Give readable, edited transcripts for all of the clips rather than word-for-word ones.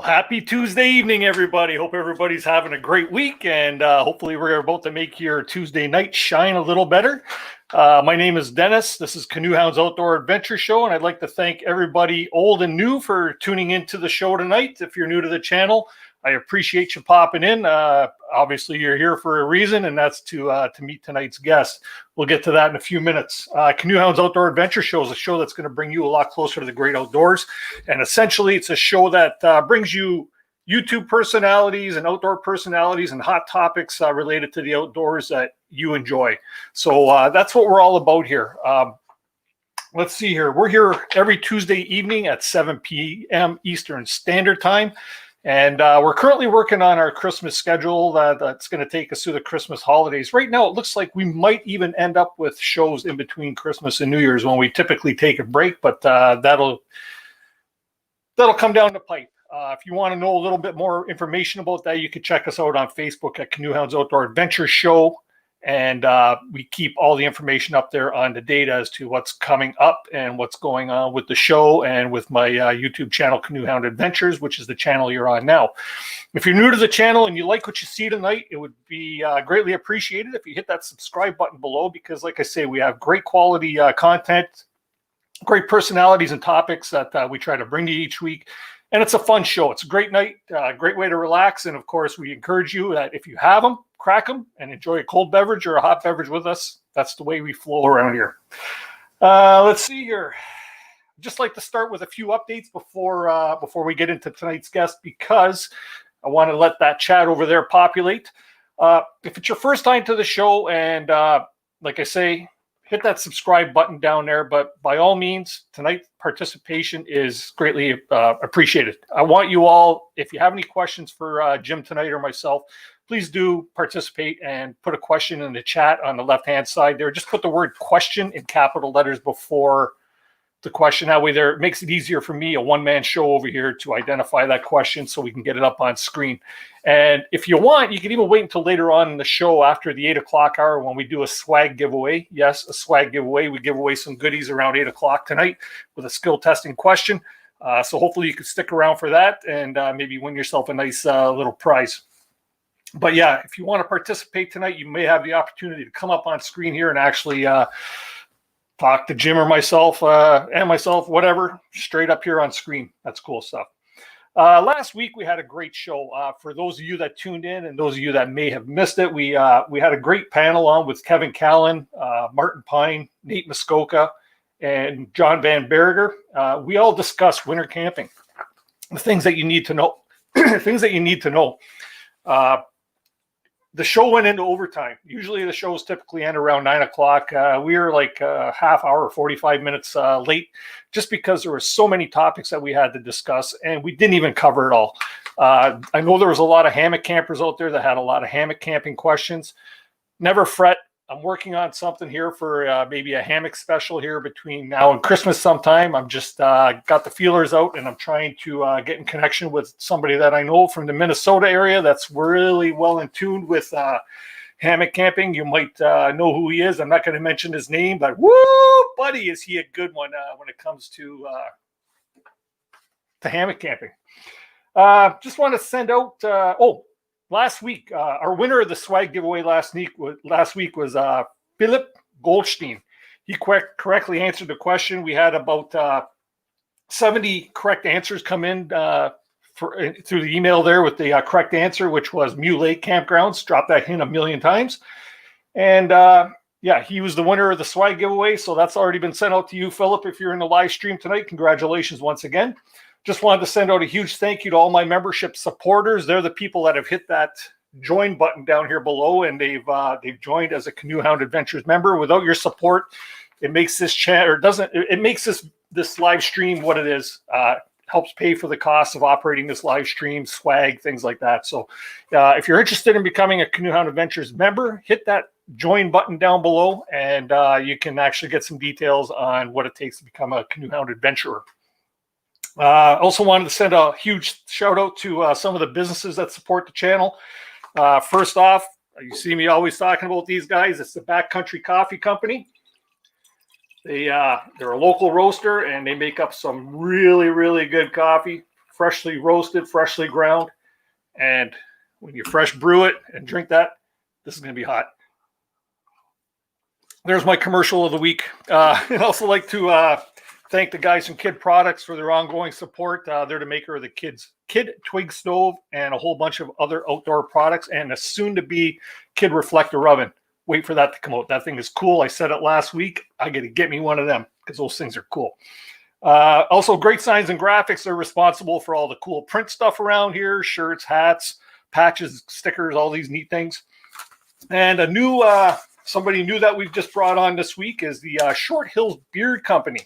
Happy Tuesday evening, everybody. Hope everybody's having a great week, and hopefully we're about to make your Tuesday night shine a little better. My name is Dennis. This is Canoe Outdoor Adventure Show, and I'd like to thank everybody old and new for tuning into the show tonight. If you're new to the channel, I appreciate you popping in. Obviously, you're here for a reason, and that's to meet tonight's guest. We'll get to that in a few minutes. Canoe Hounds Outdoor Adventure Show is a show that's going to bring you a lot closer to the great outdoors. And essentially, it's a show that brings you YouTube personalities and outdoor personalities and hot topics related to the outdoors that you enjoy. So that's what we're all about here. Let's see here. We're here every Tuesday evening at 7 p.m. Eastern Standard Time. And we're currently working on our Christmas schedule that's going to take us through the Christmas holidays. Right now, it looks like we might even end up with shows in between Christmas and New Year's when we typically take a break, but that'll come down the pipe. If you want to know a little bit more information about that, you can check us out on Facebook at Canoe Hounds Outdoor Adventure Show. And we keep all the information up there on the data as to what's coming up and what's going on with the show and with my YouTube channel, Canoe Hound Adventures, which is the channel you're on now. If you're new to the channel and you like what you see tonight, it would be greatly appreciated if you hit that subscribe button below, because like I say, we have great quality content, great personalities and topics that we try to bring to you each week. And it's a fun show. It's a great night, great way to relax. And of course, we encourage you that if you have them, crack them and enjoy a cold beverage or a hot beverage with us. That's the way we flow around here. Let's see here. I'd just like to start with a few updates before we get into tonight's guest, because I want to let that chat over there populate. If it's your first time to the show, and like I say, hit that subscribe button down there. But by all means, tonight's participation is greatly appreciated. I want you all, if you have any questions for Jim tonight or myself, please do participate and put a question in the chat on the left-hand side there. Just put the word question in capital letters before the question. That way there, it makes it easier for me, a one-man show over here, to identify that question so we can get it up on screen. And if you want, you can even wait until later on in the show after the 8 o'clock hour when we do a swag giveaway. Yes, a swag giveaway. We give away some goodies around 8 o'clock tonight with a skill testing question. So hopefully you can stick around for that and maybe win yourself a nice little prize. But yeah, if you want to participate tonight, you may have the opportunity to come up on screen here and actually talk to Jim or myself, whatever, straight up here on screen. That's cool stuff. Last week, we had a great show. For those of you that tuned in and those of you that may have missed it, we had a great panel on with Kevin Callan, Martin Pine, Nate Muskoka, and John Van Berger. We all discussed winter camping, the things that you need to know, the show went into overtime. Usually the shows typically end around 9 o'clock. We were like a half hour, 45 minutes late, just because there were so many topics that we had to discuss, and we didn't even cover it all. I know there was a lot of hammock campers out there that had a lot of hammock camping questions. Never fret. I'm working on something here for maybe a hammock special here between now and Christmas sometime. I'm just got the feelers out, and I'm trying to get in connection with somebody that I know from the Minnesota area that's really well in tune with hammock camping. You might know who he is. I'm not going to mention his name, but woo, buddy, is he a good one when it comes to hammock camping. Just want to send out, last week, our winner of the swag giveaway last week was Philip Goldstein. He correctly answered the question. We had about 70 correct answers come in through the email there with the correct answer, which was Mule Lake Campgrounds. Dropped that hint a million times. And yeah, he was the winner of the swag giveaway. So that's already been sent out to you, Philip. If you're in the live stream tonight, congratulations once again. Just wanted to send out a huge thank you to all my membership supporters. They're the people that have hit that join button down here below, and they've joined as a Canoe Hound Adventures member. Without your support, it makes this it makes this live stream what it is. Helps pay for the cost of operating this live stream, swag, things like that. So if you're interested in becoming a Canoe Hound Adventures member, hit that join button down below, and you can actually get some details on what it takes to become a Canoe Hound Adventurer. Also wanted to send a huge shout out to some of the businesses that support the channel. First off, you see me always talking about these guys. It's the Backcountry Coffee Company. They're a local roaster, and they make up some really, really good coffee. freshly roasted, freshly ground. And when you fresh brew it and drink that, this is going to be hot. There's my commercial of the week. I'd also like to thank the guys from Kid Products for their ongoing support. They're the maker of the Kid Twig Stove and a whole bunch of other outdoor products, and a soon-to-be Kid Reflector Oven. Wait for that to come out. That thing is cool. I said it last week. I got to get me one of them because those things are cool. Also, Great Signs and Graphics. They're responsible for all the cool print stuff around here: shirts, hats, patches, stickers, all these neat things. And a new somebody new that we've just brought on this week is the Short Hills Beard Company.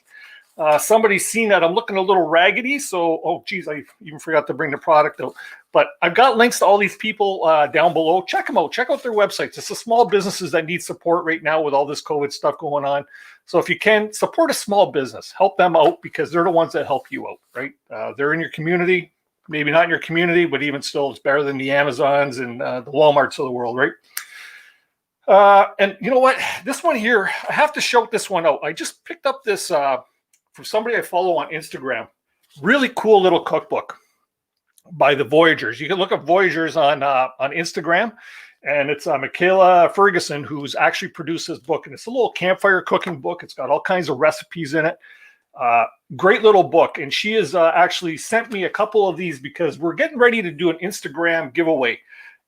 Somebody's seen that I'm looking a little raggedy, so oh geez, I even forgot to bring the product out. But I've got links to all these people down below. Check them out. Check out their websites. It's the small businesses that need support right now with all this COVID stuff going on. So if you can, support a small business. Help them out because they're the ones that help you out, right? They're in your community. Maybe not in your community, but even still, it's better than the Amazons and the Walmarts of the world, right? And you know what? This one here, I have to shout this one out. I just picked up this from somebody I follow on Instagram. Really cool little cookbook by the Voyagers. You can look up Voyagers on Instagram, and it's Michaela Ferguson who's actually produced this book. And it's a little campfire cooking book. It's got all kinds of recipes in it. Great little book. And she has actually sent me a couple of these because we're getting ready to do an Instagram giveaway.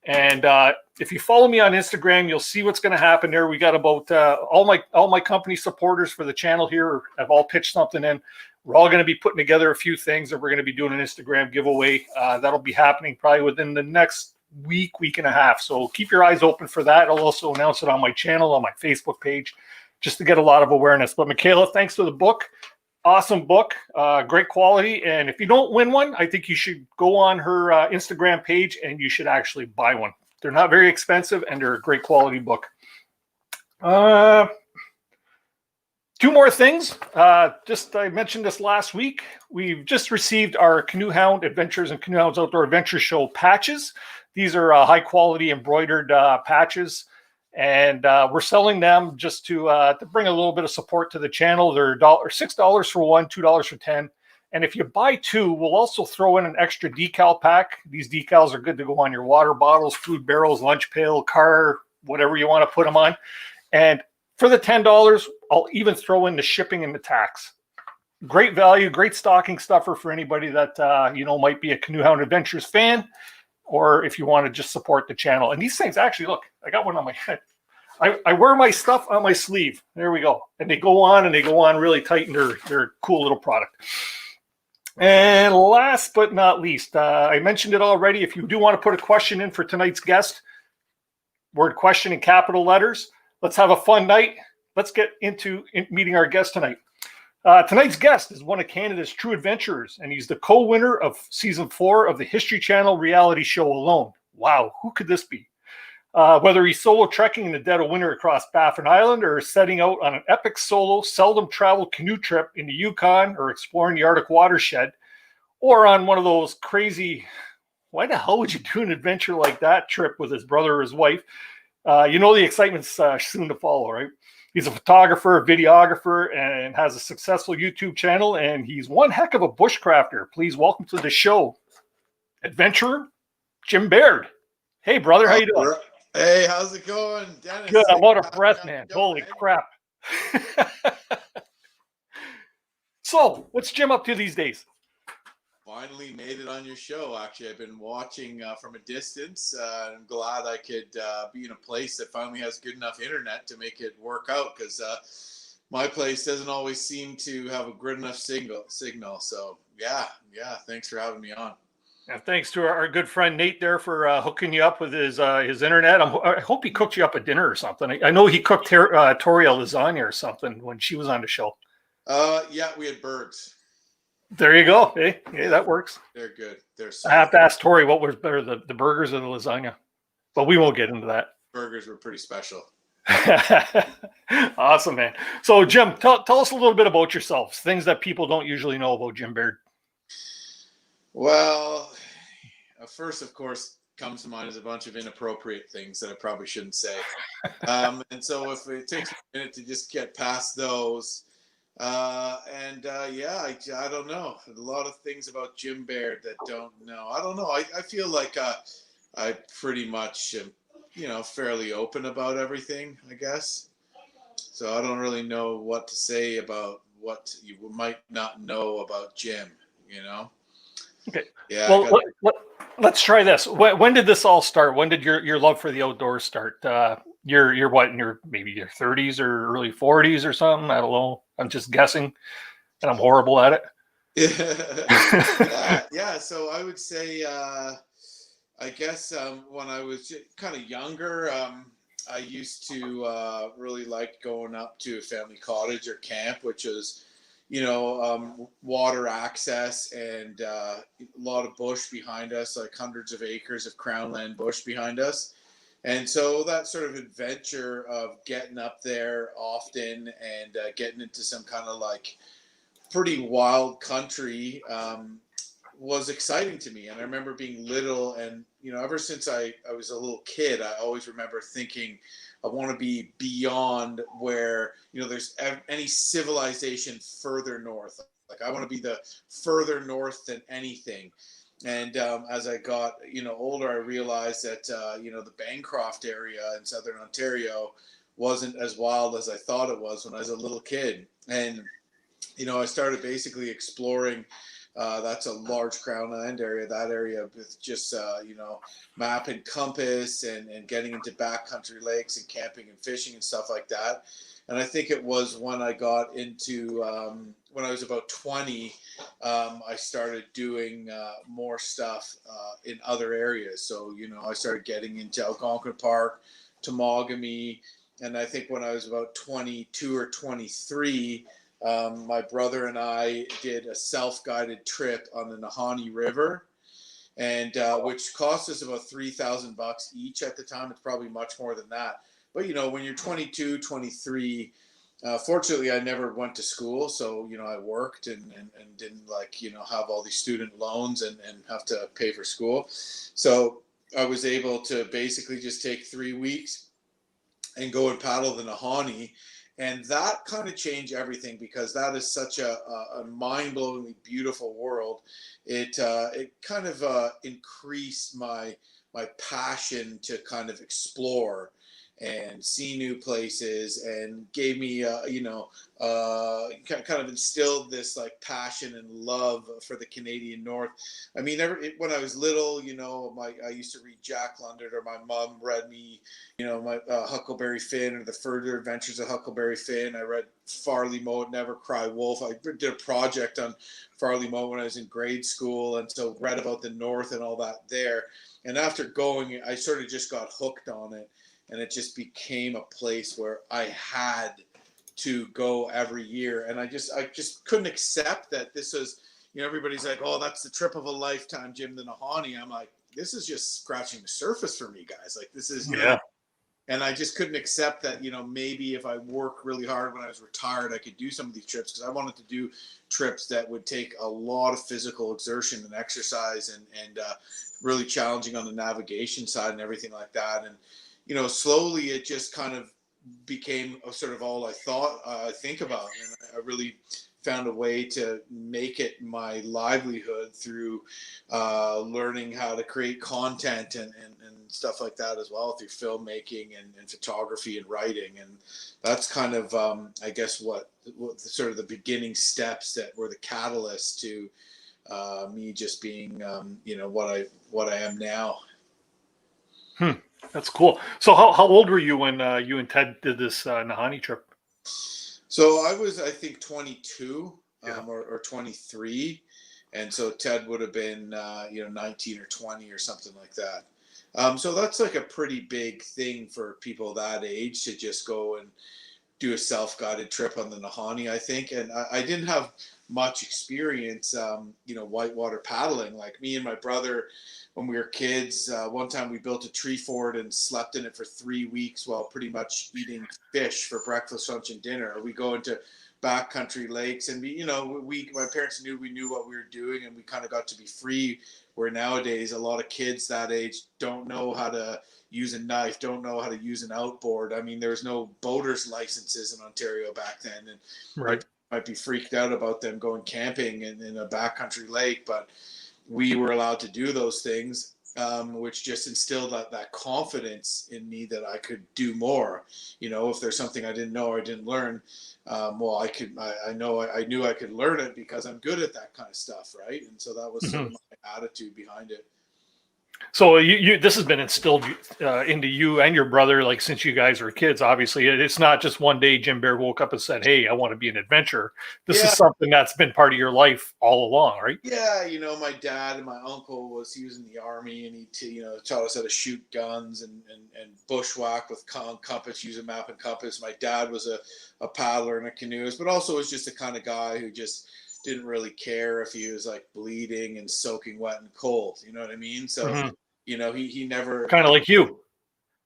And if you follow me on Instagram, you'll see what's going to happen there. We got about all my company supporters for the channel here have all pitched something in. We're all going to be putting together a few things, and we're going to be doing an Instagram giveaway. That'll be happening probably within the next week and a half. So keep your eyes open for that. I'll also announce it on my channel, on my Facebook page, just to get a lot of awareness. But Michaela, thanks for the book. Awesome book, great quality. And if you don't win one, I think you should go on her Instagram page and you should actually buy one. They're not very expensive and they're a great quality book. Two more things. I mentioned this last week. We've just received our Canoe Hound Adventures and Canoe Hounds Outdoor Adventure Show patches. These are high quality embroidered patches. And we're selling them just to bring a little bit of support to the channel. They're $6 for one, $2 for 10. And if you buy two, we'll also throw in an extra decal pack. These decals are good to go on your water bottles, food barrels, lunch pail, car, whatever you want to put them on. And for the $10, I'll even throw in the shipping and the tax. Great value, great stocking stuffer for anybody that might be a Canoe Hound Adventures fan, or if you want to just support the channel. And these things, actually, look, I got one on my head. I wear my stuff on my sleeve. There we go. And they go on really tight, and they're a cool little product. And last but not least, I mentioned it already. If you do want to put a question in for tonight's guest, word question in capital letters. Let's have a fun night. Let's get into meeting our guest tonight. Tonight's guest is one of Canada's true adventurers, and he's the co-winner of Season 4 of the History Channel reality show Alone. Wow, who could this be? Whether he's solo trekking in the dead of winter across Baffin Island or setting out on an epic solo, seldom-traveled canoe trip in the Yukon or exploring the Arctic watershed, or on one of those crazy, why the hell would you do an adventure like that trip with his brother or his wife? The excitement's soon to follow, right? He's a photographer, videographer, and has a successful YouTube channel, and he's one heck of a bushcrafter. Please welcome to the show, adventurer Jim Baird. Hey, brother, how you doing? Hey, how's it going, Dennis? Good. I'm out of breath, man. Holy crap. So, what's Jim up to these days? Finally made it on your show. Actually, I've been watching from a distance. I'm glad I could be in a place that finally has good enough internet to make it work out, because my place doesn't always seem to have a good enough signal. So, yeah, thanks for having me on. And thanks to our good friend Nate there for hooking you up with his internet. I hope he cooked you up a dinner or something. I know he cooked Tori a lasagna or something when she was on the show. Yeah, we had burgers. There you go. Hey, that works. They're good. I have to ask Tori what was better, the burgers or the lasagna. But we won't get into that. Burgers were pretty special. Awesome, man. So, Jim, tell us a little bit about yourself. Things that people don't usually know about Jim Baird. Well, first, of course, comes to mind is a bunch of inappropriate things that I probably shouldn't say. And so if it takes a minute to just get past those, Yeah, I don't know. A lot of things about Jim Baird that don't know. I don't know. I feel like I pretty much am, fairly open about everything, I guess. So I don't really know what to say about what you might not know about Jim, you know? Okay. Yeah, I Well, got. let's try this. When did this all start? When did your love for the outdoors start? You're what, in your maybe your 30s or early 40s or something? I don't know. I'm just guessing, and I'm horrible at it. Yeah. So I would say, I guess when I was kind of younger, I used to really like going up to a family cottage or camp, which was, water access and a lot of bush behind us, like hundreds of acres of crown land bush behind us. And so that sort of adventure of getting up there often and getting into some kind of like pretty wild country was exciting to me. And I remember being little, and ever since I was a little kid, I always remember thinking I want to be beyond where there's any civilization further north. Like I want to be the further north than anything. And as I got older, I realized that the Bancroft area in southern Ontario wasn't as wild as I thought it was when I was a little kid. And I started basically exploring. That's a large crown land area. That area with just map and compass and getting into backcountry lakes and camping and fishing and stuff like that. And I think it was when I got into when I was about 20, I started doing more stuff in other areas. So I started getting into Algonquin Park, Temagami, and I think when I was about 22 or 23, my brother and I did a self-guided trip on the Nahanni River, and which cost us about $3,000 each at the time. It's probably much more than that. But when you're 22, 23, fortunately, I never went to school, so I worked and didn't have all these student loans and have to pay for school. So I was able to basically just take 3 weeks and go and paddle the Nahanni. And that kind of changed everything because that is such a mind-blowingly beautiful world. It kind of increased my passion to kind of explore and see new places, and gave me kind of instilled this like passion and love for the Canadian North. I mean, when I was little, I used to read Jack London, or my mom read me my Huckleberry Finn, or the Further Adventures of Huckleberry Finn. I read Farley Mote, Never Cry Wolf. I did a project on Farley Mote when I was in grade school, and so read about the North and all that there. And after going, I sort of just got hooked on it, and it just became a place where I had to go every year. And I just couldn't accept that this was, everybody's like, oh, that's the trip of a lifetime, Jim, the Nahanni. I'm like, this is just scratching the surface for me, guys. Like, this is, Yeah. And I just couldn't accept that, maybe if I worked really hard when I was retired, I could do some of these trips, because I wanted to do trips that would take a lot of physical exertion and exercise, and really challenging on the navigation side and everything like that. And, slowly it just kind of became a sort of all I thought I think about. And I really found a way to make it my livelihood through learning how to create content and stuff like that as well, through filmmaking and photography and writing. And that's kind of, I guess, what sort of the beginning steps that were the catalyst to me just being, what I am now. That's cool. So how old were you when you and Ted did this Nahanni trip? So I was, I think, 22 Yeah. or 23. And so Ted would have been, 19 or 20 or something like that. So that's like a pretty big thing for people that age, to just go and do a self-guided trip on the Nahanni, I think. And I didn't have much experience, whitewater paddling. Like me and my brother, when we were kids, one time we built a tree fort and slept in it for 3 weeks while pretty much eating fish for breakfast, lunch, and dinner. We go into backcountry lakes, and my parents knew we knew what we were doing, and we kind of got to be free. Where nowadays a lot of kids that age don't know how to use a knife, don't know how to use an outboard. I mean, there was no boaters licenses in Ontario back then, and Right. might be freaked out about them going camping in a backcountry lake, but we were allowed to do those things, which just instilled that confidence in me that I could do more. If there's something I didn't know or I didn't learn, well, I knew I could learn it because I'm good at that kind of stuff, right? And so that was sort of my attitude behind it. So this has been instilled into you and your brother, like since you guys were kids. Obviously, it's not just one day Jim Baird woke up and said, "Hey, I want to be an adventurer." This is something that's been part of your life all along, right? Yeah, my dad and my uncle he was in the army, and he taught us how to shoot guns and bushwhack with compass, use a map and compass. My dad was a paddler and a canoeist, but also was just the kind of guy who just didn't really care if he was like bleeding and soaking wet and cold. You know what I mean? So, he never kind of like you.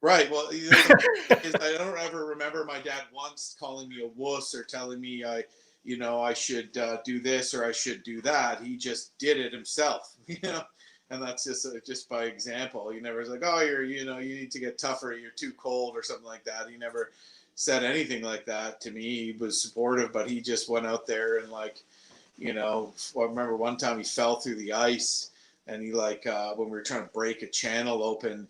Right. Well, I don't ever remember my dad once calling me a wuss or telling me I should do this or I should do that. He just did it himself, and that's just by example. He never was like, oh, you need to get tougher. You're too cold or something like that. He never said anything like that to me. He was supportive, but he just went out there and I remember one time he fell through the ice, and he when we were trying to break a channel open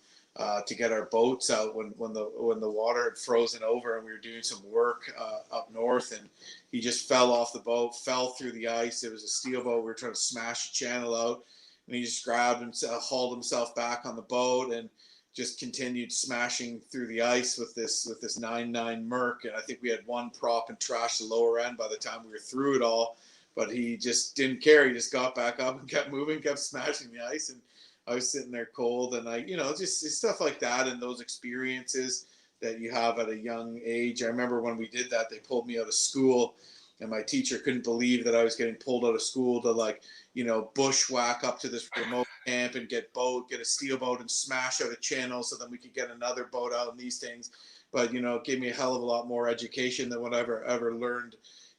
to get our boats out when the water had frozen over and we were doing some work up north, and he just fell off the boat, fell through the ice. It was a steel boat. We were trying to smash the channel out, and he just grabbed himself, hauled himself back on the boat, and just continued smashing through the ice with this 9.9 Merc. And I think we had one prop and trashed the lower end by the time we were through it all. But he just didn't care. He just got back up and kept moving, kept smashing the ice. And I was sitting there cold, and just stuff like that, and those experiences that you have at a young age. I remember when we did that, they pulled me out of school, and my teacher couldn't believe that I was getting pulled out of school to bushwhack up to this remote camp and get a steel boat and smash out a channel so then we could get another boat out and these things. But, it gave me a hell of a lot more education than what I ever learned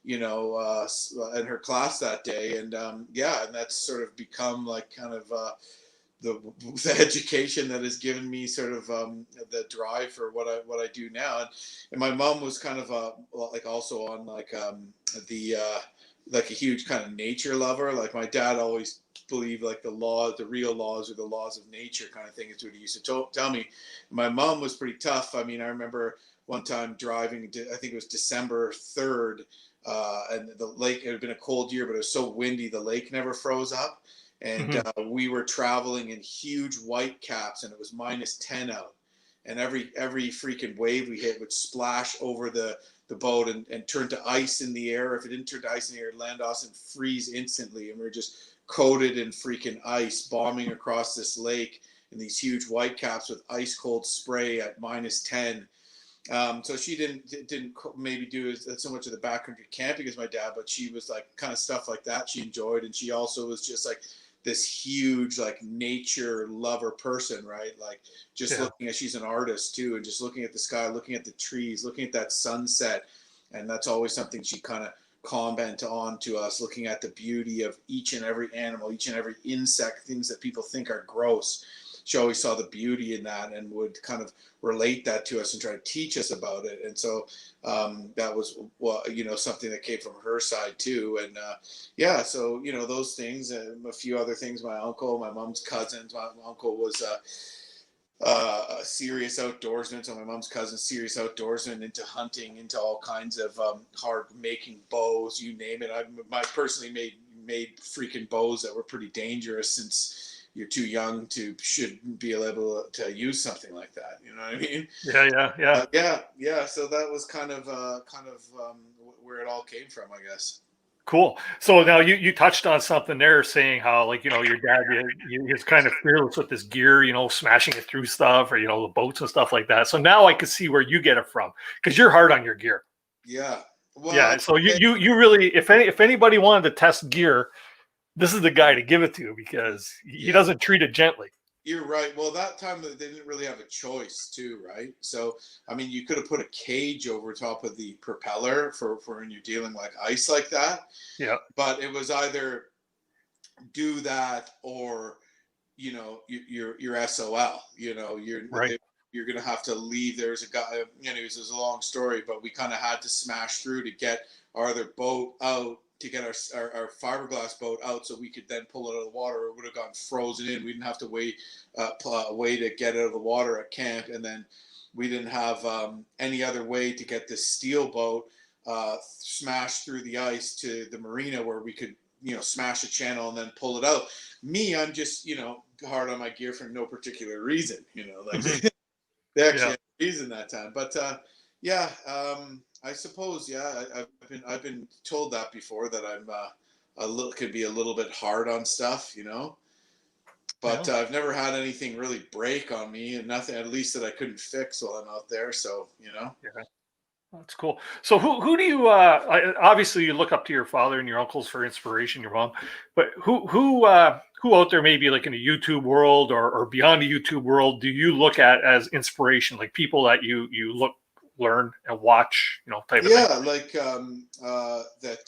in her class that day. And and that's sort of become kind of the education that has given me sort of the drive for what I do now. And my mom was kind of also on the a huge kind of nature lover. Like my dad always believed the real laws are the laws of nature kind of thing is what he used to tell me. My mom was pretty tough. I mean, I remember one time driving, I think it was December 3rd, and the lake, it had been a cold year, but it was so windy, the lake never froze up. And we were traveling in huge white caps, and it was -10 out. And every freaking wave we hit would splash over the boat and turn to ice in the air. If it didn't turn to ice in the air, it'd land us and freeze instantly. And we were just coated in freaking ice, bombing across this lake in these huge white caps with ice cold spray at -10. So she didn't maybe do so much of the backcountry camping as my dad, but she was kind of stuff like that she enjoyed. And she also was just this huge nature lover person, right? Looking at, she's an artist too, and just looking at the sky, looking at the trees, looking at that sunset. And that's always something she kind of commented on to us, looking at the beauty of each and every animal, each and every insect, things that people think are gross. She always saw the beauty in that and would kind of relate that to us and try to teach us about it. And so that was, something that came from her side too. And so, those things and a few other things, my uncle, my mom's cousins, my uncle was a serious outdoorsman. So my mom's cousin, serious outdoorsman, into hunting, into all kinds of hard making bows, you name it. I personally made freaking bows that were pretty dangerous, since you're too young shouldn't be able to use something like that. You know what I mean? Yeah. So that was kind of where it all came from, I guess. Cool. So now you touched on something there, saying how your dad is kind of fearless with his gear, smashing it through stuff, or the boats and stuff like that. So now I can see where you get it from, because you're hard on your gear. Yeah. Well, yeah. So you really, if anybody wanted to test gear, this is the guy to give it to, because he doesn't treat it gently. You're right. Well, that time they didn't really have a choice too, right? So, I mean, you could have put a cage over top of the propeller for when you're dealing ice like that. Yeah. But it was either do that or, you're SOL, right. you're going to have to leave. There's a guy, anyways, it's a long story, but we kind of had to smash through to get our other boat out, to get our fiberglass boat out so we could then pull it out of the water. It would have gotten frozen in. We didn't have to wait a way to get out of the water at camp. And then we didn't have any other way to get this steel boat smashed through the ice to the marina where we could, smash a channel and then pull it out. Me, I'm just, hard on my gear for no particular reason, like Mhm. they actually Yeah. had a reason that time. But I suppose, I've been told that before, that I'm could be a little bit hard on stuff, but Yeah. I've never had anything really break on me, and nothing, at least, that I couldn't fix while I'm out there. So, Yeah. That's cool. So who do you obviously you look up to your father and your uncles for inspiration, your mom, but who out there maybe like in the YouTube world or beyond the YouTube world do you look at as inspiration, like people that you look, learn and watch, type of thing? yeah, like that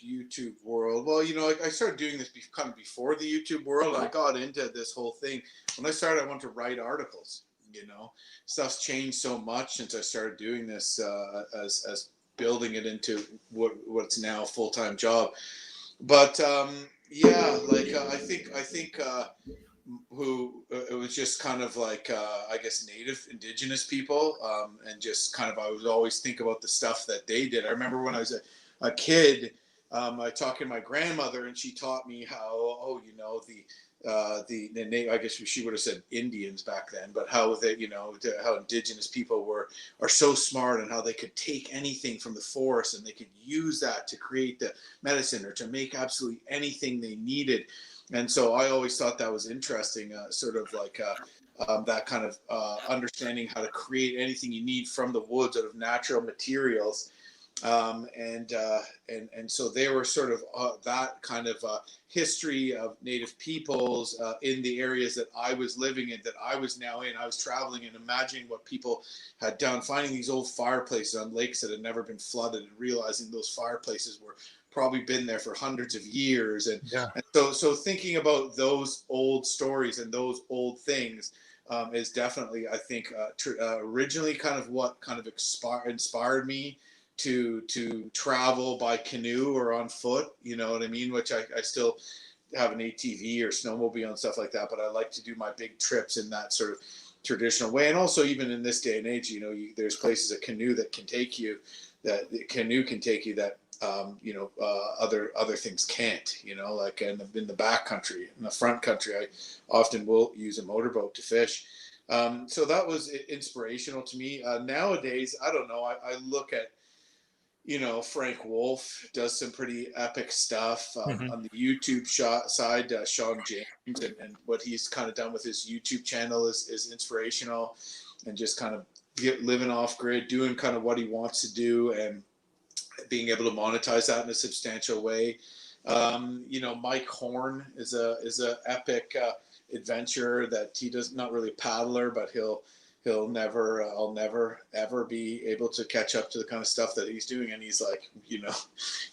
YouTube world. Well, like I started doing this kind of before the YouTube world. I got into this whole thing when I started. I wanted to write articles. Stuff's changed so much since I started doing this, as building it into what's now a full-time job. But like I think who it was just kind of like, I guess, native indigenous people, and just kind of, I would always think about the stuff that they did. I remember when I was a kid, I talked to my grandmother, and she taught me how, I guess she would have said Indians back then, but how they, how indigenous people are so smart, and how they could take anything from the forest and they could use that to create the medicine or to make absolutely anything they needed. And so I always thought that was interesting, sort of like that kind of understanding how to create anything you need from the woods out of natural materials. And so they were sort of that kind of history of Native peoples in the areas that I was living in, that I was now in. I was traveling and imagining what people had done, finding these old fireplaces on lakes that had never been flooded, and realizing those fireplaces were probably been there for hundreds of years. And, Yeah. and so thinking about those old stories and those old things is definitely, I think, originally kind of what kind of inspired me to travel by canoe or on foot, you know what I mean? Which I still have an ATV or snowmobile and stuff like that, but I like to do my big trips in that sort of traditional way. And also, even in this day and age, there's places a canoe that can take you, that the canoe can take you, that other things can't, like in the backcountry. In the front country, I often will use a motorboat to fish. So that was inspirational to me. Nowadays, I don't know, I look at, Frank Wolf does some pretty epic stuff Hmm. on the YouTube side. Sean James, and what he's kind of done with his YouTube channel is inspirational, and just kind of living off grid, doing kind of what he wants to do, and being able to monetize that in a substantial way. Mike Horn is a epic adventurer that he does, not really a paddler, but he'll never, I'll never ever be able to catch up to the kind of stuff that he's doing. And he's like,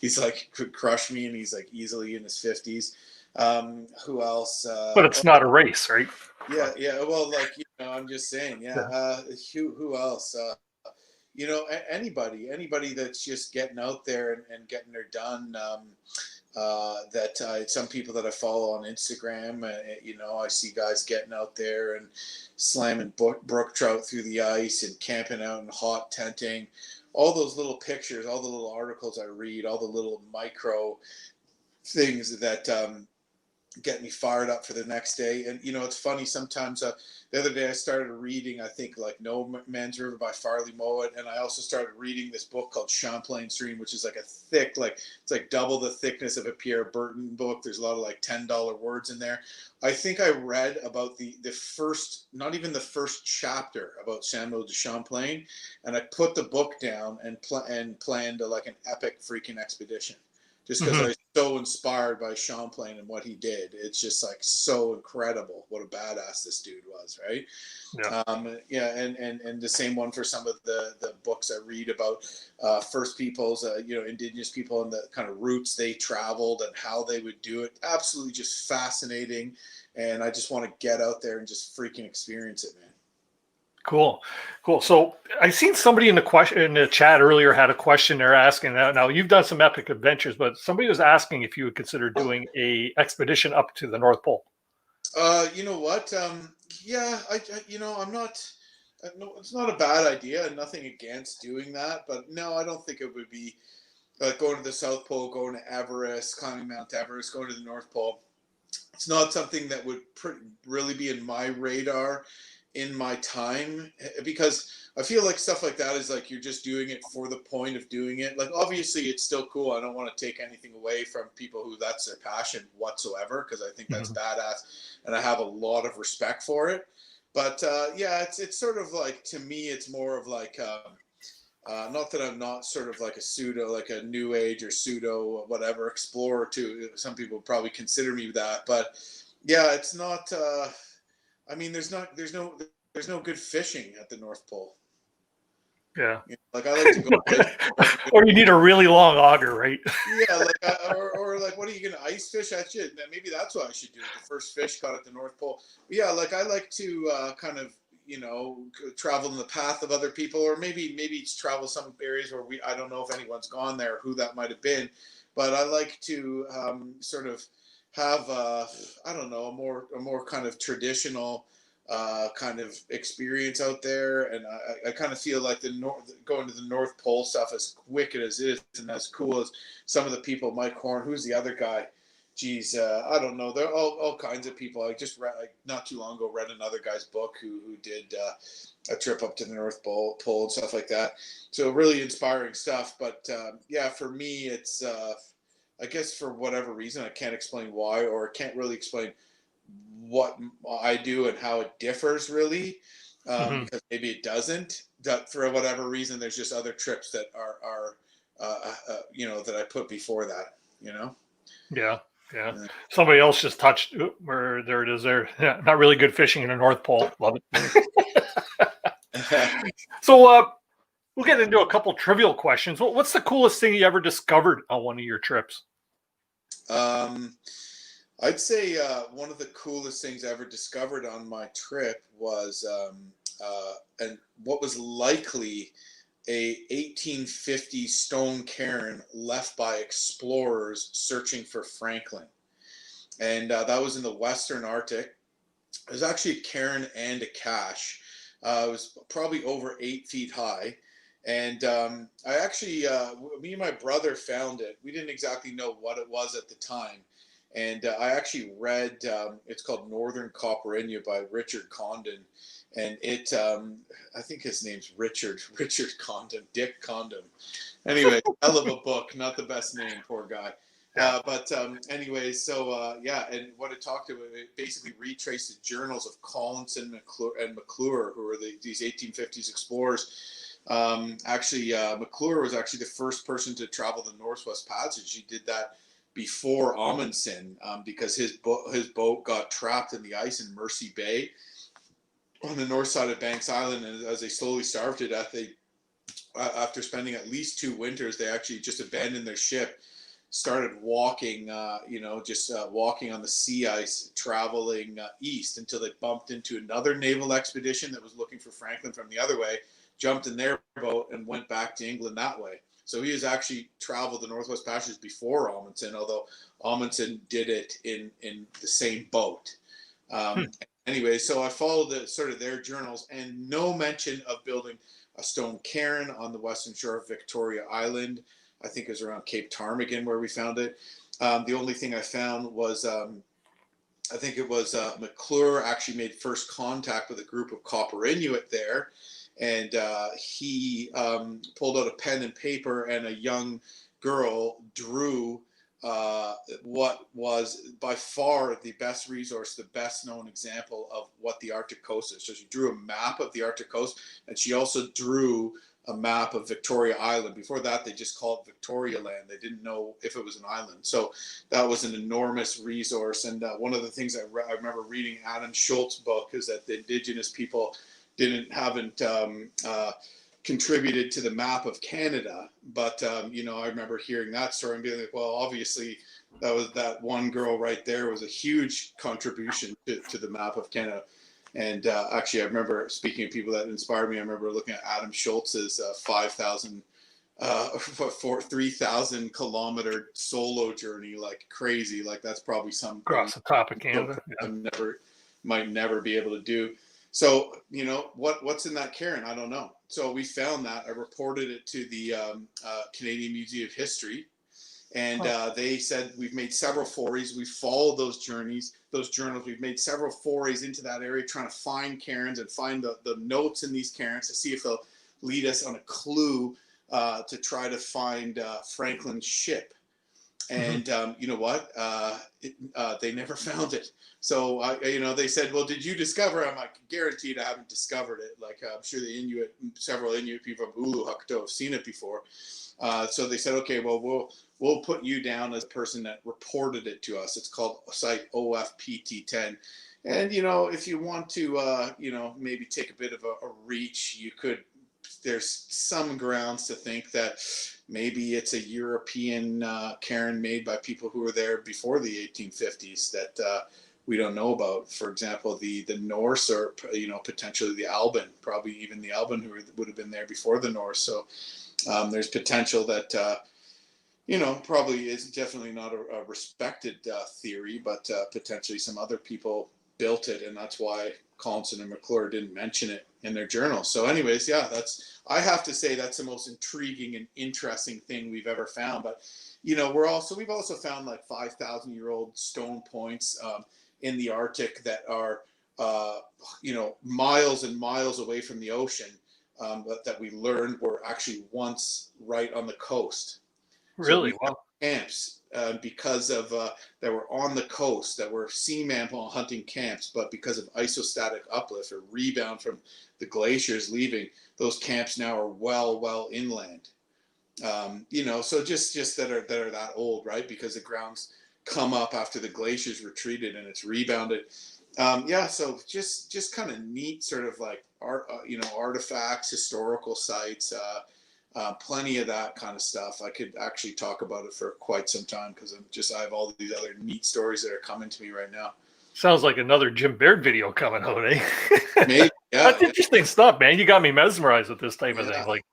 he's like, could crush me, and he's like easily in his 50s. Who else? But it's not a race, right? Yeah. Well, like, I'm just saying, yeah. Yeah. Who else? Anybody that's just getting out there and getting her done. That some people that I follow on Instagram, I see guys getting out there and slamming brook trout through the ice and camping out and hot tenting. All those little pictures, all the little articles I read, all the little micro things that get me fired up for the next day. And it's funny, sometimes the other day I started reading, I think, like No Man's River by Farley Mowat, and I also started reading this book called Champlain Stream, which is like a thick, like it's like double the thickness of a Pierre Burton book. There's a lot of like $10 words in there. I think I read about the first, not even the first chapter, about Samuel de Champlain, and I put the book down and planned like an epic freaking expedition, just because I Hmm. was so inspired by Champlain and what he did. It's just like so incredible what a badass this dude was, right? Yeah. Yeah, and the same one for some of the books I read about First Peoples, indigenous people, and the kind of routes they traveled and how they would do it. Absolutely just fascinating, and I just want to get out there and just freaking experience it, man. Cool, cool. So I seen somebody in the chat earlier had a question. They're asking now. You've done some epic adventures, but somebody was asking if you would consider doing a expedition up to the North Pole. You know what? Yeah, I'm not. No, it's not a bad idea. Nothing against doing that, but no, I don't think it would be like going to the South Pole, going to Everest, climbing Mount Everest, going to the North Pole. It's not something that would really be in my radar in my time, because I feel like stuff like that is like you're just doing it for the point of doing it. Like obviously it's still cool. I don't want to take anything away from people who that's their passion whatsoever, because I think that's Mhm. badass and I have a lot of respect for it. But yeah, it's sort of like, to me it's more of like not that I'm not sort of like a pseudo, like a new age or pseudo whatever explorer too. Some people probably consider me that, but yeah, it's not. I mean, there's no good fishing at the North Pole. Yeah. You know, like I like to go places where you can, Or you need a really long auger, right? yeah, like or like, what are you gonna ice fish? That shit. Maybe that's what I should do. The first fish caught at the North Pole. But yeah, like I like to kind of, travel in the path of other people, or maybe it's travel some areas where I don't know if anyone's gone there, who that might have been, but I like to sort of have I don't know, a more kind of traditional kind of experience out there. And I kind of feel like going to the North Pole stuff, as wicked as it is and as cool as some of the people, Mike Horn, who's the other guy? Geez, I don't know. There are all kinds of people. I just read, like, not too long ago, read another guy's book who did a trip up to the North Pole and stuff like that. So really inspiring stuff. But yeah, for me, it's I guess for whatever reason, I can't explain why, or can't really explain what I do and how it differs really, Mhm. because maybe it doesn't. That for whatever reason, there's just other trips that are that I put before that. You know. Yeah, yeah. Somebody else just touched where there it is. There, yeah, not really good fishing in the North Pole. Love it. So, we'll get into a couple trivial questions. What's the coolest thing you ever discovered on one of your trips? um, I'd say one of the coolest things I ever discovered on my trip was and what was likely a 1850 stone cairn left by explorers searching for Franklin, and that was in the Western Arctic. It was actually a cairn and a cache. It was probably over 8 feet high. And I actually, me and my brother found it. We didn't exactly know what it was at the time. And I actually read, it's called Northern Copperini by Richard Condon. And I think his name's Richard Condon, Dick Condon. Anyway, hell of a book, not the best name, poor guy. Yeah. But anyway, so yeah, and what it talked about, it basically retraced the journals of Collinson and McClure, who were these 1850s explorers. Actually, McClure was actually the first person to travel the Northwest Passage. He did that before Amundsen, because his boat got trapped in the ice in Mercy Bay on the north side of Banks Island, and as they slowly starved to death, after spending at least 2 winters, they actually just abandoned their ship, started walking, just walking on the sea ice, traveling east until they bumped into another naval expedition that was looking for Franklin from the other way, jumped in their boat, and went back to England that way. So he has actually traveled the Northwest Passage before Amundsen, although Amundsen did it in the same boat. Hmm. Anyway, so I followed sort of their journals, and no mention of building a stone cairn on the western shore of Victoria Island. I think it was around Cape Ptarmigan where we found it. The only thing I found was, I think it was McClure actually made first contact with a group of Copper Inuit there, and he pulled out a pen and paper, and a young girl drew what was by far the best resource, the best known example of what the Arctic coast is. So she drew a map of the Arctic coast, and she also drew a map of Victoria Island. Before that, they just called it Victoria Land. They didn't know if it was an island. So that was an enormous resource. And one of the things I remember reading Adam Schultz's book is that the indigenous people haven't contributed to the map of Canada. But I remember hearing that story and being like, well, obviously that one girl right there was a huge contribution to the map of Canada. And actually, I remember, speaking of people that inspired me, I remember looking at Adam Schultz's 5,000 for 3,000 kilometer solo journey, like crazy. Like that's probably something Across the top of Canada. Yeah. Might never be able to do. So, you know, what's in that cairn? I don't know. So we found that. I reported it to the Canadian Museum of History. And they said, we've made several forays. We've followed those journeys, those journals. We've made several forays into that area, trying to find cairns and find the notes in these cairns to see if they'll lead us on a clue to try to find Franklin's ship. And you know what? They never found it. So, you know, they said, well, did you discover it? I'm like, guaranteed I haven't discovered it. Like, I'm sure several Inuit people from Uluwatu have seen it before. So they said, okay, well, we'll put you down as a person that reported it to us. It's called site OFPT10. And, you know, if you want to, you know, maybe take a bit of a reach, you could. There's some grounds to think that maybe it's a European cairn made by people who were there before the 1850s that we don't know about. For example, the Norse, or, you know, potentially the Alban, probably even the Alban who would have been there before the Norse. So there's potential that, you know, probably is definitely not a respected theory, but potentially some other people built it, and that's why Collinson and McClure didn't mention it in their journal. So anyways, yeah, I have to say that's the most intriguing and interesting thing we've ever found. But, you know, we've also found like 5,000-year-old stone points in the Arctic that are, you know, miles and miles away from the ocean, but that we learned were actually once right on the coast. Really? So Wow. camps because of that were on the coast, that were sea mammal hunting camps, but because of isostatic uplift or rebound from the glaciers leaving, those camps now are well inland. You know, so just that are that old, right? Because the grounds come up after the glaciers retreated and it's rebounded. Yeah, so just kind of neat, sort of like you know, artifacts, historical sites. Plenty of that kind of stuff. I could actually talk about it for quite some time because I have all these other neat stories that are coming to me right now. Sounds like another Jim Baird video coming out, eh? Maybe, yeah. That's interesting stuff, man. You got me mesmerized with this type of thing. Like,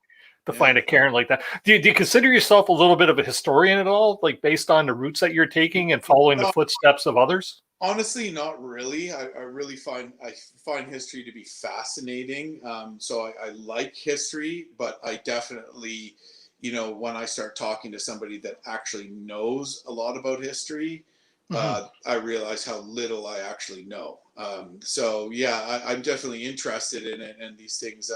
to find a cairn like that. Do you consider yourself a little bit of a historian at all, like based on the routes that you're taking and following the footsteps of others? Honestly, not really. I really find history to be fascinating. So I like history, but I definitely, you know, when I start talking to somebody that actually knows a lot about history, I realize how little I actually know. So yeah, I'm definitely interested in it, and these things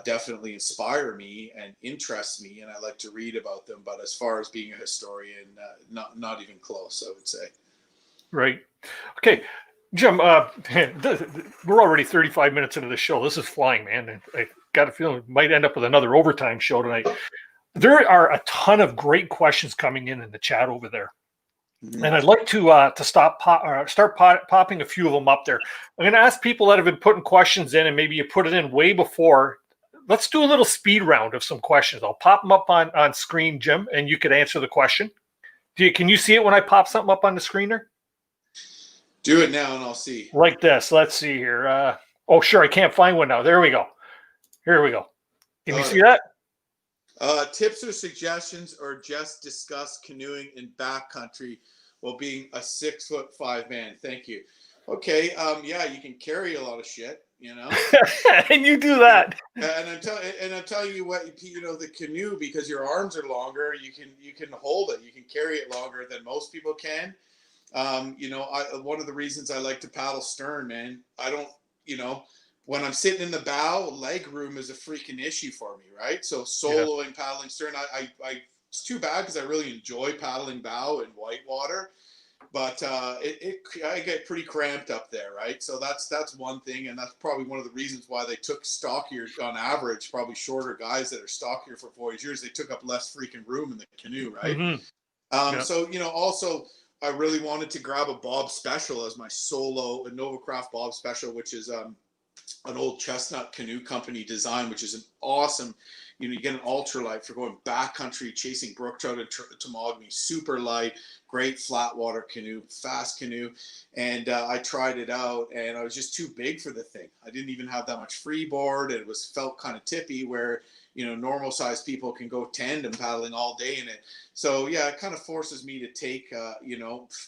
definitely inspire me and interest me, and I like to read about them. But as far as being a historian, not even close, I would say. Right. Okay, Jim, we're already 35 minutes into the show. This is flying, man. I got a feeling we might end up with another overtime show tonight. There are a ton of great questions coming in the chat over there. And I'd like to start popping a few of them up there. I'm going to ask people that have been putting questions in, and maybe you put it in way before. Let's do a little speed round of some questions. I'll pop them up on screen, Jim, and you could answer the question. Can you see it when I pop something up on the screen there? Do it now and I'll see. Like this. Let's see here. Oh, sure. I can't find one now. There we go. Here we go. Can you see that? Tips or suggestions, or just discuss canoeing in backcountry while being a 6'5" man. Thank you. Okay. Yeah, you can carry a lot of shit, you know. And you do that. And I'm telling you what, you know, the canoe, because your arms are longer, you can hold it. You can carry it longer than most people can. You know, one of the reasons I like to paddle stern, man, I don't, you know, when I'm sitting in the bow, leg room is a freaking issue for me, right? So soloing, paddling stern, it's too bad because I really enjoy paddling bow in whitewater, but I get pretty cramped up there, right? So that's one thing, and that's probably one of the reasons why they took stockier, on average, probably shorter guys that are stockier for voyageurs. They took up less freaking room in the canoe, right? So, you know, also, I really wanted to grab a Bob Special as my solo, a Novacraft Bob Special, which is an old Chestnut Canoe Company design, which is an awesome you get an ultralight for going backcountry, chasing brook trout and tomogamy, super light, great flat water canoe, fast canoe. And I tried it out, and I was just too big for the thing. I didn't even have that much freeboard. It felt kind of tippy, where normal sized people can go tandem paddling all day in it. So yeah, it kind of forces me to take,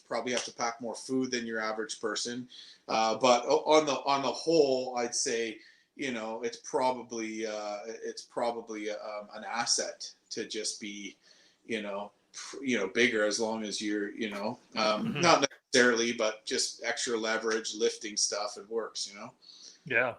probably have to pack more food than your average person. But on the whole, I'd say, it's probably an asset to just be, bigger, as long as you're, not necessarily, but just extra leverage, lifting stuff, it works. Yeah.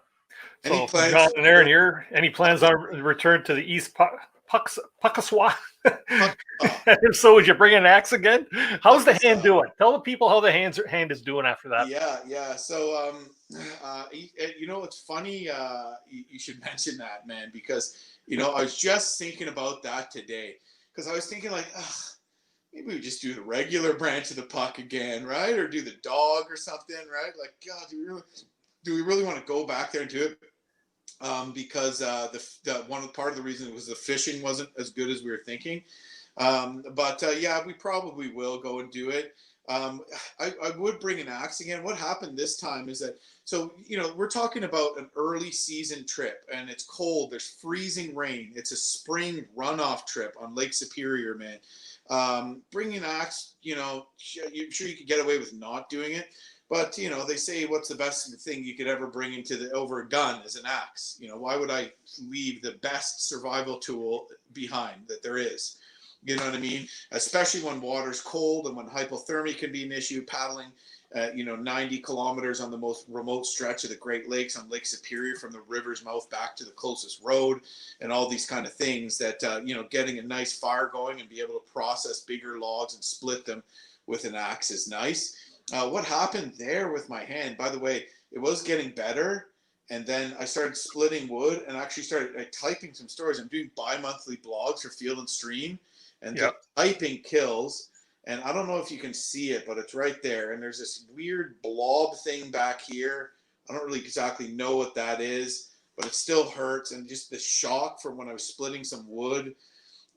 Any So for plans John for and Aaron here, any plans on return to the East Puckaswa? If so, would you bring an axe again? How's the hand doing? Tell the people how the hand is doing after that. Yeah. So, it's funny. You should mention that, man, because I was just thinking about that today, because I was thinking like, maybe we just do the regular branch of the puck again, right? Or do the dog or something, right? Like, God, do we really want to go back there and do it? Because the part of the reason was the fishing wasn't as good as we were thinking. But yeah, we probably will go and do it. I would bring an axe again. What happened this time is that, so, we're talking about an early season trip, and it's cold. There's freezing rain. It's a spring runoff trip on Lake Superior, man. Bringing an axe, I'm sure you could get away with not doing it. But, they say, what's the best thing you could ever bring over a gun is an axe. Why would I leave the best survival tool behind that there is? You know what I mean? Especially when water's cold and when hypothermia can be an issue, paddling, 90 kilometers on the most remote stretch of the Great Lakes on Lake Superior, from the river's mouth back to the closest road, and all these kind of things that, getting a nice fire going and be able to process bigger logs and split them with an axe is nice. What happened there with my hand, by the way, it was getting better. And then I started splitting wood and actually started typing some stories. I'm doing bi-monthly blogs for Field and Stream, and the typing kills. And I don't know if you can see it, but it's right there. And there's this weird blob thing back here. I don't really exactly know what that is, but it still hurts. And just the shock from when I was splitting some wood.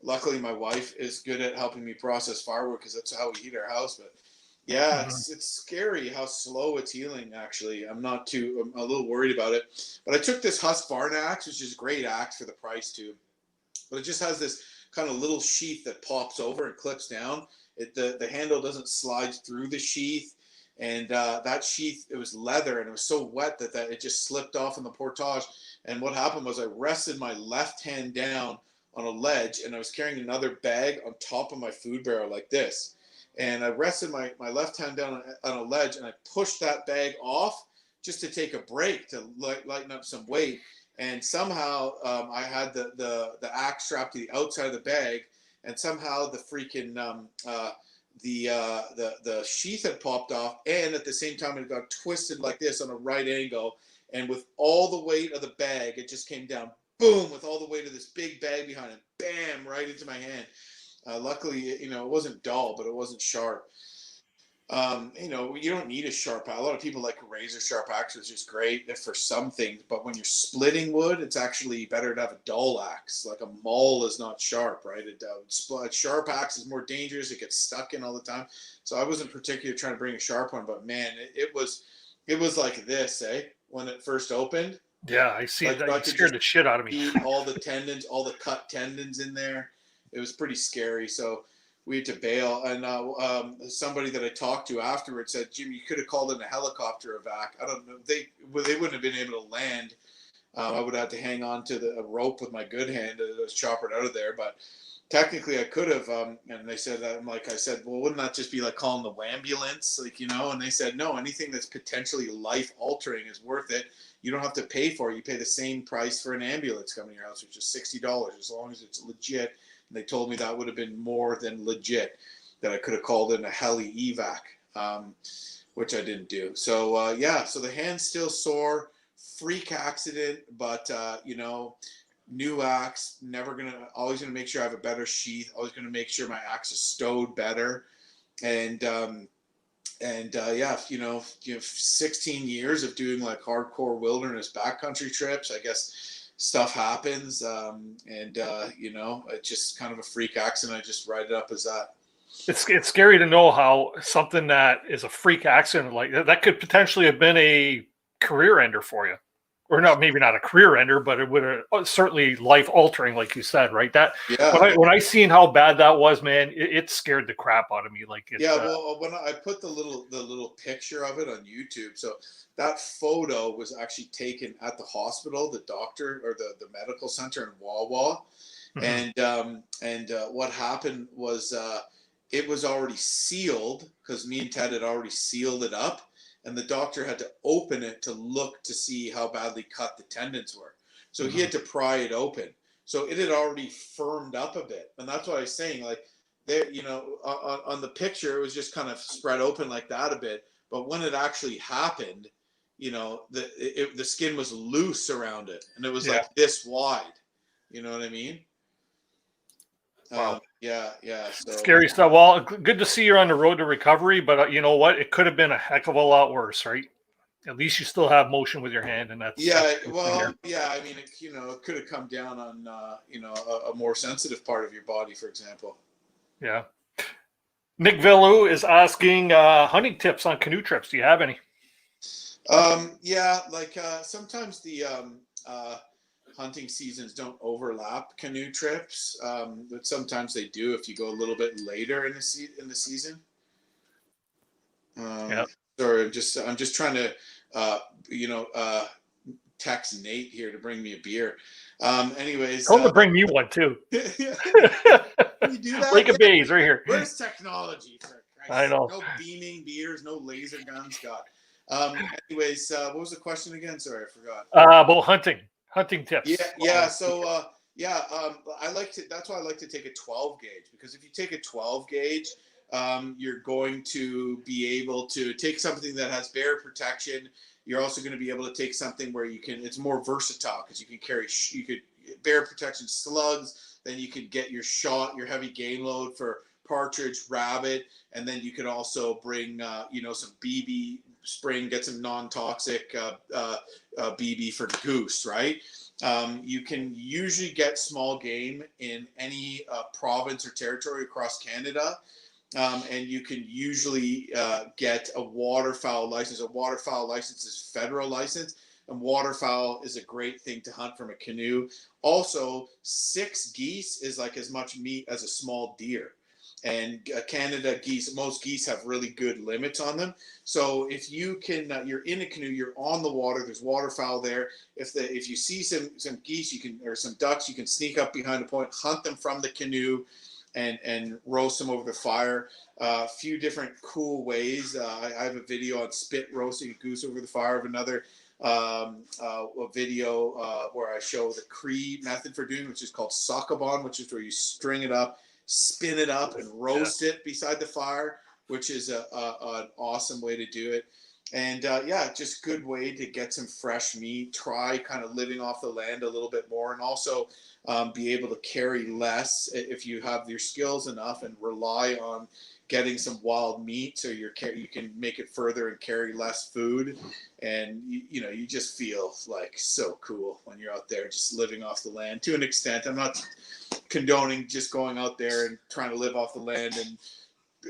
Luckily, my wife is good at helping me process firewood, because that's how we heat our house. But yeah, it's scary how slow it's healing, actually. I'm a little worried about it. But I took this Husqvarna axe, which is a great axe for the price too. But it just has this kind of little sheath that pops over and clips down. The handle doesn't slide through the sheath. And that sheath, it was leather, and it was so wet that it just slipped off in the portage. And what happened was I rested my left hand down on a ledge, and I was carrying another bag on top of my food barrel like this. And I rested my left hand down on a ledge, and I pushed that bag off just to take a break, to lighten up some weight. And somehow I had the axe strapped to the outside of the bag, and somehow the freaking the sheath had popped off, and at the same time it got twisted like this on a right angle. And with all the weight of the bag, it just came down, boom, with all the weight of this big bag behind it, bam, right into my hand. Luckily, it wasn't dull, but it wasn't sharp. You don't need a sharp axe. A lot of people like a razor sharp axe, which is great for some things, but when you're splitting wood, it's actually better to have a dull axe. Like a maul is not sharp, right? A sharp axe is more dangerous. It gets stuck in all the time. So I wasn't particularly trying to bring a sharp one, but man, it was like this, when it first opened. Yeah, I see Like, that. I You could scared just the shit out of me. see all the tendons, all the cut tendons in there. It was pretty scary. So we had to bail. And somebody that I talked to afterwards said, Jim, you could have called in a helicopter evac. I don't know. They wouldn't have been able to land. I would have to hang on to a rope with my good hand to chop it out of there. But technically I could have. And they said, I said, well, wouldn't that just be like calling the ambulance? And they said, no, anything that's potentially life altering is worth it. You don't have to pay for it. You pay the same price for an ambulance coming to your house, which is $60, as long as it's legit. And they told me that would have been more than legit, that I could have called in a heli evac, which I didn't do. So, so the hand's still sore, freak accident, but, new axe, always going to make sure I have a better sheath, always going to make sure my axe is stowed better. And 16 years of doing like hardcore wilderness backcountry trips, I guess stuff happens, and it's just kind of a freak accident. I just write it up as that. It's scary to know how something that is a freak accident like that could potentially have been a career ender for you, or not, maybe not a career ender, but it would have certainly life altering, like you said, right? That Yeah. when I seen how bad that was, man, it scared the crap out of me. Like Well, when I put the little picture of it on YouTube, so that photo was actually taken at the hospital, the doctor or the medical center in Wawa, Mhm. and what happened was it was already sealed because me and Ted had already sealed it up, and the doctor had to open it to look to see how badly cut the tendons were. So he Mhm. had to pry it open. So it had already firmed up a bit, and that's what I was saying. Like there, on the picture, it was just kind of spread open like that a bit. But when it actually happened, the skin was loose around it, and it was Yeah. like this wide. You know what I mean? Wow. Yeah. So Scary stuff. Well, good to see you're on the road to recovery, but you know what? It could have been a heck of a lot worse, right? At least you still have motion with your hand, and that's yeah, the good thing well, here. yeah. I mean, it could have come down on a more sensitive part of your body, for example. Yeah. Nick Villu is asking hunting tips on canoe trips. Do you have any? Yeah, like sometimes the hunting seasons don't overlap canoe trips, but sometimes they do if you go a little bit later in the season. Yeah. Sorry, I'm just trying to uh, you know uh, text Nate here to bring me a beer. Anyways, Tell him to bring me one too. can you do that? Lake of Bays, right here. Where's technology, for I Christ's sake? know. No beaming beers, no laser guns, God. Anyways, what was the question again? Sorry, I forgot. About hunting Yeah, tips. yeah. So, I like to. That's why I like to take a 12 gauge, because if you take a 12 gauge, you're going to be able to take something that has bear protection. You're also going to be able to take something where you can. It's more versatile because you can carry. You could bear protection slugs. Then you could get your heavy game load for partridge, rabbit, and then you could also bring, some BB spring, get some non-toxic BB for goose, right? You can usually get small game in any province or territory across Canada. And you can usually get a waterfowl license. A waterfowl license is federal license, and waterfowl is a great thing to hunt from a canoe. Also, 6 geese is like as much meat as a small deer. And Canada geese, most geese have really good limits on them. So if you can, you're in a canoe, you're on the water. There's waterfowl there. If you see some geese, or some ducks, you can sneak up behind a point, hunt them from the canoe, and roast them over the fire. A few different cool ways. I have a video on spit roasting a goose over the fire. Of another a video where I show the Cree method for doing, which is called Sakabon, which is where you string it up, spin it up, and roast it beside the fire, which is an awesome way to do it. And just good way to get some fresh meat. Try kind of living off the land a little bit more, and also be able to carry less if you have your skills enough, and rely on getting some wild meat, so you can make it further and carry less food. And you just feel like so cool when you're out there just living off the land to an extent. I'm not condoning just going out there and trying to live off the land, and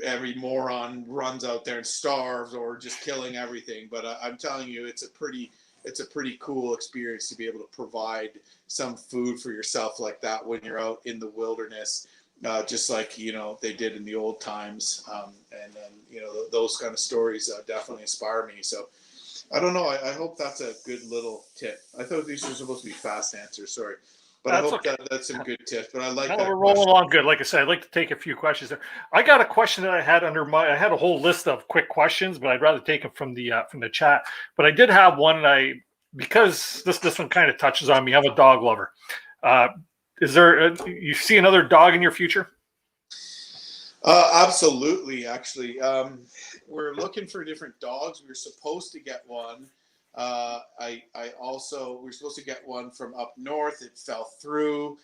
every moron runs out there and starves, or just killing everything. But I'm telling you, it's a pretty cool experience to be able to provide some food for yourself like that when you're out in the wilderness, just like they did in the old times. And then those kind of stories definitely inspire me. So I don't know. I hope that's a good little tip. I thought these were supposed to be fast answers. Sorry. But I That's hope okay. that's some good tips. But I like No, that we're question. rolling along good. Like I said, I'd like to take a few questions there. I got a question that I had I had a whole list of quick questions, but I'd rather take them from the chat. But I did have one, and because this one kind of touches on me. I'm a dog lover. Is there you see another dog in your future? Absolutely. Actually, we're looking for different dogs. We were supposed to get one I also, we were supposed to get one from up north. It fell through.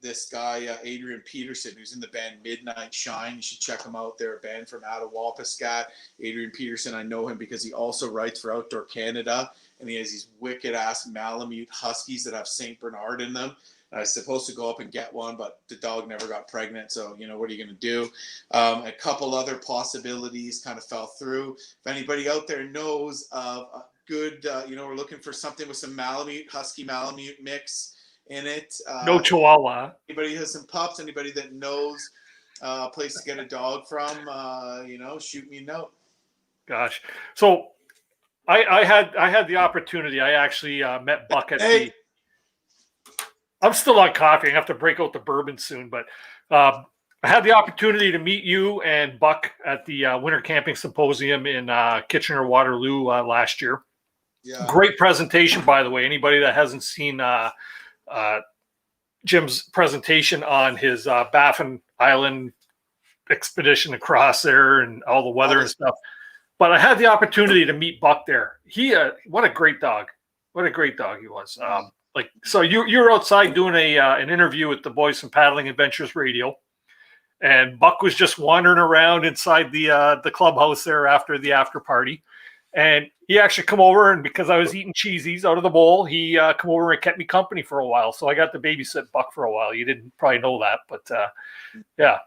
This guy, Adrian Peterson, who's in the band Midnight Shine. You should check him out. They're a band from Attawapiskat. Adrian Peterson, I know him because he also writes for Outdoor Canada, and he has these wicked-ass Malamute Huskies that have St. Bernard in them. I was supposed to go up and get one, but the dog never got pregnant, so, you know, what are you going to do? A couple other possibilities kind of fell through. If anybody out there knows of a good, we're looking for something with some Malamute, Husky Malamute mix in it. No Chihuahua. Anybody has some pups, anybody that knows a place to get a dog from, shoot me a note. Gosh. So I had the opportunity. I actually met Buck at the... I'm still on coffee. I have to break out the bourbon soon, but I had the opportunity to meet you and Buck at the Winter Camping Symposium in Kitchener-Waterloo last year. Yeah. Great presentation, by the way. Anybody that hasn't seen Jim's presentation on his Baffin Island expedition across there and all the weather and stuff. But I had the opportunity to meet Buck there. What a great dog. What a great dog he was. So you're outside doing an interview with the boys from Paddling Adventures Radio, and Buck was just wandering around inside the clubhouse there after the after party, and he actually come over, and because I was eating cheesies out of the bowl, he come over and kept me company for a while. So I got to babysit Buck for a while. You didn't probably know that, but yeah.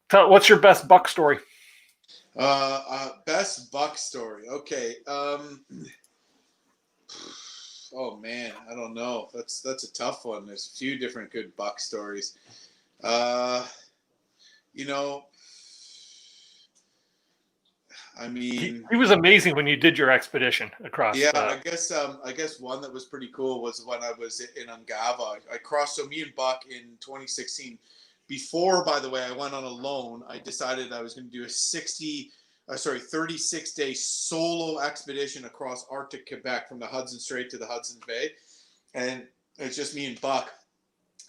What's your best Buck story? Best Buck story. Okay. Oh man, I don't know. That's a tough one. There's a few different good Buck stories. I mean, he was amazing when you did your expedition across. Yeah, I guess one that was pretty cool was when I was in Ungava. I crossed. So me and Buck in 2016. Before, by the way, I went on a loan. I decided I was going to do a 36-day solo expedition across Arctic Quebec from the Hudson Strait to the Hudson's Bay. And it's just me and Buck.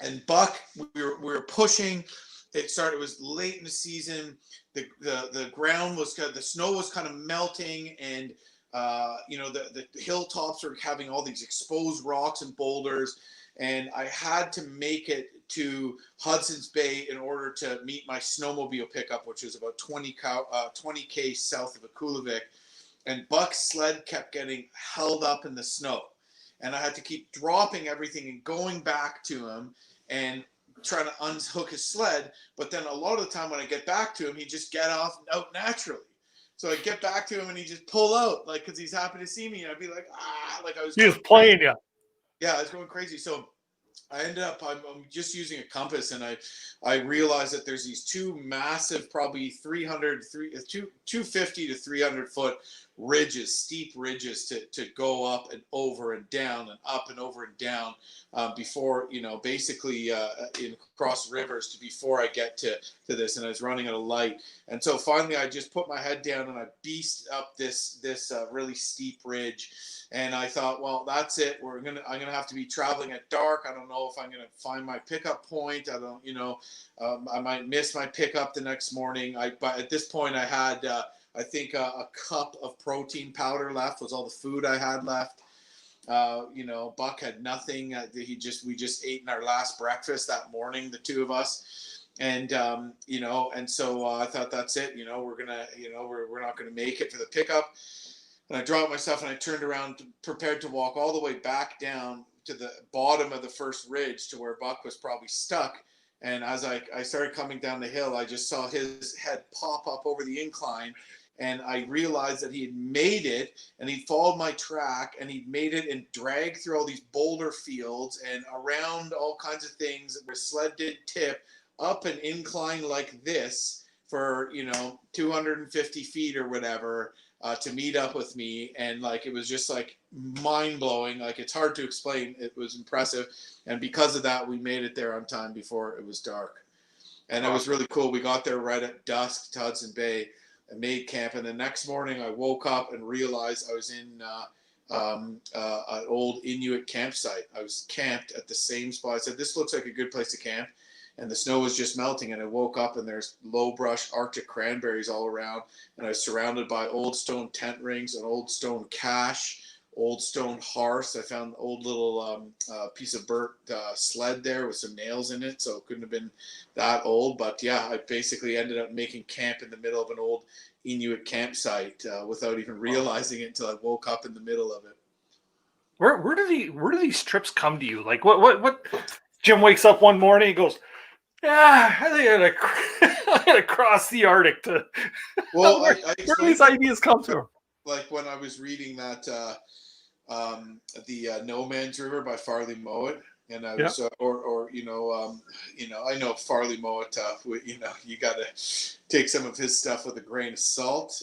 And Buck, we were pushing. It was late in the season. The ground was the snow was kind of melting, and the hilltops were having all these exposed rocks and boulders. And I had to make it to Hudson's Bay in order to meet my snowmobile pickup, which was about 20K south of Akulavik. And Buck's sled kept getting held up in the snow. And I had to keep dropping everything and going back to him and trying to unhook his sled. But then a lot of the time when I get back to him, he'd just get out naturally. So I'd get back to him and he'd just pull out, like, because he's happy to see me. And I'd be like, He was playing you. Yeah, I was going crazy. So I ended up, I'm just using a compass, and I realized that there's these two massive, probably 250 to 300 foot ridges, steep ridges to go up and over and down and up and over and down before, basically cross rivers before I get to this. And I was running at a light. And so finally I just put my head down and I beast up this really steep ridge. And I thought, well, that's it. I'm gonna have to be traveling at dark. I don't know if I'm gonna find my pickup point. I don't, I might miss my pickup the next morning. But at this point, I had, I think, a cup of protein powder left. Was all the food I had left. Buck had nothing. We just ate in our last breakfast that morning, the two of us. And and so I thought, that's it. We're not gonna make it for the pickup. And I dropped myself and I turned around, prepared to walk all the way back down to the bottom of the first ridge to where Buck was probably stuck. And as I started coming down the hill, I just saw his head pop up over the incline. And I realized that he had made it, and he'd followed my track, and he'd made it and dragged through all these boulder fields and around all kinds of things where sled did tip up an incline like this for, 250 feet or whatever. To meet up with me, and it was just mind-blowing. It's hard to explain. It was impressive, and because of that, we made it there on time before it was dark, and it was really cool. We got there right at dusk to Hudson Bay and made camp, and the next morning I woke up and realized I was in an old Inuit campsite. I was camped at the same spot. I said, this looks like a good place to camp. And the snow was just melting, and I woke up and there's low brush Arctic cranberries all around, and I was surrounded by old stone tent rings, an old stone cache, old stone hearse. I found an old little piece of burnt sled there with some nails in it, so it couldn't have been that old. But yeah, I basically ended up making camp in the middle of an old Inuit campsite without even realizing it until I woke up in the middle of it. Where do these trips come to you? Like what? Jim wakes up one morning, he goes, "Yeah, I think I gotta cross the Arctic to." Well, where I do these explained ideas come from? like when I was reading that the No Man's River by Farley Mowat, and I Yeah, was I know Farley Mowat. You got to take some of his stuff with a grain of salt.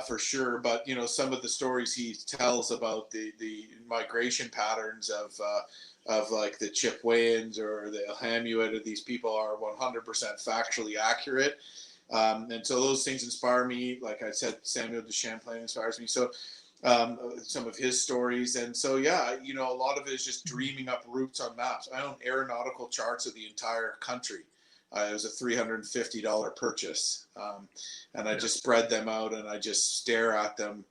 For sure. But some of the stories he tells about the migration patterns of like the Chipewayans or the Ilhamuit, or these people are 100% factually accurate. And so those things inspire me. Like I said, Samuel de Champlain inspires me. So some of his stories. And so, yeah, a lot of it is just dreaming up routes on maps. I own aeronautical charts of the entire country. It was a $350 purchase. And I just spread them out and I just stare at them.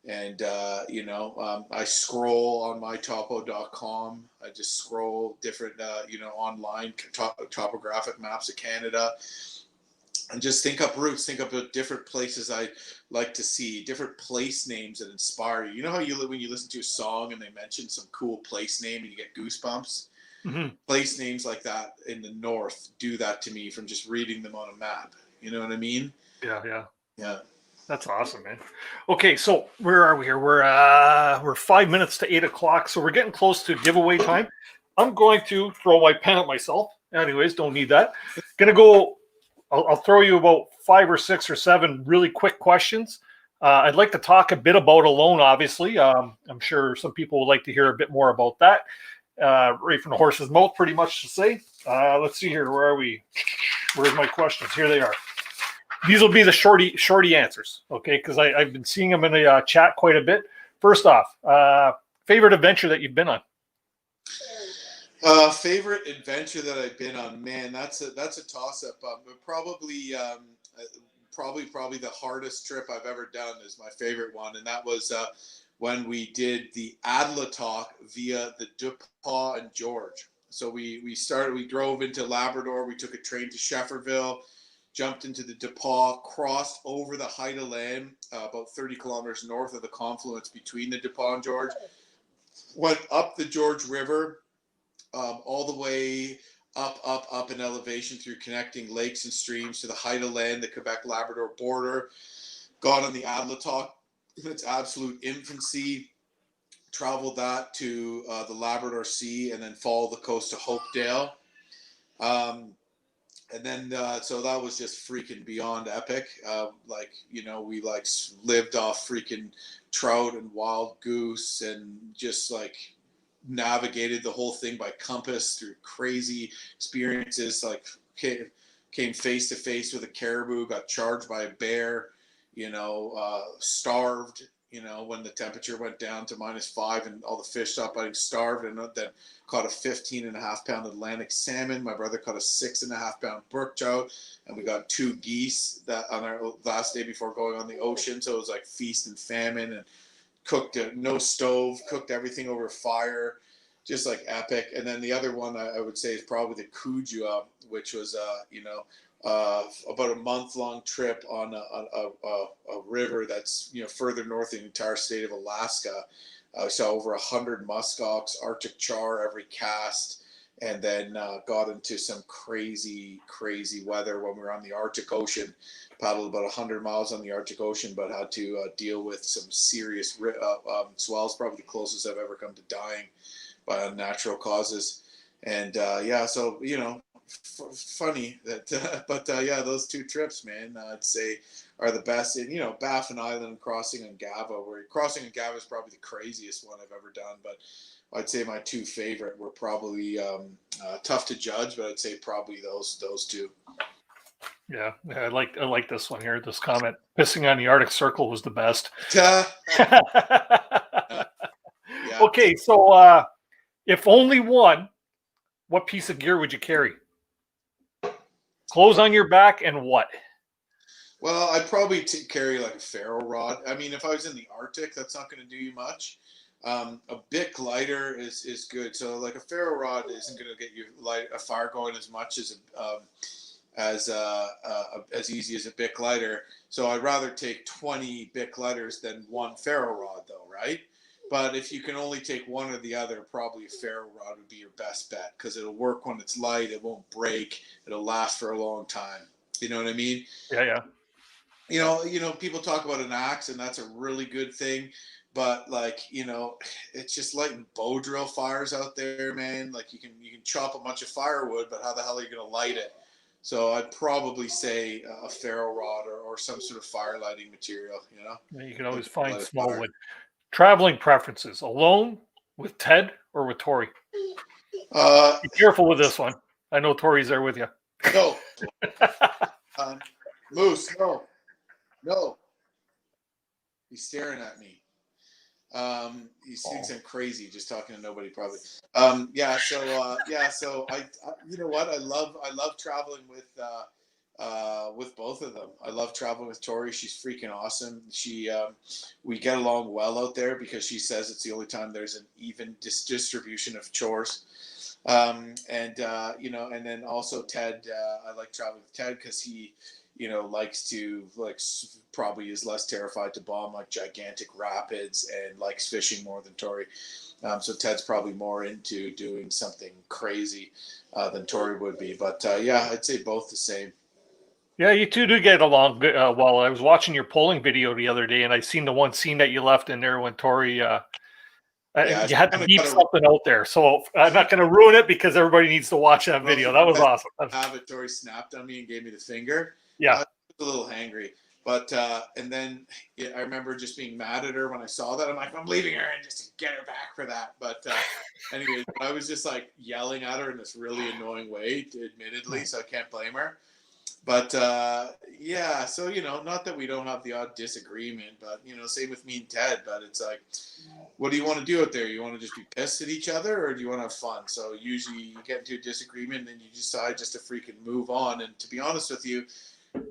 And, I scroll on mytopo.com. I just scroll different, online topographic maps of Canada, and just think up routes, think up different places I like to see, different place names that inspire you. You know how when you listen to a song and they mention some cool place name and you get goosebumps? mm-hmm. Place names like that in the north do that to me from just reading them on a map. You know what I mean? Yeah. Yeah. That's awesome, man. Okay, so where are we here? We're 5 minutes to 8 o'clock, so we're getting close to giveaway time. I'm going to throw my pen at myself. Anyways, don't need that. Gonna go. I'll throw you about 5 or 6 or 7 really quick questions. I'd like to talk a bit about Alone, obviously. I'm sure some people would like to hear a bit more about that. Right from the horse's mouth, pretty much to say. Let's see here. Where are we? Where's my questions? Here they are. These will be the shorty answers, okay? Because I've been seeing them in the chat quite a bit. First off, favorite adventure that you've been on? Favorite adventure that I've been on, man, that's a toss-up. But probably the hardest trip I've ever done is my favorite one, and that was when we did the Adlatok via the DuPont and George. So we drove into Labrador, we took a train to Shefferville, jumped into the DuPont, crossed over the Haida land, about 30 kilometers north of the confluence between the DuPont and George, went up the George River, all the way up in elevation through connecting lakes and streams to the Haida land, the Quebec-Labrador border, got on the Adlatok in its absolute infancy, traveled that to the Labrador Sea, and then followed the coast to Hopedale. And then, so that was just freaking beyond epic. We lived off freaking trout and wild goose, and just navigated the whole thing by compass through crazy experiences. Came face to face with a caribou, got charged by a bear, starved, when the temperature went down to -5 and all the fish stopped biting, starved, and then caught a 15.5-pound Atlantic salmon. My brother caught a 6.5-pound brook trout, and we got 2 geese that on our last day before going on the ocean. So it was like feast and famine, and cooked no stove, cooked everything over fire, just like epic. And then the other one I would say is probably the Kujua, which was about a month-long trip on a river that's further north in the entire state of Alaska. We saw over 100 muskox, Arctic char every cast, and then got into some crazy weather when we were on the Arctic Ocean. Paddled about 100 miles on the Arctic Ocean, but had to deal with some serious swells, probably the closest I've ever come to dying by unnatural causes. And so funny that, but yeah, those 2 trips, man, I'd say are the best. And Baffin Island, crossing on Gava, where crossing on Gava is probably the craziest one I've ever done. But I'd say my 2 favorite were probably tough to judge, but I'd say probably those 2. Yeah, I like this one here. This comment: pissing on the Arctic Circle was the best. Yeah. Okay, so if only one, what piece of gear would you carry? Clothes on your back and what? Well, I'd probably carry like a ferro rod. I mean, if I was in the Arctic, that's not going to do you much. A Bic lighter is good. So like a ferro rod isn't going to get you light a fire going as much as easy as a Bic lighter. So I'd rather take 20 Bic lighters than one ferro rod, though, right? But if you can only take one or the other, probably a ferro rod would be your best bet because it'll work when it's light. It won't break. It'll last for a long time. You know what I mean? Yeah, yeah. People talk about an axe, and that's a really good thing. But like, it's just lighting bow drill fires out there, man. Like you can chop a bunch of firewood, but how the hell are you gonna light it? So I'd probably say a ferro rod or some sort of fire lighting material. You can always Something to find light a small fire. wood. Traveling preferences: alone, with Ted, or with Tori? Uh, Be careful with this one. I know Tori's there with you. no, Moose, no, no. He's staring at me. He thinks I'm crazy, just talking to nobody, probably. So you know what? I love traveling with both of them. I love traveling with Tori. She's freaking awesome. We get along well out there because she says it's the only time there's an even distribution of chores. And then also Ted. I like traveling with Ted because he likes to probably is less terrified to bomb like gigantic rapids and likes fishing more than Tori. So Ted's probably more into doing something crazy than Tori would be. But I'd say both the same. Yeah, you two do get along well. I was watching your polling video the other day, and I seen the one scene that you left in there when Tori, Yeah, you had to I beep gotta something out there. So I'm not going to ruin it because everybody needs to watch that video. That was awesome. have it. Tori snapped on me and gave me the finger. Yeah. I was a little hangry. But and then I remember just being mad at her when I saw that. I'm like, I'm leaving her and just to get her back for that. But anyway, I was just like yelling at her in this really annoying way, admittedly, so I can't blame her. But so not that we don't have the odd disagreement, but same with me and Ted. But it's like, what do you want to do out there? You want to just be pissed at each other, or do you want to have fun? So usually you get into a disagreement, and then you decide just to freaking move on. And to be honest with you,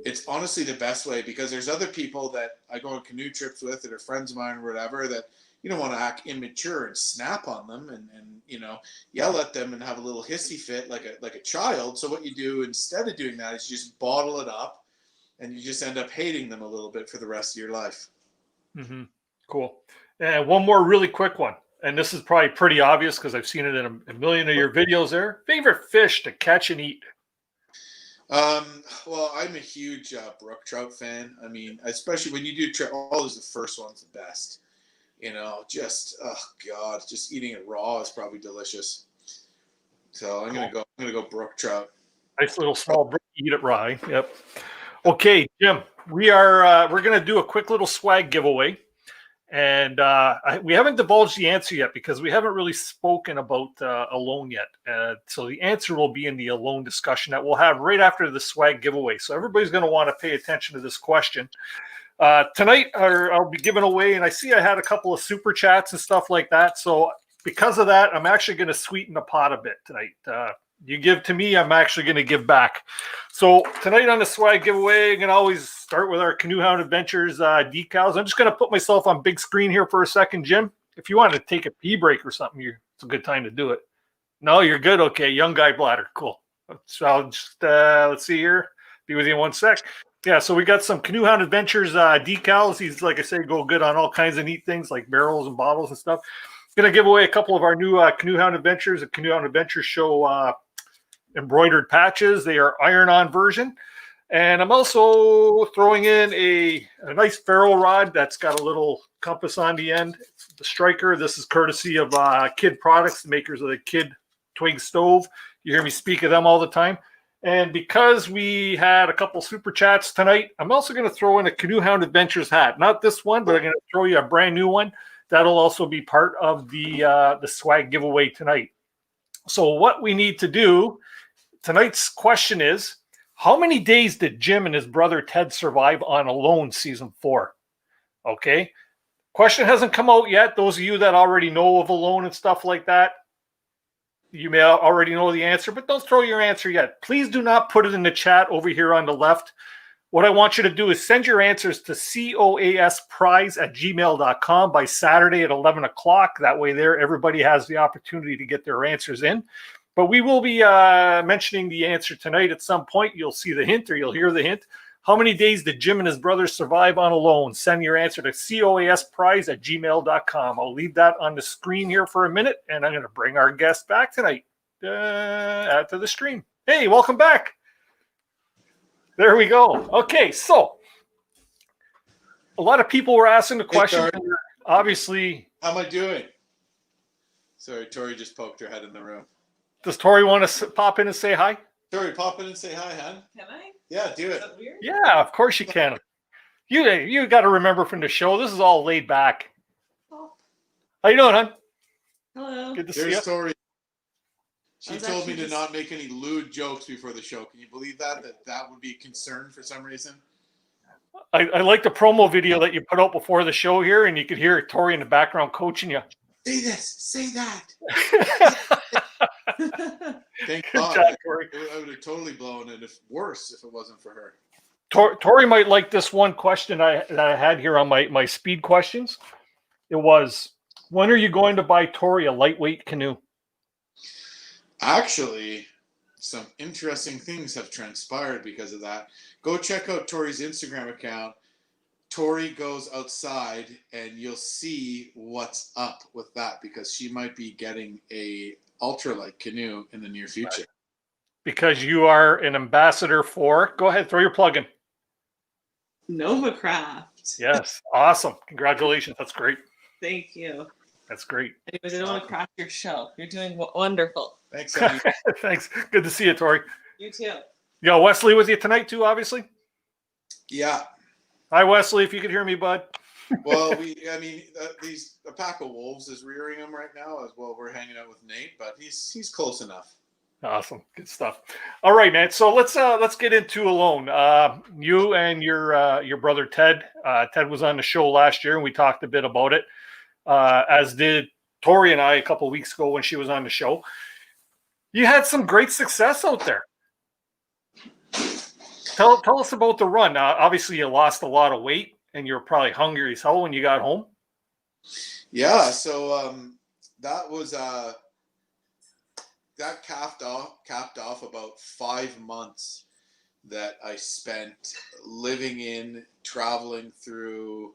it's honestly the best way because there's other people that I go on canoe trips with that are friends of mine or whatever that you don't want to act immature and snap on them and yell at them and have a little hissy fit like a child. So what you do instead of doing that is you just bottle it up and you just end up hating them a little bit for the rest of your life. Mm-hmm. Cool. And one more really quick one. And this is probably pretty obvious because I've seen it in a million of your videos there. Favorite fish to catch and eat? Well, I'm a huge brook trout fan. I mean, especially when you do always the first one's the best. Just oh god, just eating it raw is probably delicious. So I'm gonna go brook trout. Nice little small brook, eat it raw. Yep. Okay, Jim, we're going to do a quick little swag giveaway. And we haven't divulged the answer yet because we haven't really spoken about Alone yet. So the answer will be in the Alone discussion that we'll have right after the swag giveaway. So everybody's going to want to pay attention to this question. Tonight, I'll be giving away, and I see I had a couple of super chats and stuff like that. So because of that, I'm actually going to sweeten the pot a bit tonight. You give to me, I'm actually going to give back. So tonight on the swag giveaway, I'm going to always start with our Canoe Hound Adventures decals. I'm just going to put myself on big screen here for a second, Jim. If you want to take a pee break or something, it's a good time to do it. No, you're good. Okay, young guy bladder. Cool. So I'll just, let's see here. Be with you in one sec. Yeah, so we got some Canoe Hound Adventures decals. These, like I say, go good on all kinds of neat things like barrels and bottles and stuff. Going to give away a couple of our new Canoe Hound Adventures, a Canoe Hound Adventures show embroidered patches. They are iron-on version. And I'm also throwing in a nice ferro rod that's got a little compass on the end. It's the Striker. This is courtesy of Kid Products, the makers of the Kid Twig Stove. You hear me speak of them all the time. And because we had a couple super chats tonight, I'm also going to throw in a Canoe Hound Adventures hat. Not this one, but I'm going to throw you a brand new one. That'll also be part of the swag giveaway tonight. So what we need to do, tonight's question is, how many days did Jim and his brother Ted survive on Alone season 4? Okay. Question hasn't come out yet. Those of you that already know of Alone and stuff like that, you may already know the answer, but don't throw your answer yet. Please do not put it in the chat over here on the left. What I want you to do is send your answers to coasprize@gmail.com by Saturday at 11 o'clock. That way there, everybody has the opportunity to get their answers in. But we will be mentioning the answer tonight at some point. You'll see the hint or you'll hear the hint. How many days did Jim and his brothers survive on alone? Send your answer to coasprize@gmail.com. I'll leave that on the screen here for a minute, and I'm going to bring our guest back tonight after the stream. Hey, welcome back. There we go. Okay, so a lot of people were asking the question. Hey, obviously, how am I doing? Sorry, Tori just poked her head in the room. Does Tori want to pop in and say hi? Tori, pop in and say hi, hon. Can I? Yeah, do it. Is that weird? Yeah, of course you can. You got to remember from the show, this is all laid back. Oh. How you doing, hon? Hello. Good to see you. There's Tori. She was told me actually to not make any lewd jokes before the show. Can you believe that? That would be a concern for some reason. I like the promo video that you put out before the show here, and you could hear Tori in the background coaching you. Say this, say that. Thank Good God. job, Tori. I would have totally blown it if it wasn't for her. Tori might like this one question that I had here on my speed questions. It was, when are you going to buy Tori a lightweight canoe? Actually, some interesting things have transpired because of that. Go check out Tori's Instagram account. Tori Goes Outside, and you'll see what's up with that because she might be getting a ultralight canoe in the near future. Because you are an ambassador for, go ahead, throw your plug in. Novacraft. Yes, awesome. Congratulations. That's great. Thank you. That's great. Anyways, I don't want to crash your show. You're doing wonderful. Thanks, honey. Thanks. Good to see you, Tori. You too. You got Wesley with you tonight too, obviously? Yeah. Hi, Wesley, if you could hear me, bud. Well, a pack of wolves is rearing him right now as well. We're hanging out with Nate, but he's close enough. Awesome. Good stuff. All right, man. So let's get into Alone. You and your brother Ted. Ted was on the show last year, and we talked a bit about it, as did Tori and I a couple of weeks ago when she was on the show. You had some great success out there. Tell us about the run. Obviously, you lost a lot of weight, and you were probably hungry as hell when you got home. Yeah. So that was that capped off about 5 months that I spent living in, traveling through,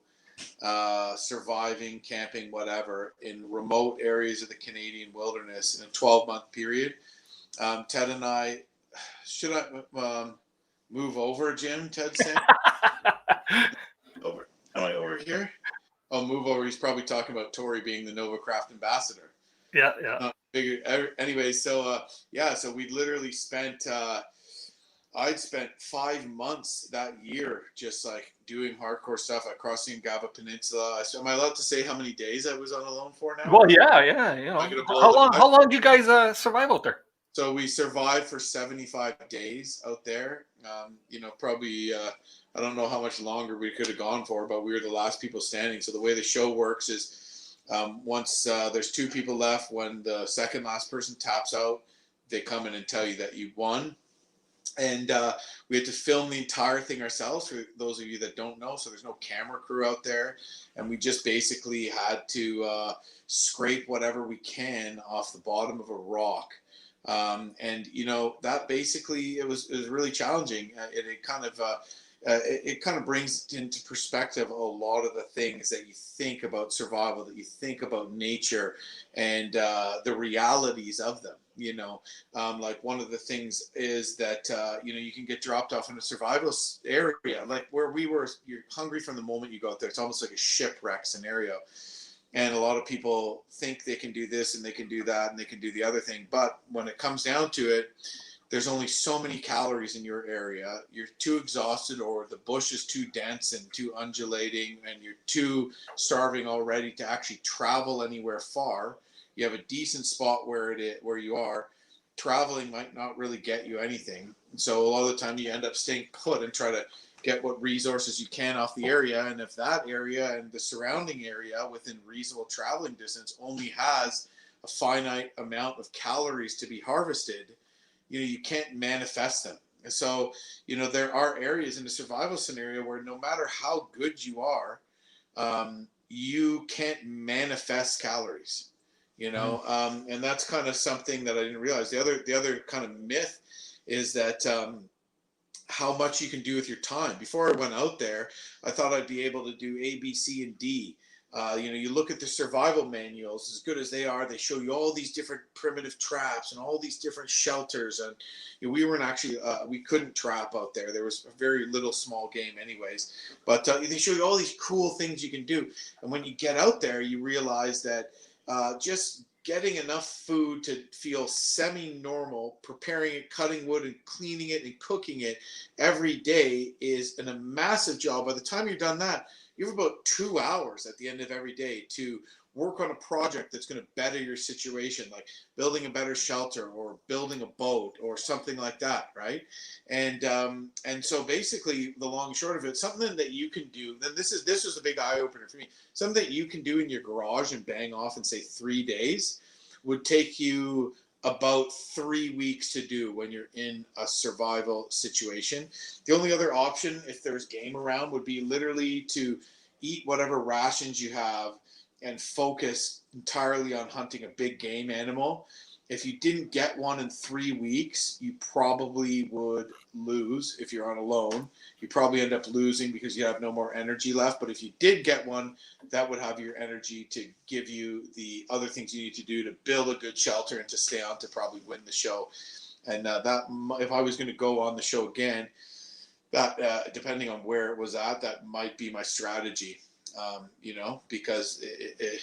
surviving, camping, whatever, in remote areas of the Canadian wilderness in a 12-month period. Ted and I, should I move over, Jim? Ted said. Over. Am I over here? Oh, move over. He's probably talking about Tori being the Novacraft ambassador. Yeah. Anyway, so so we literally spent. I'd spent 5 months that year just like doing hardcore stuff, like crossing Gava Peninsula. So am I allowed to say how many days I was on Alone for now? Well, yeah. You know, how long did you guys survive out there? So we survived for 75 days out there. Probably I don't know how much longer we could have gone for, but we were the last people standing. So the way the show works is once there's 2 people left, when the second last person taps out, they come in and tell you that you won. And we had to film the entire thing ourselves, for those of you that don't know. So there's no camera crew out there. And we just basically had to scrape whatever we can off the bottom of a rock. That basically, it was really challenging. It kind of brings into perspective a lot of the things that you think about survival, that you think about nature, and the realities of them. Like one of the things is that you can get dropped off in a survival area, like where we were. You're hungry from the moment you go out there. It's almost like a shipwreck scenario. And a lot of people think they can do this and they can do that and they can do the other thing. But when it comes down to it, there's only so many calories in your area. You're too exhausted, or the bush is too dense and too undulating, and you're too starving already to actually travel anywhere far. You have a decent spot where you are. Traveling might not really get you anything. So a lot of the time you end up staying put and try to get what resources you can off the area. And if that area and the surrounding area within reasonable traveling distance only has a finite amount of calories to be harvested, you can't manifest them. So, there are areas in the survival scenario where no matter how good you are, you can't manifest calories, and that's kind of something that I didn't realize. The other kind of myth is that how much you can do with your time. Before I went out there, I thought I'd be able to do A, B, C, and D. You look at the survival manuals, as good as they are, they show you all these different primitive traps and all these different shelters. And we weren't actually, we couldn't trap out there. There was very little small game anyways. But they show you all these cool things you can do. And when you get out there, you realize that just getting enough food to feel semi-normal, preparing it, cutting wood and cleaning it and cooking it every day is a massive job. By the time you're done that, you have about 2 hours at the end of every day to work on a project that's going to better your situation, like building a better shelter or building a boat or something like that, right? And so basically, the long and short of it, something that you can do. Then this was a big eye opener for me. Something that you can do in your garage and bang off in say 3 days would take you about 3 weeks to do when you're in a survival situation. The only other option, if there's game around, would be literally to eat whatever rations you have and focus entirely on hunting a big game animal. If you didn't get one in 3 weeks, you probably would lose. If you're on alone, you probably end up losing because you have no more energy left. But if you did get one, that would have your energy to give you the other things you need to do to build a good shelter and to stay on to probably win the show. And that, if I was going to go on the show again, that depending on where it was at, that might be my strategy. Because it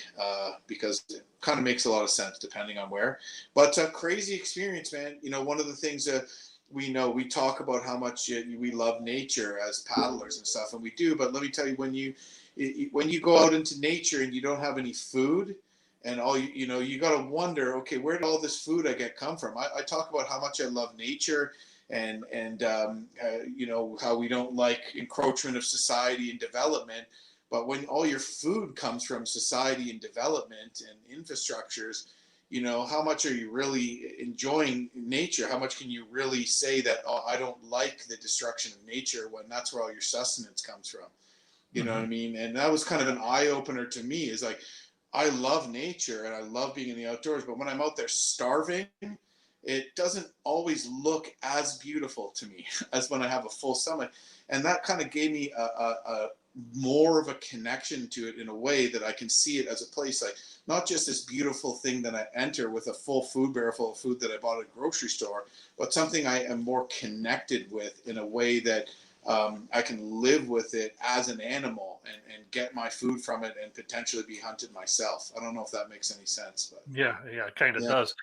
kind of makes a lot of sense depending on where. But crazy experience, man. One of the things that we talk about how much we love nature as paddlers and stuff, and we do. But let me tell you, when you go out into nature and you don't have any food, and you got to wonder, okay, where did all this food I get come from? I talk about how much I love nature. And how we don't like encroachment of society and development. But when all your food comes from society and development and infrastructures, how much are you really enjoying nature? How much can you really say that, oh, I don't like the destruction of nature, when that's where all your sustenance comes from? You know what I mean? And that was kind of an eye opener to me, is like, I love nature and I love being in the outdoors, but when I'm out there starving, it doesn't always look as beautiful to me as when I have a full stomach. And that kind of gave me a more of a connection to it in a way that I can see it as a place, like not just this beautiful thing that I enter with a full food barrel full of food that I bought at a grocery store, but something I am more connected with in a way that I can live with it as an animal and get my food from it and potentially be hunted myself. I don't know if that makes any sense, but Yeah, it kind of does.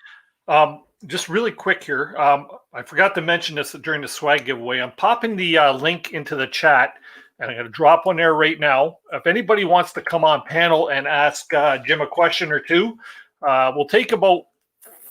Just really quick here. I forgot to mention this during the swag giveaway. I'm popping the link into the chat, and I'm going to drop one there right now. If anybody wants to come on panel and ask Jim a question or two, we'll take about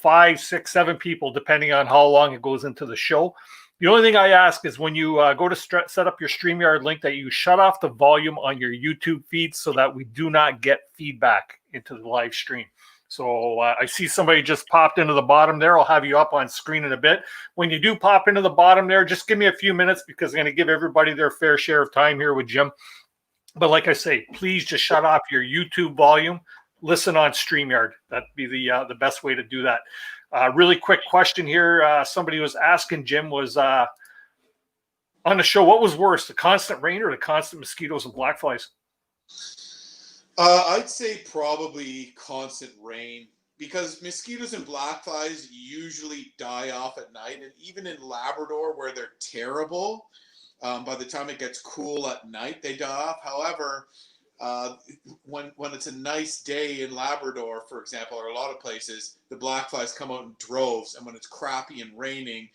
5, 6, 7 people, depending on how long it goes into the show. The only thing I ask is when you go to set up your StreamYard link, that you shut off the volume on your YouTube feed so that we do not get feedback into the live stream. So I see somebody just popped into the bottom there. I'll have you up on screen in a bit. When you do pop into the bottom there, just give me a few minutes, because I'm going to give everybody their fair share of time here with Jim. But like I say, please just shut off your YouTube volume. Listen on StreamYard. That'd be the best way to do that. Really quick question here. Somebody was asking Jim, was on the show, what was worse, the constant rain or the constant mosquitoes and black flies? I'd say probably constant rain, because mosquitoes and black flies usually die off at night. And even in Labrador, where they're terrible, by the time it gets cool at night, they die off. However, when it's a nice day in Labrador, for example, or a lot of places, the black flies come out in droves. And when it's crappy and raining,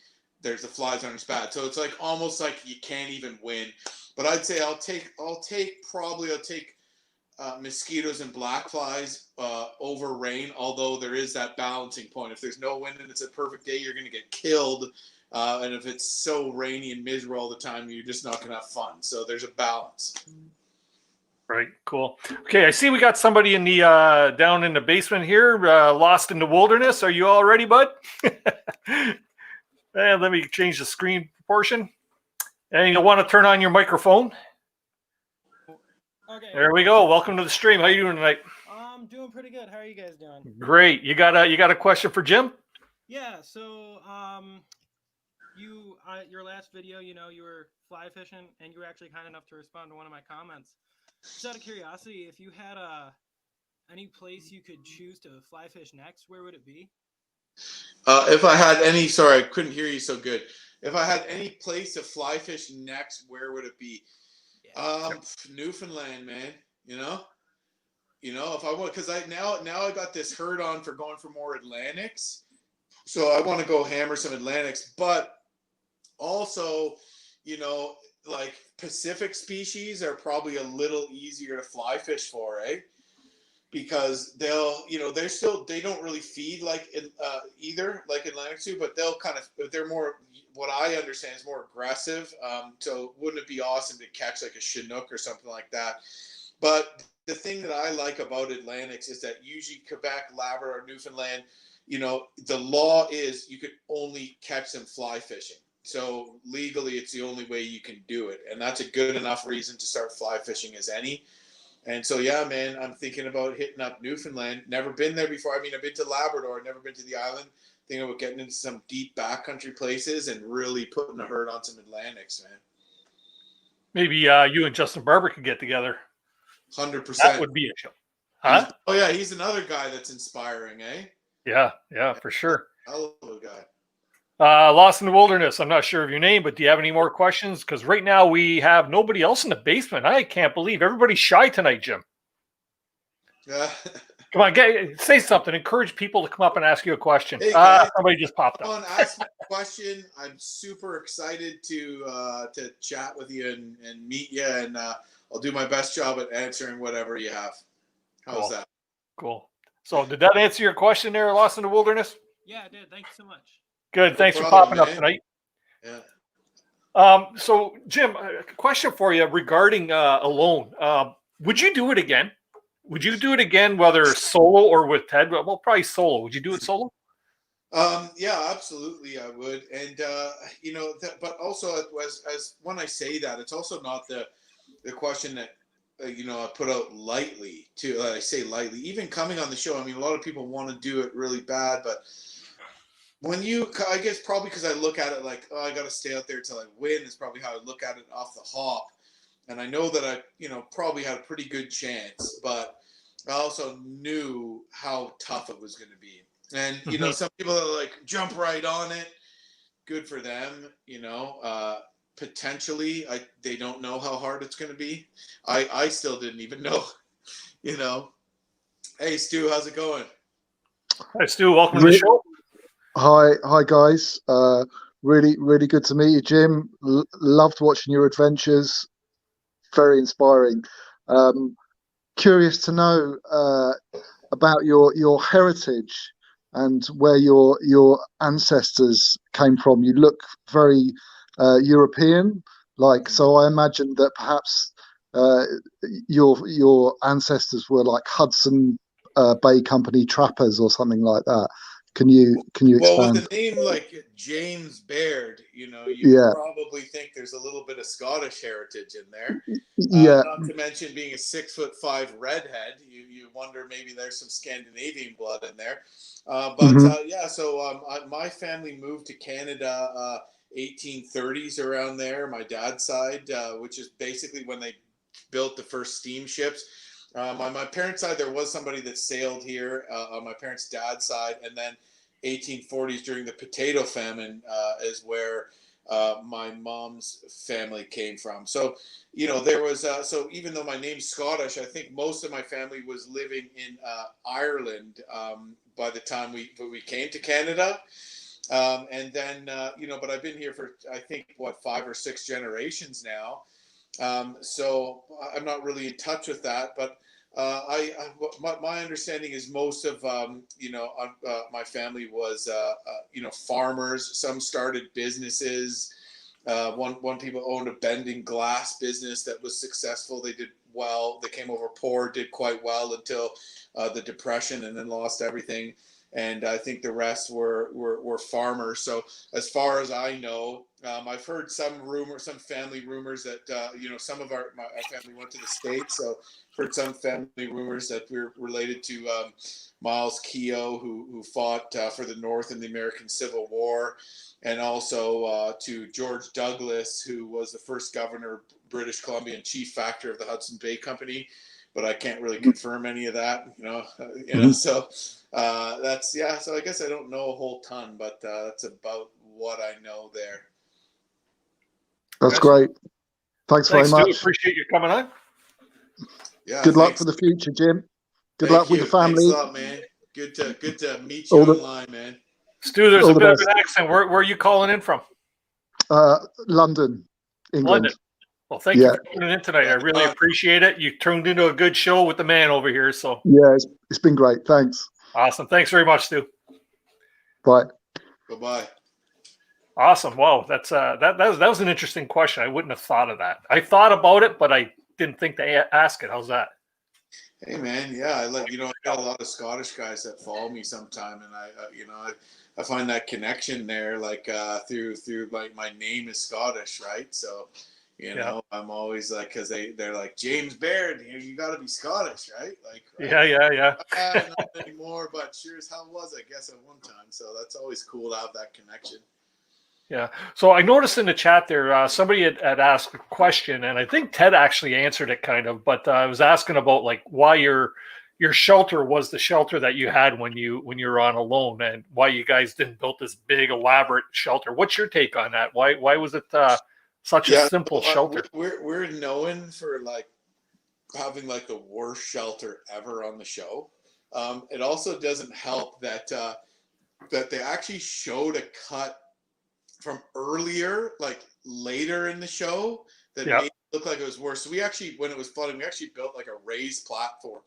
the flies aren't as bad. So it's like almost like you can't even win. But I'd say I'll take mosquitoes and black flies over rain, although there is that balancing point. If there's no wind and it's a perfect day, you're going to get killed. And if it's so rainy and miserable all the time, you're just not going to have fun. So there's a balance. Right. Cool. Okay. I see we got somebody in the down in the basement here, lost in the wilderness. Are you all ready, bud? And let me change the screen proportion. And you'll want to turn on your microphone. Okay. There we go. Welcome to the stream. How you doing tonight? I'm doing pretty good. How are you guys doing? Great. You got a question for Jim? Yeah. So, your last video, you were fly fishing, and you were actually kind enough to respond to one of my comments. Just out of curiosity, if you had any place you could choose to fly fish next, where would it be? If I had any, sorry, I couldn't hear you so good. If I had any place to fly fish next, where would it be? Yeah. Newfoundland, man. If I want, because now I got this herd on for going for more Atlantics, so I want to go hammer some Atlantics, but also, like Pacific species are probably a little easier to fly fish for, eh? Because they don't really feed like either like Atlantic do, but they're more, what I understand is more aggressive. So wouldn't it be awesome to catch like a Chinook or something like that? But the thing that I like about Atlantics is that usually Quebec, Labrador, Newfoundland, the law is you could only catch them fly fishing. So legally, it's the only way you can do it, and that's a good enough reason to start fly fishing as any. And so, yeah, man, I'm thinking about hitting up Newfoundland. Never been there before. I mean, I've been to Labrador, never been to the island. Thinking about getting into some deep backcountry places and really putting a herd on some Atlantics, man. Maybe you and Justin Barber could get together. 100%. That would be a show. Huh? He's another guy that's inspiring, eh? Yeah, for sure. Hell of a guy. Lost in the Wilderness. I'm not sure of your name, but do you have any more questions? Because right now we have nobody else in the basement. I can't believe everybody's shy tonight, Jim. Yeah. Come on, say something. Encourage people to come up and ask you a question. Hey, guys, somebody just popped up. Come on, ask me a question. I'm super excited to chat with you and meet you, and I'll do my best job at answering whatever you have. How's that? Cool. So did that answer your question there, Lost in the Wilderness? Yeah, it did. Thank you so much. Good. Thanks for popping up tonight. Yeah. So, Jim, a question for you regarding Alone. Would you do it again? Would you do it again, whether solo or with Ted? Well, probably solo. Would you do it solo? Yeah, absolutely, I would. And but also as when I say that, it's also not the question that I put out lightly. I say lightly, even coming on the show. I mean, a lot of people want to do it really bad, but I guess probably because I look at it like, oh, I got to stay out there till I win is probably how I look at it off the hop. And I know that I, probably had a pretty good chance, but I also knew how tough it was going to be. And, some people are like, jump right on it. Good for them. Potentially, they don't know how hard it's going to be. I still didn't even know, Hey, Stu, how's it going? Hi, Stu. Welcome to the show. Hi guys. Really good to meet you, Jim. Loved watching your adventures. Very inspiring. Curious to know about your heritage and where your ancestors came from. You look very European, so I imagine that perhaps your ancestors were like Hudson Bay Company trappers or something like that. Can you expand? Well, with a name like James Baird, you probably think there's a little bit of Scottish heritage in there. Yeah. Not to mention being a 6'5" redhead, you wonder maybe there's some Scandinavian blood in there. So my family moved to Canada 1830s around there. My dad's side, which is basically when they built the first steamships. On my parents' side, there was somebody that sailed here on my parents' dad's side, and then 1840s during the potato famine is where my mom's family came from. So, there was so even though my name's Scottish, I think most of my family was living in Ireland by the time we came to Canada. And then but I've been here for I think 5 or 6 generations now. So I'm not really in touch with that, but my understanding is most of my family was farmers. Some started businesses. One people owned a bending glass business that was successful. They did well. They came over poor, did quite well until the Depression, and then lost everything. and I think the rest were farmers. So as far as I know, I've heard some family rumors that some of our family went to the States, so I've heard some family rumors that we're related to Miles Keogh, who fought for the North in the American Civil War, and also to George Douglas, who was the first governor of British Columbia and chief factor of the Hudson Bay Company. But I can't really confirm any of that, So that's So I guess I don't know a whole ton, but that's about what I know there. That's great. Thanks very much. Stu. Appreciate you coming on. Yeah. Good luck for the future, Jim. Good luck with the family. Thanks a lot, man. Good to meet you online, man. Stu, there's a bit of an accent. Where are you calling in from? London, England. London. Well, thank you for tuning in tonight. I really appreciate it. You turned into a good show with the man over here. So yeah, it's been great. Thanks. Awesome. Thanks very much, Stu. Bye. Bye-bye. Awesome. Wow, that was an interesting question. I wouldn't have thought of that. I thought about it, but I didn't think to ask it. How's that? Hey man, yeah, I got a lot of Scottish guys that follow me sometime, and I find that connection there, like through like my name is Scottish, right? So I'm always like, because they're like, James Baird, you got to be Scottish, right? Like, right? Yeah. Not anymore, but sure as hell was, I guess, at one time. So that's always cool to have that connection. Yeah. So I noticed in the chat there, somebody had asked a question, and I think Ted actually answered it kind of, but I was asking about like why your shelter was the shelter that you had when you were on alone, and why you guys didn't build this big elaborate shelter. What's your take on that? Why was it such a simple shelter? We're known for like having like the worst shelter ever on the show. It also doesn't help that they actually showed a cut from earlier, like later in the show, that made it look like it was worse. So we actually, when it was flooding, we actually built like a raised platform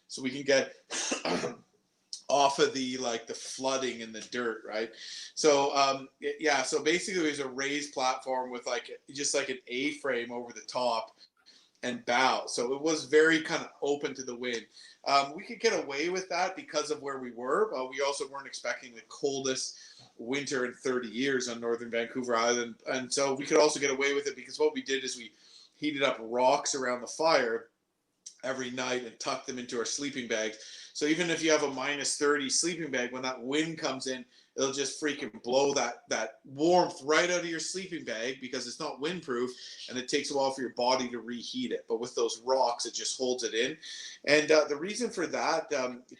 so we can get off of the flooding in the dirt, right? So so basically it was a raised platform with just like an A-frame over the top and bow. So it was very kind of open to the wind. We could get away with that because of where we were, but we also weren't expecting the coldest winter in 30 years on northern Vancouver Island. And so we could also get away with it because what we did is we heated up rocks around the fire every night and tucked them into our sleeping bags. So even if you have a -30 sleeping bag, when that wind comes in, it'll just freaking blow that warmth right out of your sleeping bag because it's not windproof, and it takes a while for your body to reheat it. But with those rocks, it just holds it in. And the reason for that,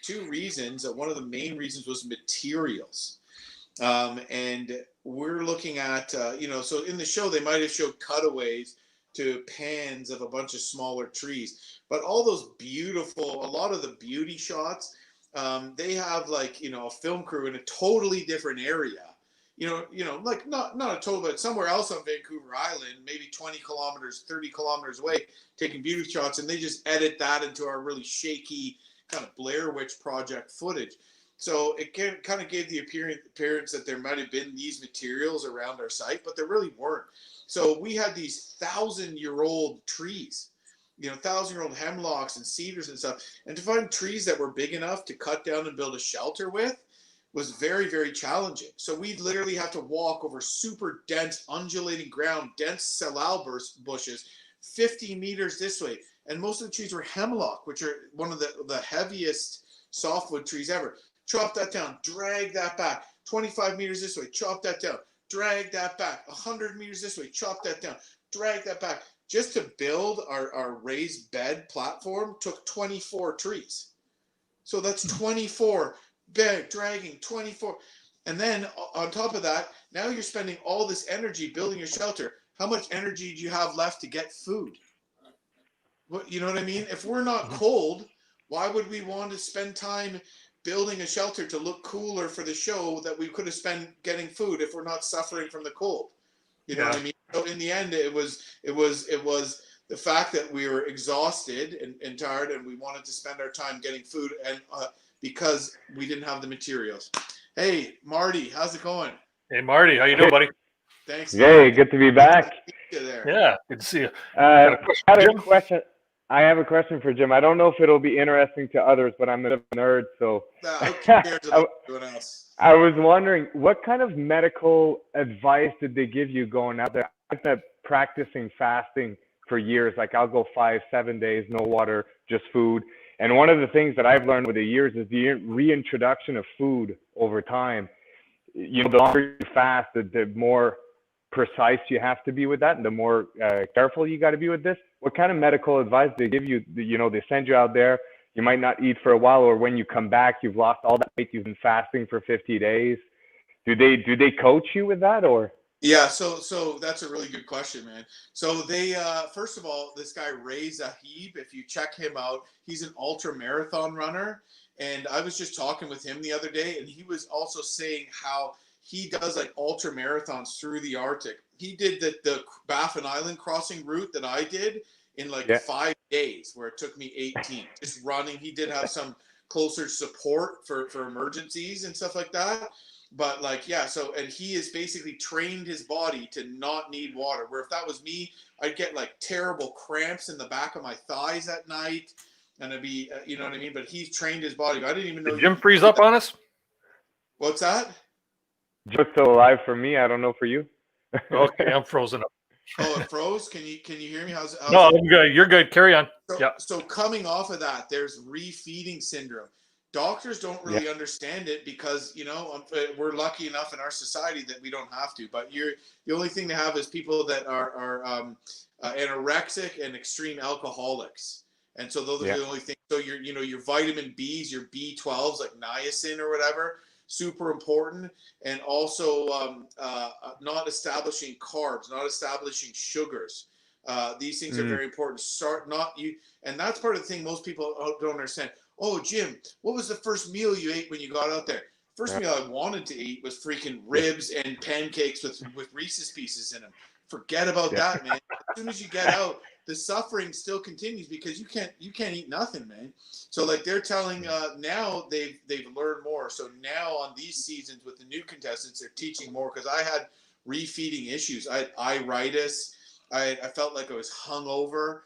two reasons. One of the main reasons was materials. And we're looking at, so in the show, they might have showed cutaways to pans of a bunch of smaller trees, but all those a lot of the beauty shots, they have a film crew in a totally different area, like not a total, but somewhere else on Vancouver Island, maybe 20 kilometers, 30 kilometers away, taking beauty shots. And they just edit that into our really shaky kind of Blair Witch Project footage. So it kind of gave the appearance that there might have been these materials around our site, but there really weren't. So we had these 1,000-year-old trees, 1,000-year-old hemlocks and cedars and stuff. And to find trees that were big enough to cut down and build a shelter with was very, very challenging. So we'd literally have to walk over super dense, undulating ground, dense salal bushes, 50 meters this way. And most of the trees were hemlock, which are one of the heaviest softwood trees ever. Chop that down, drag that back, 25 meters this way, chop that down, drag that back, 100 meters this way, chop that down, drag that back. Just to build our raised bed platform took 24 trees. So that's 24 dragging 24. And then on top of that, now you're spending all this energy building your shelter. How much energy do you have left to get food? You know what I mean? If we're not cold, why would we want to spend time building a shelter to look cooler for the show that we could have spent getting food if we're not suffering from the cold? You know what I mean? So in the end, it was the fact that we were exhausted and tired, and we wanted to spend our time getting food, and because we didn't have the materials. Hey, Marty, how's it going? Hey, Marty, how you doing, buddy? Thanks. Hey, good to be back. There. Yeah, good to see you. I had a question. I have a question for Jim. I don't know if it'll be interesting to others, but I'm a bit of a nerd, so Who cares about everyone else? I was wondering what kind of medical advice did they give you going out there? I've been practicing fasting for years. Like I'll go 5, 7 days, no water, just food. And one of the things that I've learned over the years is the reintroduction of food over time. You know, the longer you fast, the more precise you have to be with that, and the more careful you got to be with this. What kind of medical advice they give you? You know, they send you out there. You might not eat for a while, or when you come back, you've lost all that weight. You've been fasting for 50 days. Do they coach you with that, or? Yeah, so that's a really good question, man. So they first of all, this guy Ray Zahib, if you check him out, he's an ultra marathon runner, and I was just talking with him the other day, and he was also saying how he does like ultra marathons through the Arctic. He did the Baffin Island crossing route that I did in like 5 days, where it took me 18 just running. He did have some closer support for emergencies and stuff like that. But like, yeah, so, and he has basically trained his body to not need water, where if that was me, I'd get like terrible cramps in the back of my thighs at night, and it'd be, you know what I mean? But he's trained his body. I didn't even know. Did Jim freeze up on us? What's that? Jim's still alive for me. I don't know for you. Okay, I'm frozen up. Oh, it froze. Can you hear me? How's No, I'm good. You're good. Carry on. So, so coming off of that, there's refeeding syndrome. Doctors don't really understand it because, you know, we're lucky enough in our society that we don't have to. But the only thing they have is people that are anorexic and extreme alcoholics. And so those are the only things. So your vitamin Bs, your B12s like niacin or whatever, super important. And also not establishing carbs, not establishing sugars. These things are very important. And that's part of the thing most people don't understand. Oh, Jim, what was the first meal you ate when you got out there? First meal I wanted to eat was freaking ribs and pancakes with Reese's Pieces in them. Forget about that, man. As soon as you get out, the suffering still continues because you can't eat nothing, man. So like they're telling now they've learned more. So now on these seasons with the new contestants, they're teaching more because I had refeeding issues. I had iritis. I felt like I was hungover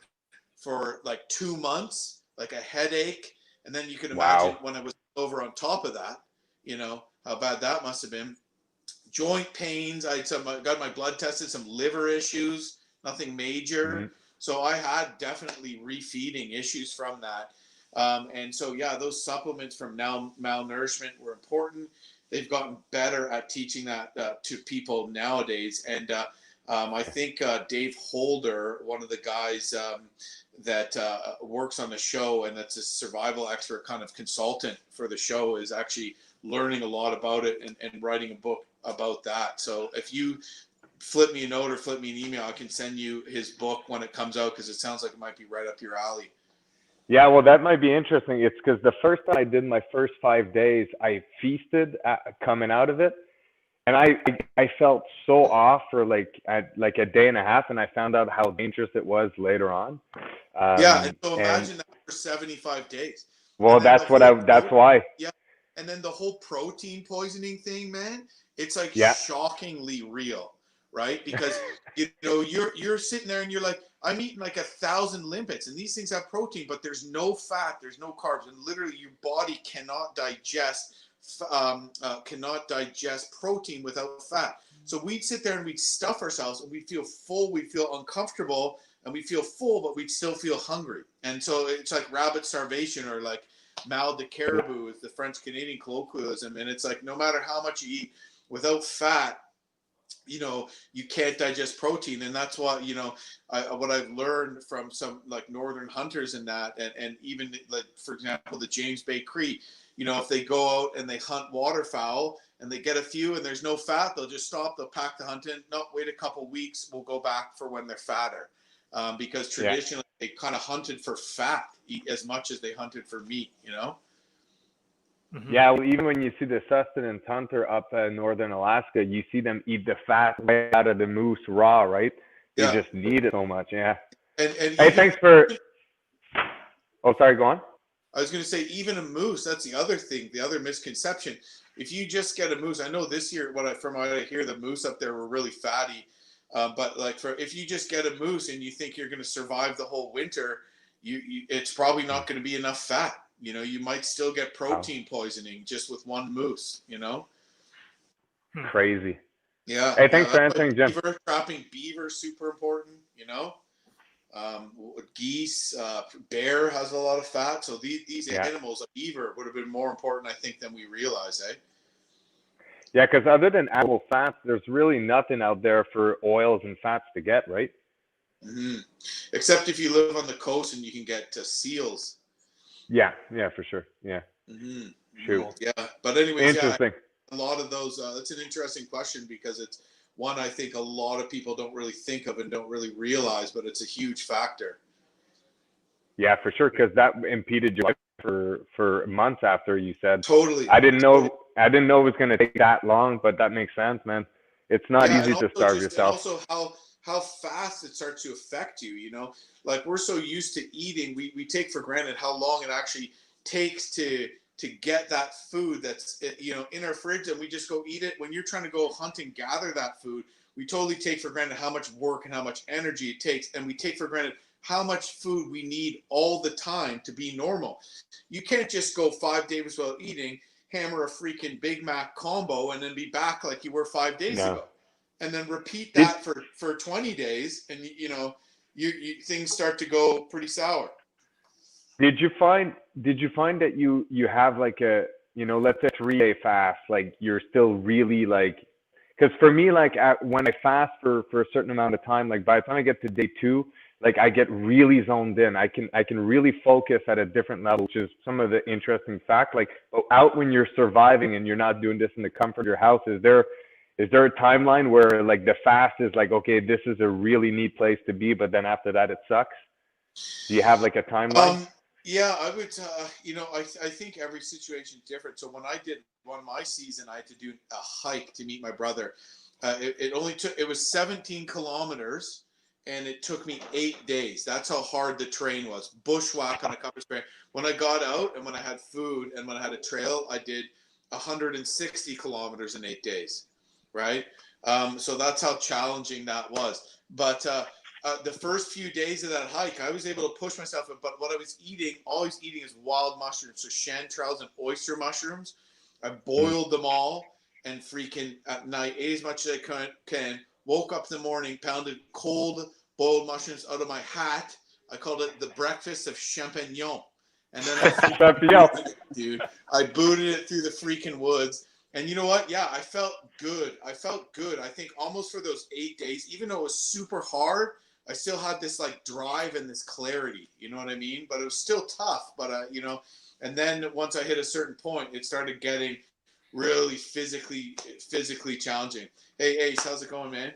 for like 2 months, like a headache. And then you can imagine when I was over on top of that, you know, how bad that must have been. Joint pains. I got my blood tested, some liver issues, nothing major. So I had definitely refeeding issues from that. And so, yeah, those supplements from malnourishment were important. They've gotten better at teaching that to people nowadays. And I think Dave Holder, one of the guys that works on the show and that's a survival expert kind of consultant for the show, is actually learning a lot about it and writing a book about that. So if you flip me a note or flip me an email, I can send you his book when it comes out, because it sounds like it might be right up your alley. Yeah, well, that might be interesting. It's because the first time I did my first 5 days, I feasted coming out of it. And I felt so off for like a day and a half, and I found out how dangerous it was later on. And so imagine that for 75 days. Well, that's why. Yeah, and then the whole protein poisoning thing, man, it's like shockingly real, right? Because you know you're sitting there and you're like, I'm eating like 1,000 limpets, and these things have protein, but there's no fat, there's no carbs, and literally your body cannot digest protein without fat. So we'd sit there and we'd stuff ourselves, and we'd feel full, we'd feel uncomfortable, and we'd feel full, but we'd still feel hungry. And so it's like rabbit starvation, or like mal de caribou is the French Canadian colloquialism. And it's like no matter how much you eat, without fat, you know, you can't digest protein. And that's why, you know, what I've learned from some like northern hunters and that, and even like, for example, the James Bay Cree, you know, if they go out and they hunt waterfowl and they get a few and there's no fat, they'll just stop, they'll pack the hunt in. No, wait a couple weeks, we'll go back for when they're fatter. Because traditionally they kind of hunted for fat as much as they hunted for meat, you know? Yeah, well, even when you see the sustenance hunter up in northern Alaska, you see them eat the fat right out of the moose raw, right? They just need it so much, And hey, thanks for... Oh, sorry, go on. I was going to say, even a moose, that's the other thing, the other misconception. If you just get a moose, I know this year, from what I hear, the moose up there were really fatty. But like if you just get a moose and you think you're going to survive the whole winter, it's probably not going to be enough fat. You know, you might still get protein poisoning just with one moose, you know? Crazy. Yeah. Hey, thanks for answering, Jim. Trapping beaver, super important, you know? Geese, bear has a lot of fat. So these animals, a beaver would have been more important, I think, than we realize, eh? Yeah, because other than animal fats, there's really nothing out there for oils and fats to get, right? Mm-hmm. Except if you live on the coast and you can get seals. Yeah, for sure. Yeah. Mm-hmm. Shoot. Yeah, but anyways, interesting. A lot of those. That's an interesting question because it's one I think a lot of people don't really think of and don't really realize, but it's a huge factor. Yeah, for sure, because that impeded your life for months after you said. Totally. I didn't know it was going to take that long, but that makes sense, man. It's not easy to starve yourself. And also how fast it starts to affect you. You know, like we're so used to eating, we take for granted how long it actually takes to get that food that's, you know, in our fridge, and we just go eat it. When you're trying to go hunt and gather that food, we totally take for granted how much work and how much energy it takes, and we take for granted how much food we need all the time to be normal. You can't just go 5 days without eating, hammer a freaking Big Mac combo, and then be back like you were 5 days ago, and then repeat that for 20 days, and you know, you things start to go pretty sour. Did you find that you have like a, you know, let's say 3-day fast, like you're still really like, because for me, like when I fast for a certain amount of time, like by the time I get to day 2, like I get really zoned in. I can really focus at a different level, which is some of the interesting fact. Like out when you're surviving and you're not doing this in the comfort of your house, is there a timeline where like the fast is like, okay, this is a really neat place to be, but then after that it sucks? Do you have like a timeline? Yeah, I would, you know, I think every situation is different. So when I did my season, I had to do a hike to meet my brother. It was 17 kilometers, and it took me 8 days. That's how hard the train was. Bushwhack on a couple of train. When I got out and when I had food and when I had a trail, I did 160 kilometers in 8 days, right? So that's how challenging that was. But the first few days of that hike, I was able to push myself. But what I was eating, always eating, is wild mushrooms. So chanterelles and oyster mushrooms. I boiled them all and freaking at night ate as much as I can. Woke up in the morning, pounded cold boiled mushrooms out of my hat. I called it the breakfast of champignon. And then I booted it through the freaking woods. And you know what? Yeah, I felt good. I think almost for those 8 days, even though it was super hard, I still had this like drive and this clarity. You know what I mean? But it was still tough. But you know, and then once I hit a certain point, it started getting really physically challenging. Hey, Ace, how's it going, man?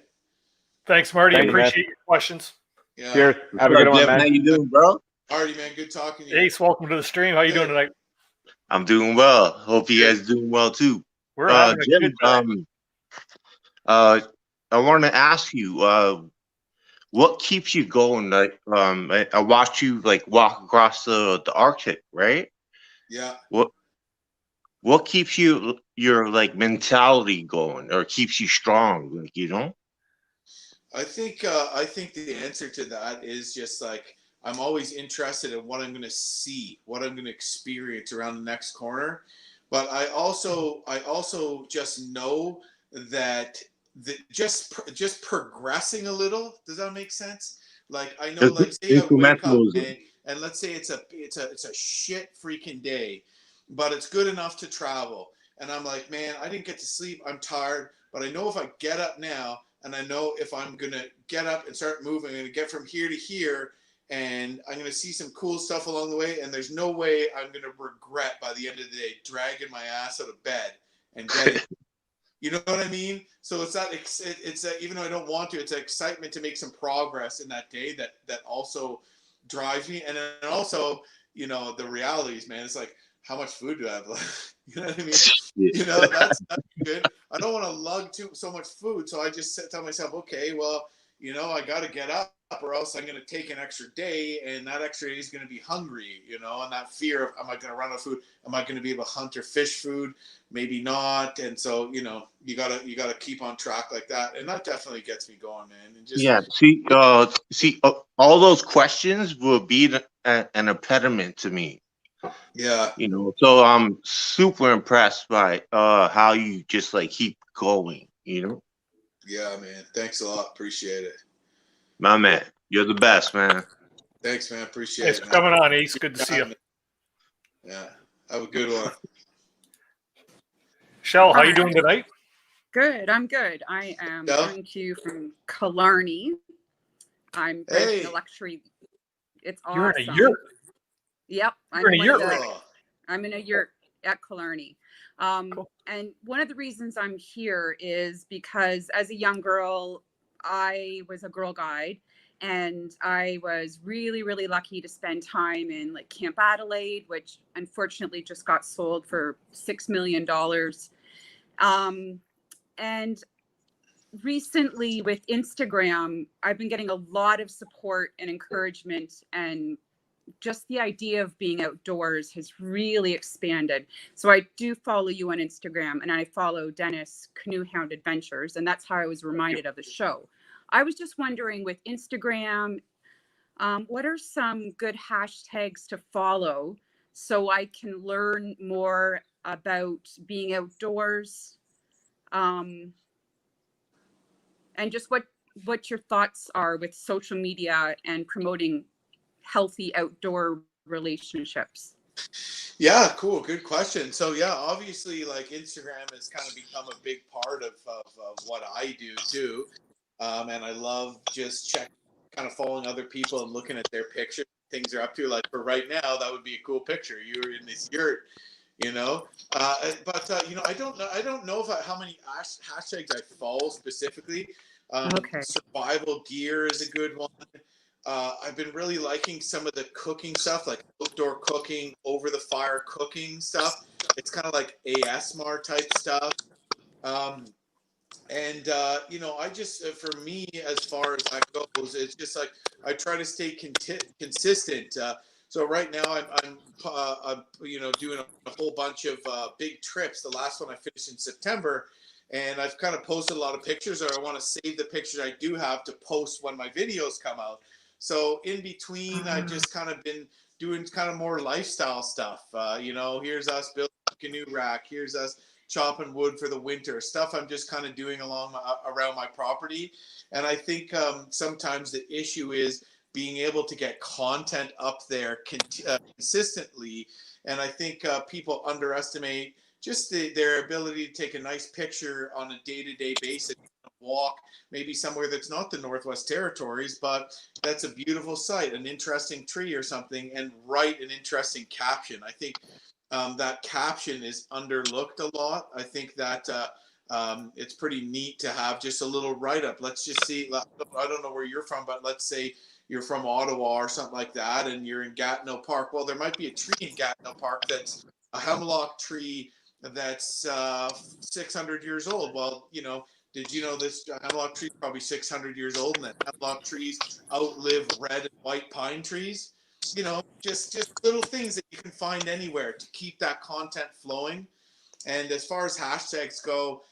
Thanks, Marty. Appreciate your questions. Yeah. Cheers. Have a good one, man. How you doing, bro? Marty, man, good talking to you. Ace, welcome to the stream. How you doing tonight? I'm doing well. Hope you guys are doing well too. We're having a Jim, good time. I want to ask you, what keeps you going? Like, I watched you like walk across the Arctic, right? Yeah. What keeps your like mentality going, or keeps you strong? Like, you know. I think the answer to that is just like, I'm always interested in what I'm going to see, what I'm going to experience around the next corner. But I also just know that just progressing a little. Does that make sense? Like I know, like say I wake up and let's say it's a shit freaking day, but it's good enough to travel. And I'm like, man, I didn't get to sleep. I'm tired, but I know if I get up now, and I know if I'm going to get up and start moving, I'm going to get from here to here, and I'm going to see some cool stuff along the way, and there's no way I'm going to regret by the end of the day dragging my ass out of bed and getting, you know what I mean? So it's that even though I don't want to, it's an excitement to make some progress in that day that also drives me. And then also, you know, the realities, man, it's like, how much food do I have left? You know what I mean? You know, that's good. I don't want to lug so much food, so I just tell myself, okay, well, you know, I got to get up, or else I'm going to take an extra day, and that extra day is going to be hungry, you know, and that fear of, am I going to run out of food? Am I going to be able to hunt or fish food? Maybe not. And so, you know, you gotta keep on track like that, and that definitely gets me going, man. And just all those questions will be an impediment to me. Yeah. So I'm super impressed by how you just like keep going. Yeah, man. Thanks a lot. Appreciate it. My man, you're the best, man. Thanks, man. Appreciate Thanks it. for coming on, Ace. Good to see you. Yeah. Have a good one. Shell, how you doing tonight? Good. I'm good. I am Yeah. coming to you from Killarney. I'm renting a luxury. It's awesome. You're in a yurt. Yep. You're in a yurt. I'm in a yurt at Killarney. Cool. And one of the reasons I'm here is because as a young girl, I was a Girl Guide, and I was really, really lucky to spend time in like Camp Adelaide, which unfortunately just got sold for $6 million. And recently with Instagram, I've been getting a lot of support and encouragement, and just the idea of being outdoors has really expanded. So I do follow you on Instagram, and I follow Dennis CANOEHOUND Adventures, and that's how I was reminded of the show. I was just wondering with Instagram, what are some good hashtags to follow so I can learn more about being outdoors? And just what your thoughts are with social media and promoting healthy outdoor relationships. Yeah, cool. Good question. So yeah, obviously like Instagram has kind of become a big part of what I do too. And I love just kind of following other people and looking at their pictures, things they're up to. Like for right now, that would be a cool picture. You were in this yurt, but I don't know how many hashtags I follow specifically. Okay. Survival gear is a good one. I've been really liking some of the cooking stuff, like outdoor cooking, over the fire cooking stuff. It's kind of like ASMR type stuff. I just, for me, as far as that goes, it's just like I try to stay consistent. So right now I'm doing a whole bunch of big trips. The last one I finished in September, and I've kind of posted a lot of pictures, or I want to save the pictures I do have to post when my videos come out. So in between, I've just kind of been doing kind of more lifestyle stuff. Here's us building a canoe rack. Here's us chopping wood for the winter. Stuff I'm just kind of doing around my property. And I think sometimes the issue is being able to get content up there consistently. And I think people underestimate just their ability to take a nice picture on a day-to-day basis, walk maybe somewhere that's not the Northwest Territories, but that's a beautiful site, an interesting tree or something, and write an interesting caption. I think that caption is underlooked a lot. I think that it's pretty neat to have just a little write-up. Let's just see, I don't know where you're from, but let's say you're from Ottawa or something like that, and you're in Gatineau Park. Well, there might be a tree in Gatineau Park that's a hemlock tree that's 600 years old. Well, did you know this hemlock tree is probably 600 years old, and that hemlock trees outlive red and white pine trees? Just little things that you can find anywhere to keep that content flowing. And as far as hashtags go,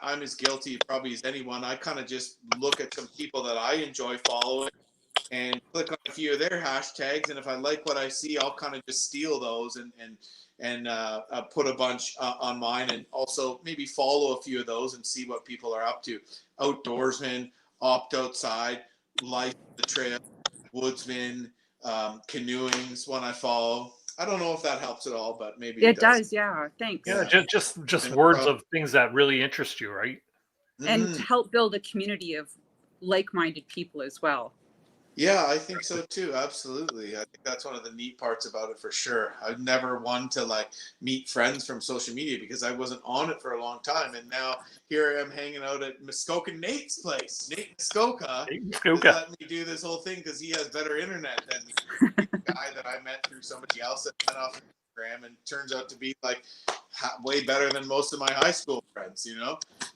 I'm as guilty probably as anyone. I kind of just look at some people that I enjoy following and click on a few of their hashtags. And if I like what I see, I'll kind of just steal those and put a bunch on mine, and also maybe follow a few of those and see what people are up to. Outdoorsman, opt outside, life the trail, woodsman, canoeing's one I follow. I don't know if that helps at all, but maybe it does. Yeah, thanks. Yeah, just words of things that really interest you, right? And to help build a community of like-minded people as well. Yeah, I think so too. Absolutely. I think that's one of the neat parts about it for sure. I've never wanted to meet friends from social media because I wasn't on it for a long time. And now here I am hanging out at Muskoka Nate's place. Nate Muskoka is letting me do this whole thing because he has better internet than me. The guy that I met through somebody else that went off Instagram and turns out to be way better than most of my high school friends,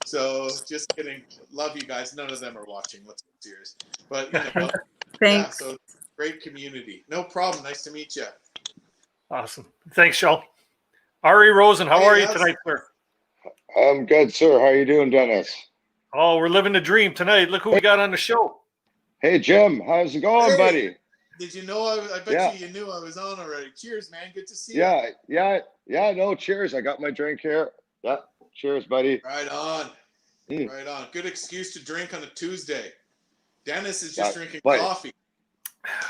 So just kidding. Love you guys. None of them are watching. Let's be serious. But, Thanks. Yeah, so great community. No problem. Nice to meet you. Awesome. Thanks, Shell. Ari Rosen, how are you tonight, sir? I'm good, sir. How are you doing, Dennis? Oh, we're living the dream tonight. Look who we got on the show. Hey Jim, how's it going, Hey, buddy? did you know I bet Yeah, you knew I was on already. Cheers, man. Good to see you. yeah. No, cheers. I got my drink here. Yeah, cheers, buddy. Right on. Mm, Right on. Good excuse to drink on a Tuesday. Dennis is just yeah, drinking but coffee.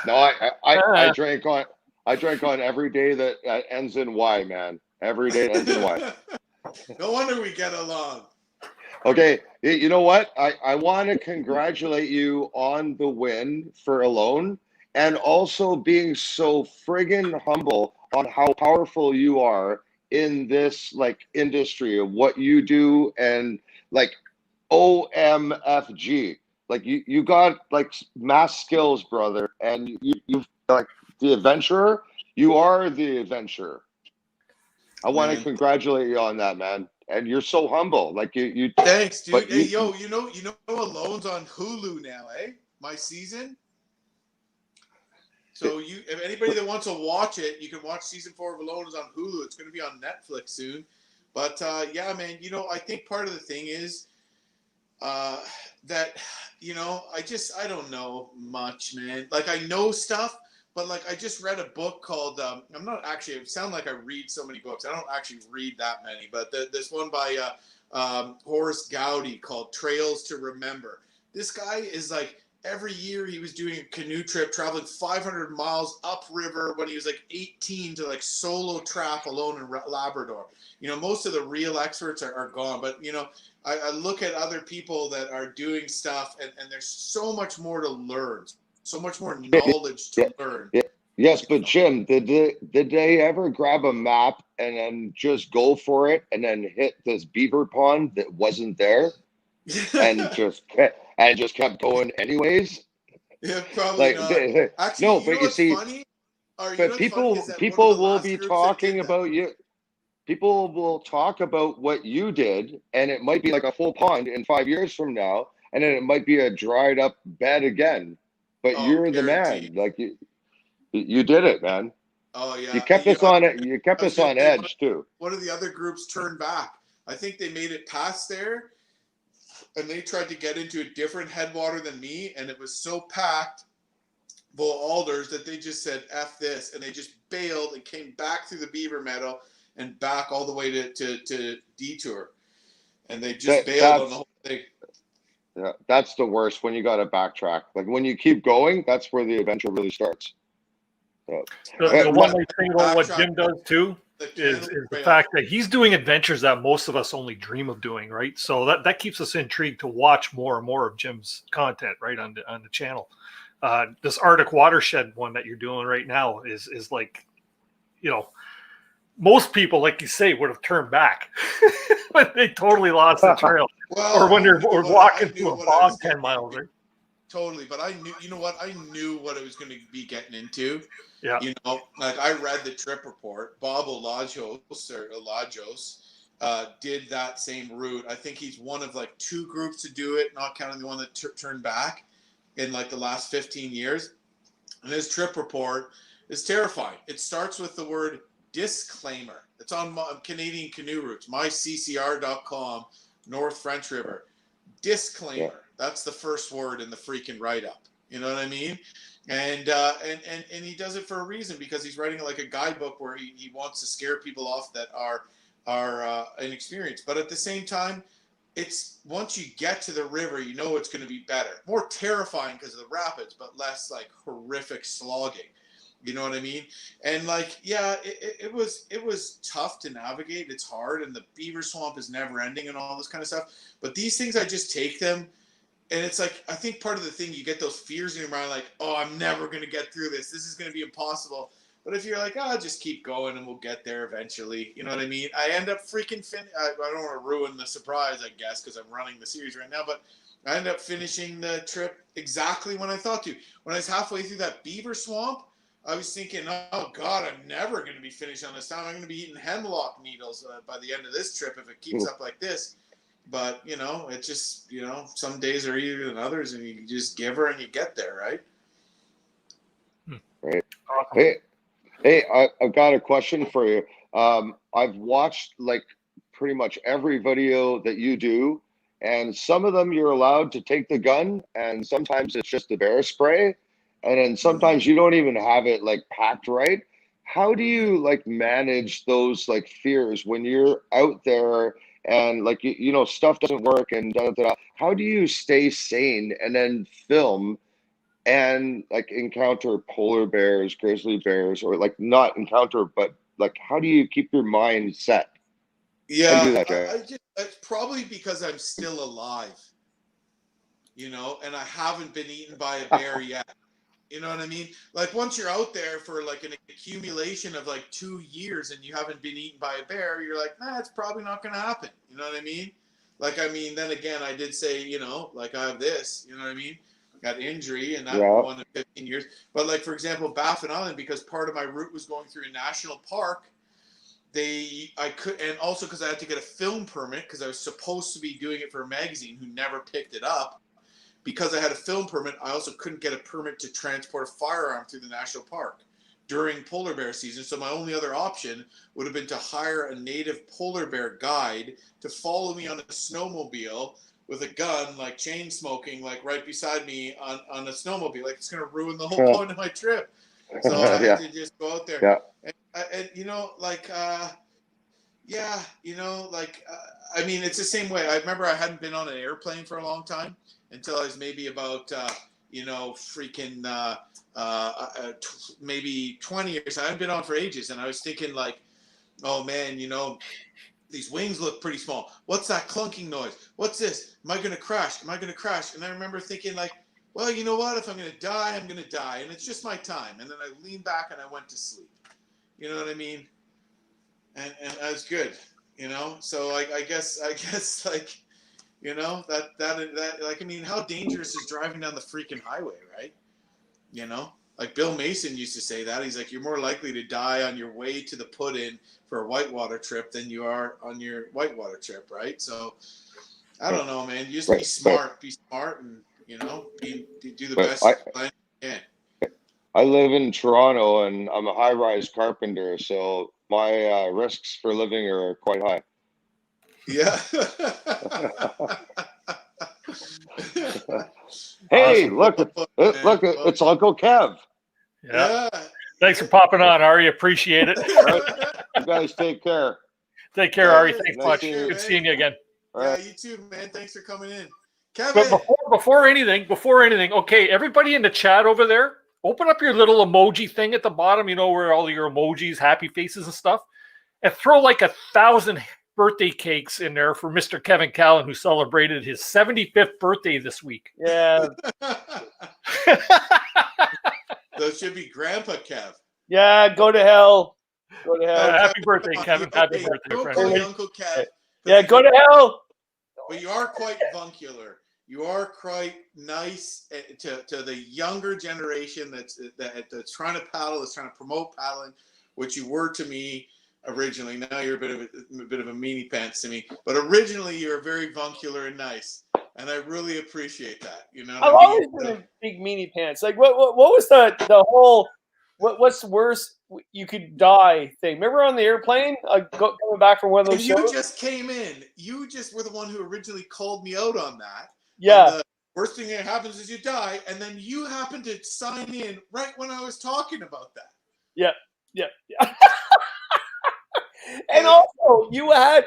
no, I Uh, drank on every day that ends in Y, man. Every day ends in Y. No wonder we get along. Okay, you know what? I want to congratulate you on the win for Alone, and also being so friggin' humble on how powerful you are in this like industry of what you do, and like OMFG. Like you got like mass skills, brother, and you've like the adventurer. You are the adventurer. I want to Man. congratulate you on that, man. And you're so humble. Like you, Thanks, dude. but Hey, yo, you know Alone's on Hulu now, eh? My season. So if anybody that wants to watch it, you can watch season 4 of Alone is on Hulu. It's going to be on Netflix soon. But yeah, man, I think part of the thing is that I don't know much, man. Like I know stuff, but like I just read a book called I'm not actually. It sounds like I read so many books. I don't actually read that many, but this one by Horace Gowdy called Trails to Remember. This guy is like every year he was doing a canoe trip, traveling 500 miles upriver when he was like 18 to like solo trap alone in Labrador. Most of the real experts are gone, but I look at other people that are doing stuff, and there's so much more to learn, so much more knowledge to learn. yeah, yes, but Jim, did they ever grab a map and then just go for it and then hit this beaver pond that wasn't there and just kept going anyways? Yeah, probably Like not. Actually, no, but you what's see, funny? Or but what's funny is people that one of people the will last be groups that talking did that. about you. People will talk about what you did, and it might be like a full pond in 5 years from now, and then it might be a dried up bed again. But Oh, you're the guaranteed. man. Like you did it, man. Oh You yeah. kept us on it. You kept I was us gonna on say edge too. one of the other groups turned back. I think they made it past there, and they tried to get into a different headwater than me, and it was so packed full of alders that they just said F this, and they just bailed and came back through the beaver meadow and back all the way to Detour, and they just bailed on the That's whole thing. yeah, that's the worst when you got to backtrack. Like when you keep going, that's where the adventure really starts. So, the one my, nice thing about what Backtrack Jim does too the is Canoe the Trail. fact that he's doing adventures that most of us only dream of doing, right? So that keeps us intrigued to watch more and more of Jim's content, right, on the channel. This Arctic watershed one that you're doing right now is like, most people, like you say, would have turned back when they totally lost the trail, Well, or when I they're knew walking I knew through a what I was bog 10 getting miles, into. right? Totally, but I knew, I knew what I was going to be getting into. Yeah. Like I read the trip report. Bob Olajos did that same route. I think he's one of like 2 groups to do it, not counting the one that turned back in like the last 15 years. And his trip report is terrifying. It starts with the word disclaimer. It's on Canadian Canoe Routes, myccr.com, North French River. Disclaimer. yeah. That's the first word in the freaking write-up. You know what I mean? And he does it for a reason, because he's writing like a guidebook where he wants to scare people off that are inexperienced. But at the same time, it's once you get to the river, it's going to be better, more terrifying because of the rapids, but less like horrific slogging. You know what I mean? And like, yeah, it was tough to navigate. It's hard, and the beaver swamp is never ending and all this kind of stuff. But these things, I just take them. And it's like, I think part of the thing, you get those fears in your mind, like, oh, I'm never going to get through this. This is going to be impossible. But if you're like, oh, just keep going and we'll get there eventually. You know what I mean? I end up freaking I don't want to ruin the surprise, I guess, because I'm running the series right now. But I end up finishing the trip exactly when I thought to. When I was halfway through that beaver swamp, I was thinking, oh, God, I'm never going to be finished on this time. I'm going to be eating hemlock needles by the end of this trip if it keeps up like this. But, it's just, some days are easier than others, and you just give her and you get there, right? Right. Hey, I've got a question for you. I've watched like pretty much every video that you do, and some of them you're allowed to take the gun, and sometimes it's just the bear spray, and then sometimes you don't even have it like packed right. How do you like manage those like fears when you're out there and like you know stuff doesn't work and da, da, da. How do you stay sane and then film and like encounter polar bears, grizzly bears, or like not encounter, but like how do you keep your mind set? How do you Yeah, do that, Jay? it's probably because I'm still alive, you know, and I haven't been eaten by a bear yet. You know what I mean? Like once you're out there for like an accumulation of like 2 years and you haven't been eaten by a bear, you're like, nah, it's probably not going to happen. You know what I mean? Like, I mean, then again, I did say, you know, like I have this, you know what I mean? Got injury and that Yeah. one in 15 years. But like, for example, Baffin Island, because part of my route was going through a national park, I could, and also because I had to get a film permit because I was supposed to be doing it for a magazine who never picked it up. Because I had a film permit, I also couldn't get a permit to transport a firearm through the national park during polar bear season. So my only other option would have been to hire a native polar bear guide to follow me on a snowmobile with a gun, like chain smoking, like right beside me on a snowmobile. Like it's going to ruin the whole point of my trip. So I had to just go out there. Yeah. And you know, like, yeah, you know, like, I mean, it's the same way. I remember I hadn't been on an airplane for a long time until I was maybe about, you know, freaking maybe 20 years. I hadn't been on for ages. And I was thinking like, oh man, you know, these wings look pretty small. What's that clunking noise? What's this? Am I going to crash? Am I going to crash? And I remember thinking like, well, you know what? If I'm going to die, I'm going to die. And it's just my time. And then I leaned back and I went to sleep. You know what I mean? And that's good, you know? So I guess like, you know, that like, I mean, how dangerous is driving down the freaking highway, right? You know, like Bill Mason used to say that. He's like, you're more likely to die on your way to the put-in for a whitewater trip than you are on your whitewater trip, right? So I don't know, man. Just be smart, and, you know, do the best you can. I live in Toronto and I'm a high-rise carpenter, so my risks for living are quite high. Yeah. Hey, Awesome. look, it's Uncle Kev. Yeah. Thanks for popping on, Ari. Appreciate it. Right. You guys take care. Take care, Ari. Thanks Nice much. seeing you. Good seeing you again. Yeah, you too, man. Thanks for coming in. Kevin. But before anything, okay, everybody in the chat over there, open up your little emoji thing at the bottom, you know, where all your emojis, happy faces and stuff, and throw like 1,000 birthday cakes in there for Mr. Kevin Callan, who celebrated his 75th birthday this week. Yeah. Those should be Grandpa Kev. Yeah, go to hell. Go to hell. Happy birthday, Kevin. Happy birthday, Don't friend. call you Uncle Kev. Yeah, go to hell. But you are quite avuncular. You are quite nice to the younger generation that's trying to paddle, that's trying to promote paddling, which you were to me originally. Now you're a bit of a meanie pants to me, but originally you were very avuncular and nice, and I really appreciate that. You know, I've always been a big meanie pants. Like, what was the whole what's worse? You could die thing. Remember on the airplane, coming back from one of those shows? You just came in. You just were the one who originally called me out on that. Yeah. The worst thing that happens is you die, and then you happen to sign in right when I was talking about that. Yeah. And also, you had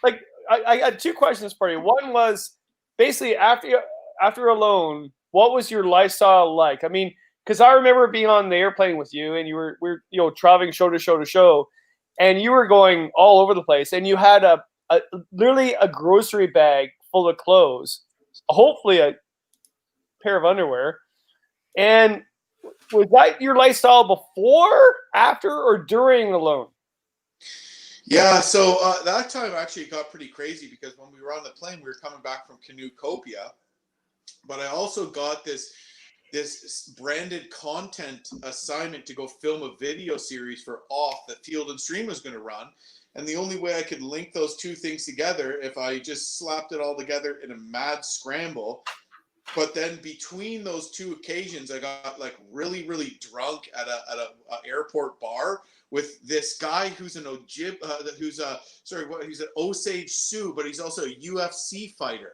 like I had two questions for you. One was basically after Alone, what was your lifestyle like? I mean, because I remember being on the airplane with you, and we're traveling show to show to show, and you were going all over the place, and you had literally a grocery bag full of clothes, hopefully a pair of underwear. And was that your lifestyle before, after, or during Alone? Yeah, so that time actually got pretty crazy because when we were on the plane, we were coming back from Canoecopia, but I also got this branded content assignment to go film a video series for Off that Field and Stream was going to run. And the only way I could link those two things together if I just slapped it all together in a mad scramble. But then between those two occasions, I got like really, really drunk at a airport bar with this guy who's an he's an Osage Sioux, but he's also a UFC fighter.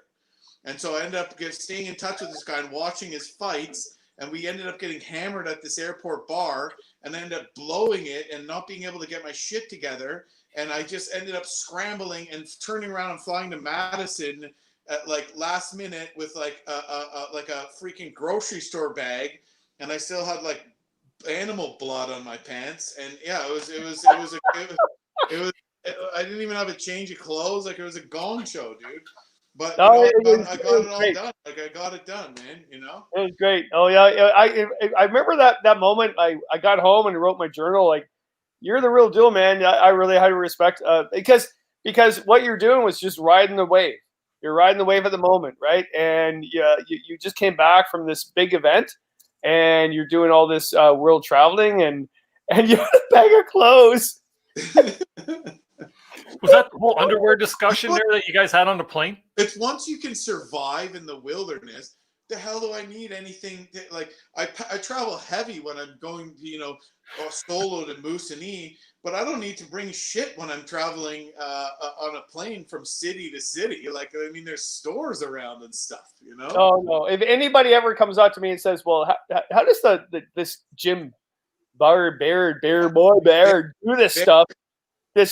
And so I ended up staying in touch with this guy and watching his fights. And we ended up getting hammered at this airport bar, and I ended up blowing it and not being able to get my shit together. And I just ended up scrambling and turning around and flying to Madison at like last minute with like a freaking grocery store bag, and I still had like animal blood on my pants. And yeah, I didn't even have a change of clothes. Like, it was a gong show, dude. But No, I got it all great. done. Like, I got it done, man. You know. It was great. Oh yeah, I remember that moment. I got home and wrote my journal. Like, you're the real deal, man. I really highly respect because what you're doing was just riding the wave. You're riding the wave at the moment, right? And you just came back from this big event, and you're doing all this world traveling, and you had a bag of clothes. Was that the whole underwear discussion there that you guys had on the plane? It's once you can survive in the wilderness, the hell do I need anything? Like, I travel heavy when I'm going, solo to Moosonee, but I don't need to bring shit when I'm traveling on a plane from city to city. Like, I mean, there's stores around and stuff, Oh no! If anybody ever comes up to me and says, "Well, how does this Jim Baird do this stuff?" The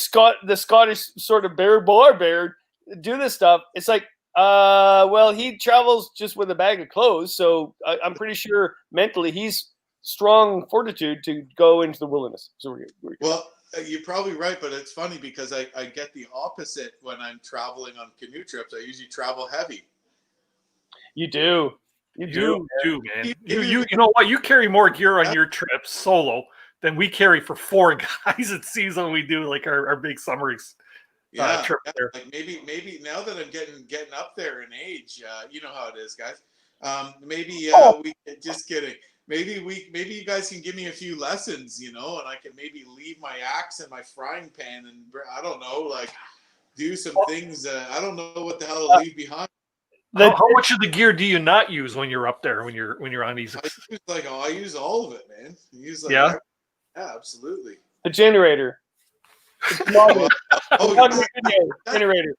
Scottish sort of Baird do this stuff. It's like, well, he travels just with a bag of clothes, so I'm pretty sure mentally he's strong fortitude to go into the wilderness. So we're good. Well, you're probably right, but it's funny because I get the opposite when I'm traveling on canoe trips. I usually travel heavy. You do, man. You know what? You carry more gear on your trips solo than we carry for 4 guys at seas when we do like our big summer trip there. Like maybe now that I'm getting up there in age, you know how it is, guys. Maybe we just kidding. Maybe you guys can give me a few lessons, and I can maybe leave my axe and my frying pan, and I don't know, like do some things. I don't know what the hell to leave behind. How much of the gear do you not use when you're up there when you're on these? I use all of it, man. Yeah, absolutely. The generator. Generator.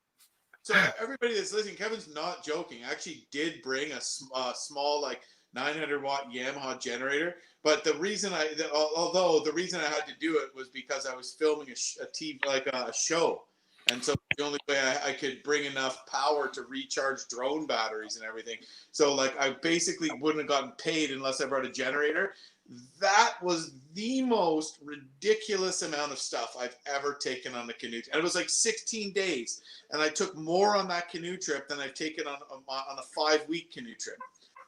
So everybody that's listening, Kevin's not joking. I actually did bring a small like 900-watt Yamaha generator, but the reason I had to do it was because I was filming a TV, like a show, and so the only way I could bring enough power to recharge drone batteries and everything. So like I basically wouldn't have gotten paid unless I brought a generator. That was the most ridiculous amount of stuff I've ever taken on a canoe. And it was like 16 days. And I took more on that canoe trip than I've taken on a 5-week canoe trip.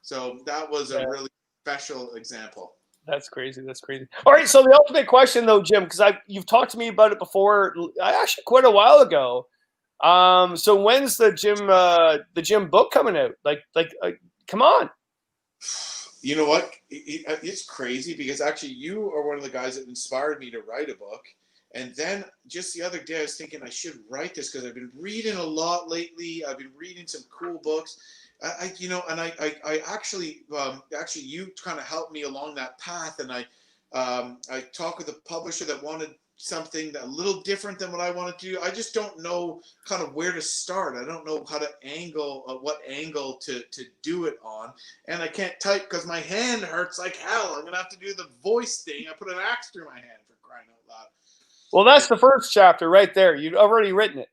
So that was a really special example. That's crazy. All right. So the ultimate question though, Jim, because you've talked to me about it before, actually quite a while ago. So when's the Jim book coming out? Like, come on. You know what? It's crazy because actually you are one of the guys that inspired me to write a book. And then just the other day I was thinking I should write this because I've been reading a lot lately. I've been reading some cool books. I actually you kind of helped me along that path. And I talked with a publisher that wanted something a little different than what I wanted to do. I just don't know kind of where to start. I don't know how to what angle to do it on. And I can't type because my hand hurts like hell. I'm going to have to do the voice thing. I put an axe through my hand, for crying out loud. Well, that's the first chapter right there. You'd already written it.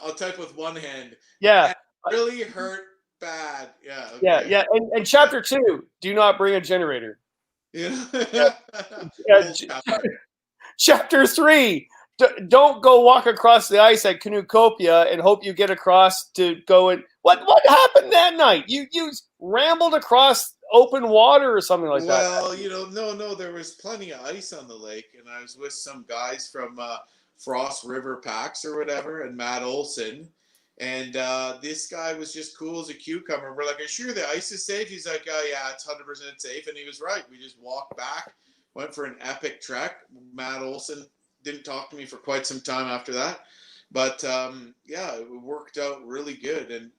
I'll type with one hand. Yeah. It really hurt bad. Yeah. Okay. Yeah. And chapter 2, do not bring a generator. Yeah. Chapter 3, don't go walk across the ice at Canoecopia and hope you get across to go in. What happened that night? You rambled across open water or something like that. Well, no, there was plenty of ice on the lake, and I was with some guys from Frost River Packs or whatever, and Matt Olson. And this guy was just cool as a cucumber. We're like, are you sure the ice is safe? He's like, oh, yeah, it's 100% safe. And he was right. We just walked back, went for an epic trek. Matt Olson didn't talk to me for quite some time after that. But, it worked out really good. And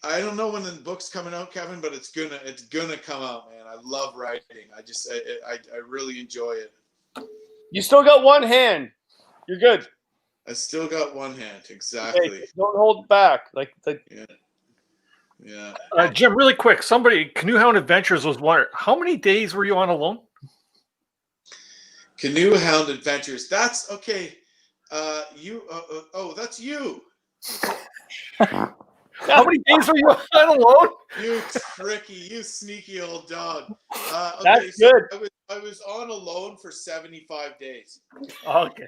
I don't know when the book's coming out, Kevin, but it's gonna come out, man. I love writing. I really enjoy it. You still got one hand. You're good. I still got one hand. Exactly. Okay, don't hold back. Yeah. Jim, really quick, Canoe Hound Adventures was one. How many days were you on alone? Canoe Hound Adventures. That's okay. That's you. How many days were you on alone? You sneaky old dog. Okay, That's so good. I was on alone for 75 days. Okay.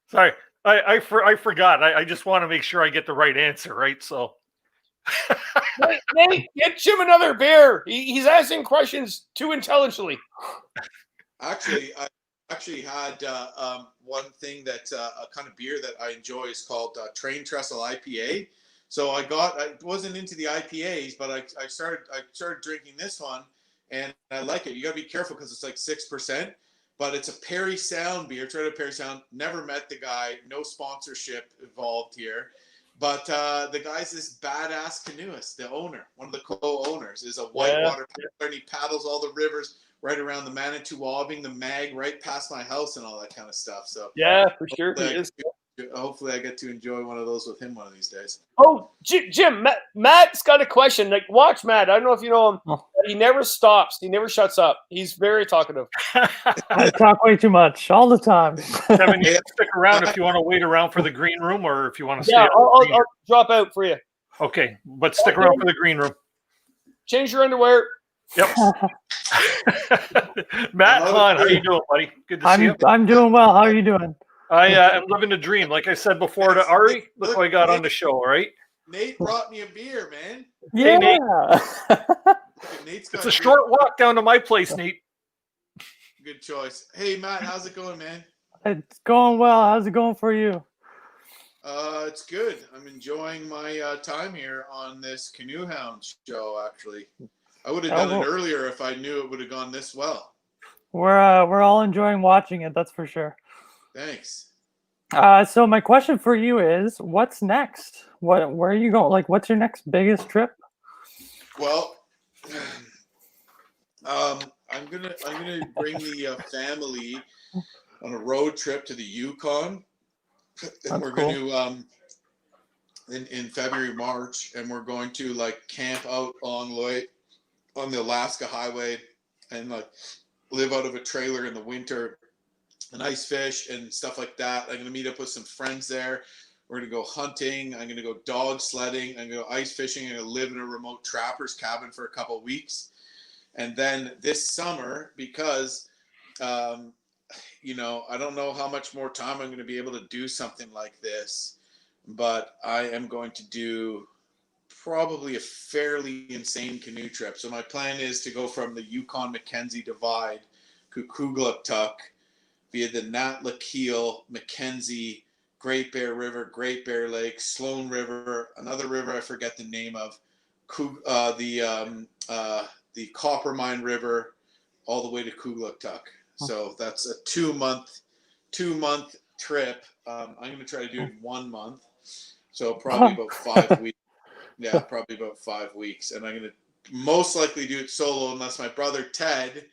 Sorry, I forgot. I just want to make sure I get the right answer, right? So, Nate, get Jim another beer. He's asking questions too intelligently. Actually, I had one thing that a kind of beer that I enjoy is called Train Trestle IPA. So I wasn't into the IPAs, but I started drinking this one, and I like it. You gotta be careful because it's like 6%, but it's a Perry Sound beer. Tried out Perry Sound. Never met the guy. No sponsorship involved here. But the guy's this badass canoeist. The owner, one of the co-owners, is a whitewater paddler, and he paddles all the rivers right around the Manitowoc, the Mag, right past my house, and all that kind of stuff. So yeah, for sure, he is. Hopefully, I get to enjoy one of those with him one of these days. Oh, Jim, Matt's got a question. Like, watch Matt. I don't know if you know him. Oh. He never stops. He never shuts up. He's very talkative. I talk way too much all the time. Kevin, you can stick around if you want to wait around for the green room, or if you want to stay. Yeah, I'll drop out for you. Okay, but stick around for the green room. Change your underwear. Yep. Matt, Hahn, how you doing, buddy? Good to see you. I'm doing well. How are you doing? I am living the dream. Like I said before to Ari, look what I got on the show, all right? Nate brought me a beer, man. Yeah. Hey, Nate. Nate's It's a short walk down to my place, Nate. Good choice. Hey, Matt, how's it going, man? It's going well. How's it going for you? It's good. I'm enjoying my time here on this Canoe Hound show, actually. I would have done it earlier if I knew it would have gone this well. We're all enjoying watching it, that's for sure. Thanks. So my question for you is, what's next? Where are you going? Like, what's your next biggest trip? Well, I'm gonna bring the family on a road trip to the Yukon, and we're going to in February, March, and we're going to like camp out along on the Alaska Highway and like live out of a trailer in the winter and ice fish and stuff like that. I'm going to meet up with some friends there. We're going to go hunting. I'm going to go dog sledding. I'm going to go ice fishing. I'm going to live in a remote trapper's cabin for a couple of weeks. And then this summer, because, I don't know how much more time I'm going to be able to do something like this, but I am going to do probably a fairly insane canoe trip. So my plan is to go from the Yukon-Mackenzie Divide, Kugluktuk, via the Natlakeel, Mackenzie, Great Bear River, Great Bear Lake, Sloan River, another river I forget the name of, the Coppermine River, all the way to Kugluktuk. So that's a two-month trip. I'm going to try to do it in 1 month. So probably about 5 weeks. Yeah, probably about 5 weeks. And I'm going to most likely do it solo unless my brother Ted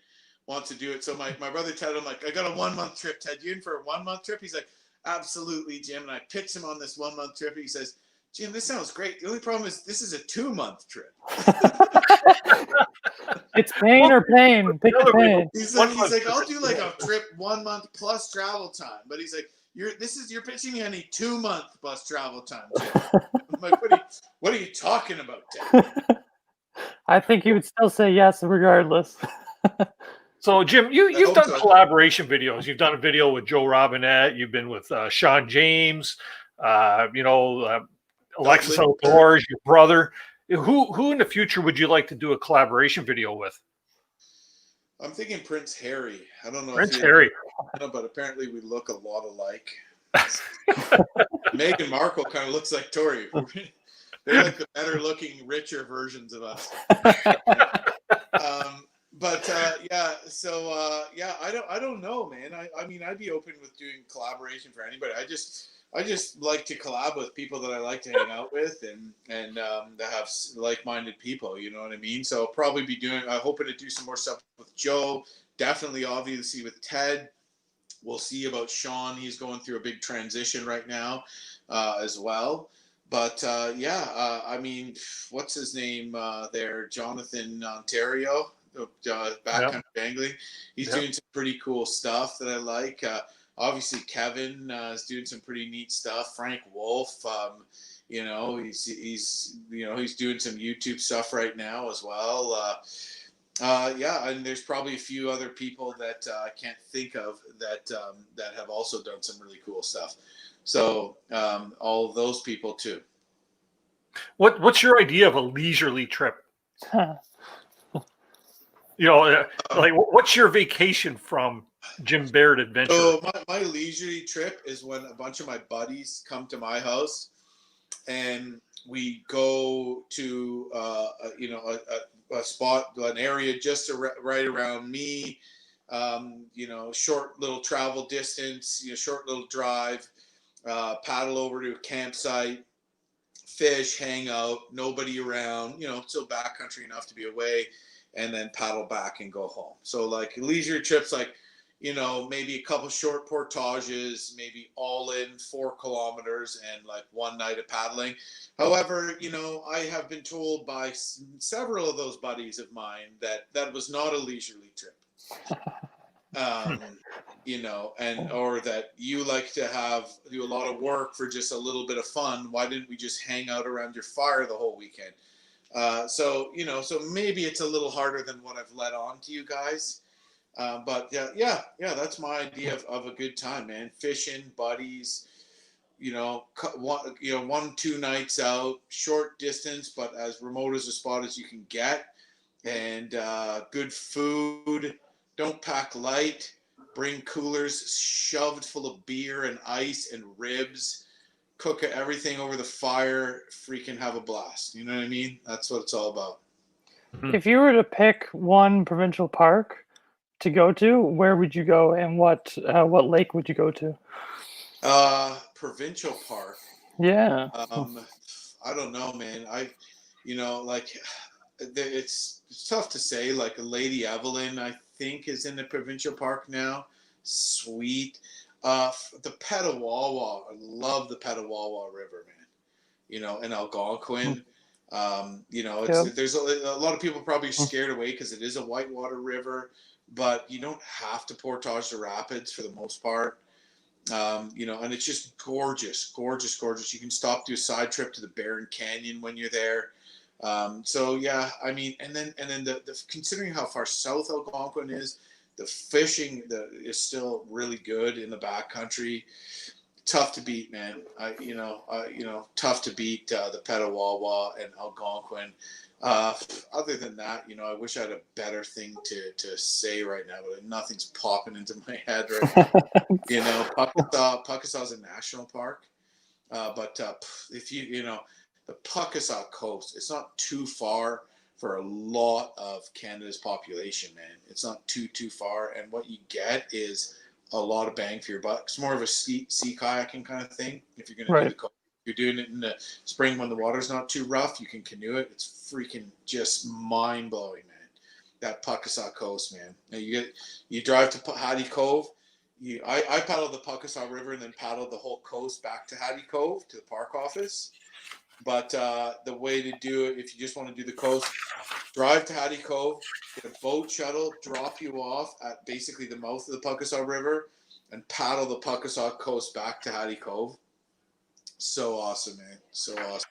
wants to do it. So my brother Ted, I'm like, I got a 1 month trip. Ted, you in for a 1 month trip? He's like, absolutely, Jim. And I pitch him on this 1 month trip. He says, Jim, this sounds great. The only problem is this is a 2 month trip. It's pain or pain. Pick the pain. He's like, I'll do like a trip 1 month plus travel time. But he's like, you're pitching me on a 2 month plus travel time, Jim. I'm like, what are you talking about, Ted? I think he would still say yes regardless. So, Jim, you've done collaboration videos. You've done a video with Joe Robinette. You've been with Sean James, Alexis Outdoors, your brother. Who in the future would you like to do a collaboration video with? I'm thinking Prince Harry. I don't know. Prince Harry. But apparently we look a lot alike. Meghan Markle kind of looks like Tori. They're like the better looking, richer versions of us. I don't know, man. I mean, I'd be open with doing collaboration for anybody. I just like to collab with people that I like to hang out with and that have like-minded people, you know what I mean? So I'll probably be hoping to do some more stuff with Joe, definitely obviously with Ted. We'll see about Sean. He's going through a big transition right now as well. But I mean, what's his name there? Jonathan Ontario, backcountry angling. He's doing some pretty cool stuff that I like. Obviously, Kevin is doing some pretty neat stuff. Frank Wolf, he's doing some YouTube stuff right now as well. And there's probably a few other people that I can't think of that have also done some really cool stuff. So all of those people too. What's your idea of a leisurely trip? Like what's your vacation from Jim Baird Adventure? So my leisurely trip is when a bunch of my buddies come to my house and we go to a spot, an area just right around me. Short little travel distance, short little drive, paddle over to a campsite, fish, hang out, nobody around, still backcountry enough to be away, and then paddle back and go home. So like leisure trips, like, maybe a couple short portages, maybe all in 4 kilometers and like one night of paddling. However, I have been told by several of those buddies of mine that was not a leisurely trip. Or that you like to do a lot of work for just a little bit of fun. Why didn't we just hang out around your fire the whole weekend? So maybe it's a little harder than what I've let on to you guys. But that's my idea of a good time, man. Fishing, buddies, 1-2 nights out, short distance, but as remote as a spot as you can get, and good food. Don't pack light. Bring coolers shoved full of beer and ice and ribs. Cook everything over the fire. Freaking have a blast. You know what I mean? That's what it's all about. If you were to pick one provincial park to go to, where would you go, and what lake would you go to? Provincial park. Yeah. I don't know, man. It's tough to say. Like Lady Evelyn, I think, is in the provincial park now. Sweet. The Petawawa. I love the Petawawa River, man. In Algonquin. There's a lot of people probably scared away because it is a whitewater river, but you don't have to portage the rapids for the most part. And it's just gorgeous. You can stop, do a side trip to the Barron Canyon when you're there. And then the considering how far south Algonquin is, the fishing is still really good in the backcountry. Tough to beat, man. Tough to beat the Petawawa and Algonquin. Other than that, I wish I had a better thing to say right now, but nothing's popping into my head right now. Puckasaw's a national park, but if the Puckassaw coast, it's not too far for a lot of Canada's population, man. It's not too far, and what you get is a lot of bang for your buck. It's more of a sea kayaking kind of thing. If you're going to do the coast, if you're doing it in the spring when the water's not too rough, you can canoe it. It's freaking just mind blowing, man. That Puckassaw coast, man. Now you drive to Hattie Cove. I paddled the Puckassaw River and then paddled the whole coast back to Hattie Cove to the park office. But the way to do it, if you just want to do the coast, drive to Hattie Cove, get a boat shuttle, drop you off at basically the mouth of the Puckassaw River, and paddle the Puckassaw coast back to Hattie Cove. So awesome, man. So awesome.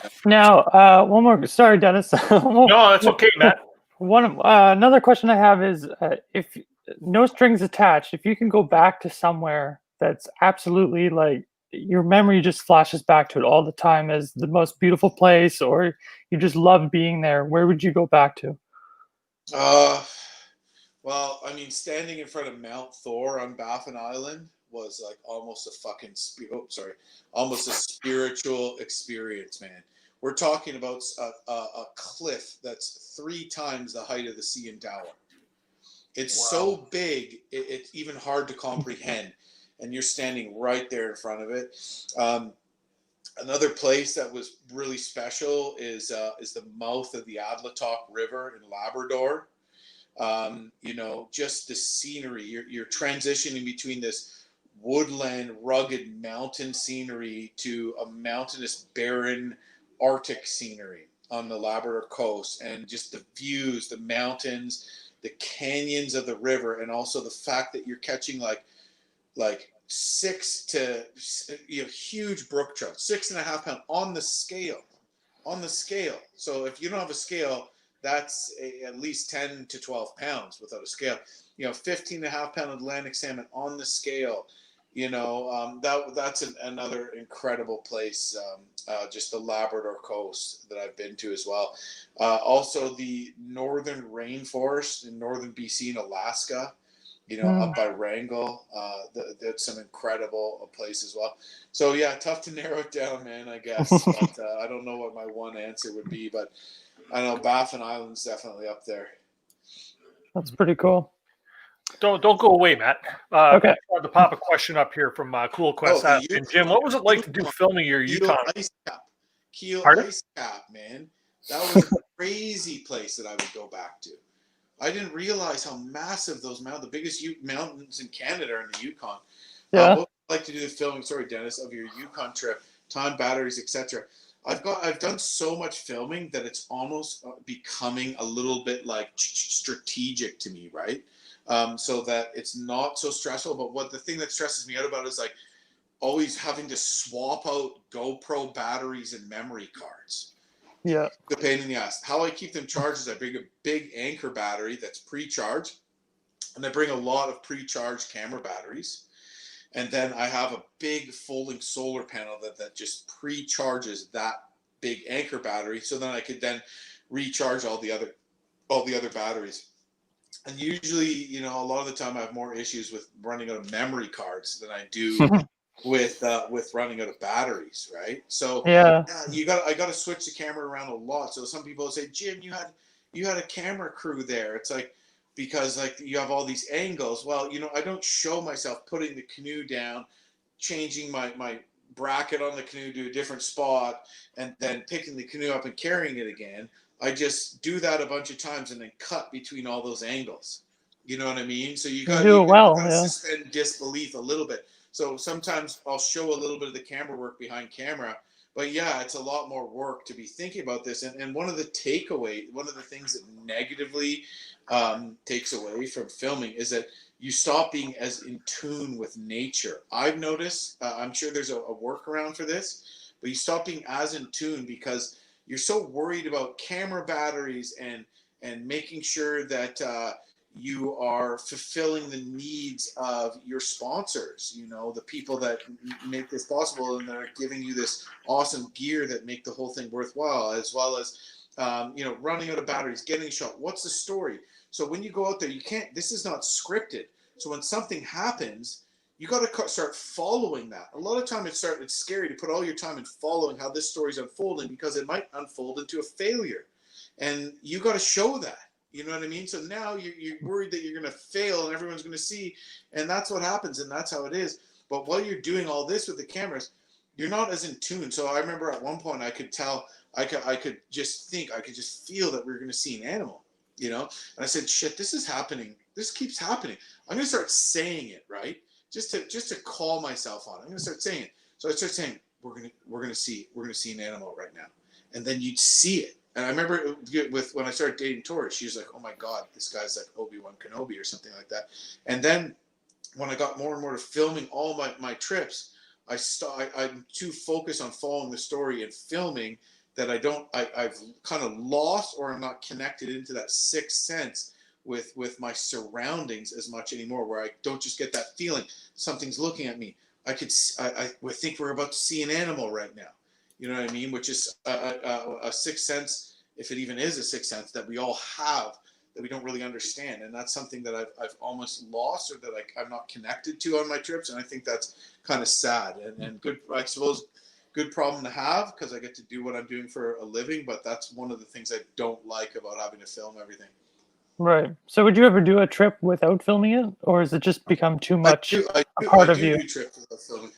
Yeah. Now, one more. Sorry, Dennis. No, that's okay, Matt. Another question I have is, if no strings attached, if you can go back to somewhere that's absolutely like your memory just flashes back to it all the time as the most beautiful place, or you just love being there, where would you go back to? Well, I mean, standing in front of Mount Thor on Baffin Island was like almost a spiritual experience, man. We're talking about a cliff that's 3 times the height of the CN Tower. It's so big, it's even hard to comprehend. And you're standing right there in front of it. Another place that was really special is the mouth of the Adlatock River in Labrador. You know, just the scenery. You're transitioning between this woodland, rugged mountain scenery to a mountainous, barren Arctic scenery on the Labrador coast, and just the views, the mountains, the canyons of the river, and also the fact that you're catching like 6 to, you know, huge brook trout, 6.5 pound on the scale. So if you don't have a scale, that's at least 10 to 12 pounds without a scale. You know, 15.5 pound Atlantic salmon on the scale. You know, that's another incredible place. Just the Labrador coast that I've been to as well. Also the northern rainforest in northern BC and Alaska. You know, up by Wrangell, that's an incredible place as well. So yeah, tough to narrow it down, man, I guess. But I don't know what my one answer would be, but I know Baffin Island's definitely up there. That's pretty cool. Don't go away, Matt. Okay. I wanted to pop a question up here from Cool Quest. And Jim, what was it like to do filming your Yukon? Keel Pardon? Ice Cap, man. That was a crazy place that I would go back to. I didn't realize how massive those mountains, the biggest mountains in Canada, are in the Yukon. Yeah. What would you like to do the filming? Sorry, Dennis, of your Yukon trip, time, batteries, etc. I've done so much filming that it's almost becoming a little bit like strategic to me, right? So that it's not so stressful. But the thing that stresses me out about it is like always having to swap out GoPro batteries and memory cards. Yeah. The pain in the ass. How I keep them charged is I bring a big Anchor battery that's pre-charged, and I bring a lot of pre-charged camera batteries, and then I have a big folding solar panel that just pre-charges that big Anchor battery, so then I could then recharge all the other batteries. And usually, you know, a lot of the time I have more issues with running out of memory cards than I do with running out of batteries, right? So Yeah. I got to switch the camera around a lot. So some people say, Jim, you had a camera crew there. It's like, because like you have all these angles. Well, you know, I don't show myself putting the canoe down, changing my bracket on the canoe to a different spot, and then picking the canoe up and carrying it again. I just do that a bunch of times and then cut between all those angles. You know what I mean? So you got to suspend disbelief a little bit. So sometimes I'll show a little bit of the camera work behind camera, but yeah, it's a lot more work to be thinking about this. And one of the things that negatively takes away from filming is that you stop being as in tune with nature. I've noticed, I'm sure there's a workaround for this, but you stop being as in tune because you're so worried about camera batteries and making sure that you are fulfilling the needs of your sponsors, you know, the people that make this possible and that are giving you this awesome gear that make the whole thing worthwhile, as well as, you know, running out of batteries, getting shot. What's the story? So when you go out there, this is not scripted. So when something happens, you got to start following that. A lot of time it's scary to put all your time in following how this story's unfolding because it might unfold into a failure. And you got to show that. You know what I mean? So now you're worried that you're going to fail and everyone's going to see. And that's what happens. And that's how it is. But while you're doing all this with the cameras, you're not as in tune. So I remember at one point I could tell, I could just feel that we were going to see an animal, you know? And I said, shit, this is happening. This keeps happening. I'm going to start saying it, right? Just to call myself on it. I'm going to start saying it. So I start saying, we're going to see an animal right now. And then you'd see it. And I remember when I started dating Tori, she was like, oh my God, this guy's like Obi-Wan Kenobi or something like that. And then when I got more and more to filming all my trips, I'm too focused on following the story and filming that I've kind of lost, or I'm not connected into that sixth sense with my surroundings as much anymore, where I don't just get that feeling something's looking at me. I think we're about to see an animal right now. You know what I mean? Which is a sixth sense, if it even is a sixth sense, that we all have that we don't really understand. And that's something that I've almost lost, or that I'm not connected to on my trips. And I think that's kind of sad and good, I suppose, good problem to have, because I get to do what I'm doing for a living. But that's one of the things I don't like about having to film everything. Right. So would you ever do a trip without filming it, or has it just become too much a part of you? I do trips without filming.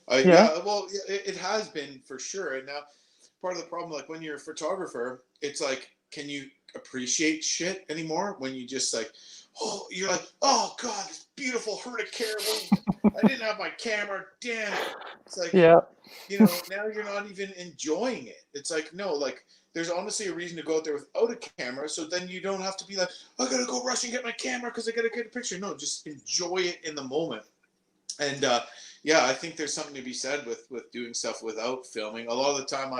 Yeah, well, it has been for sure. And now part of the problem, like when you're a photographer, it's like, can you appreciate shit anymore when you just like, oh, you're like, oh God, this beautiful herd of caribou. I didn't have my camera. Damn it. It's like, Yeah. you know, now you're not even enjoying it. It's like, no, like there's honestly a reason to go out there without a camera. So then you don't have to be like, I got to go rush and get my camera because I got to get a picture. No, just enjoy it in the moment. And yeah, I think there's something to be said with doing stuff without filming. A lot of the time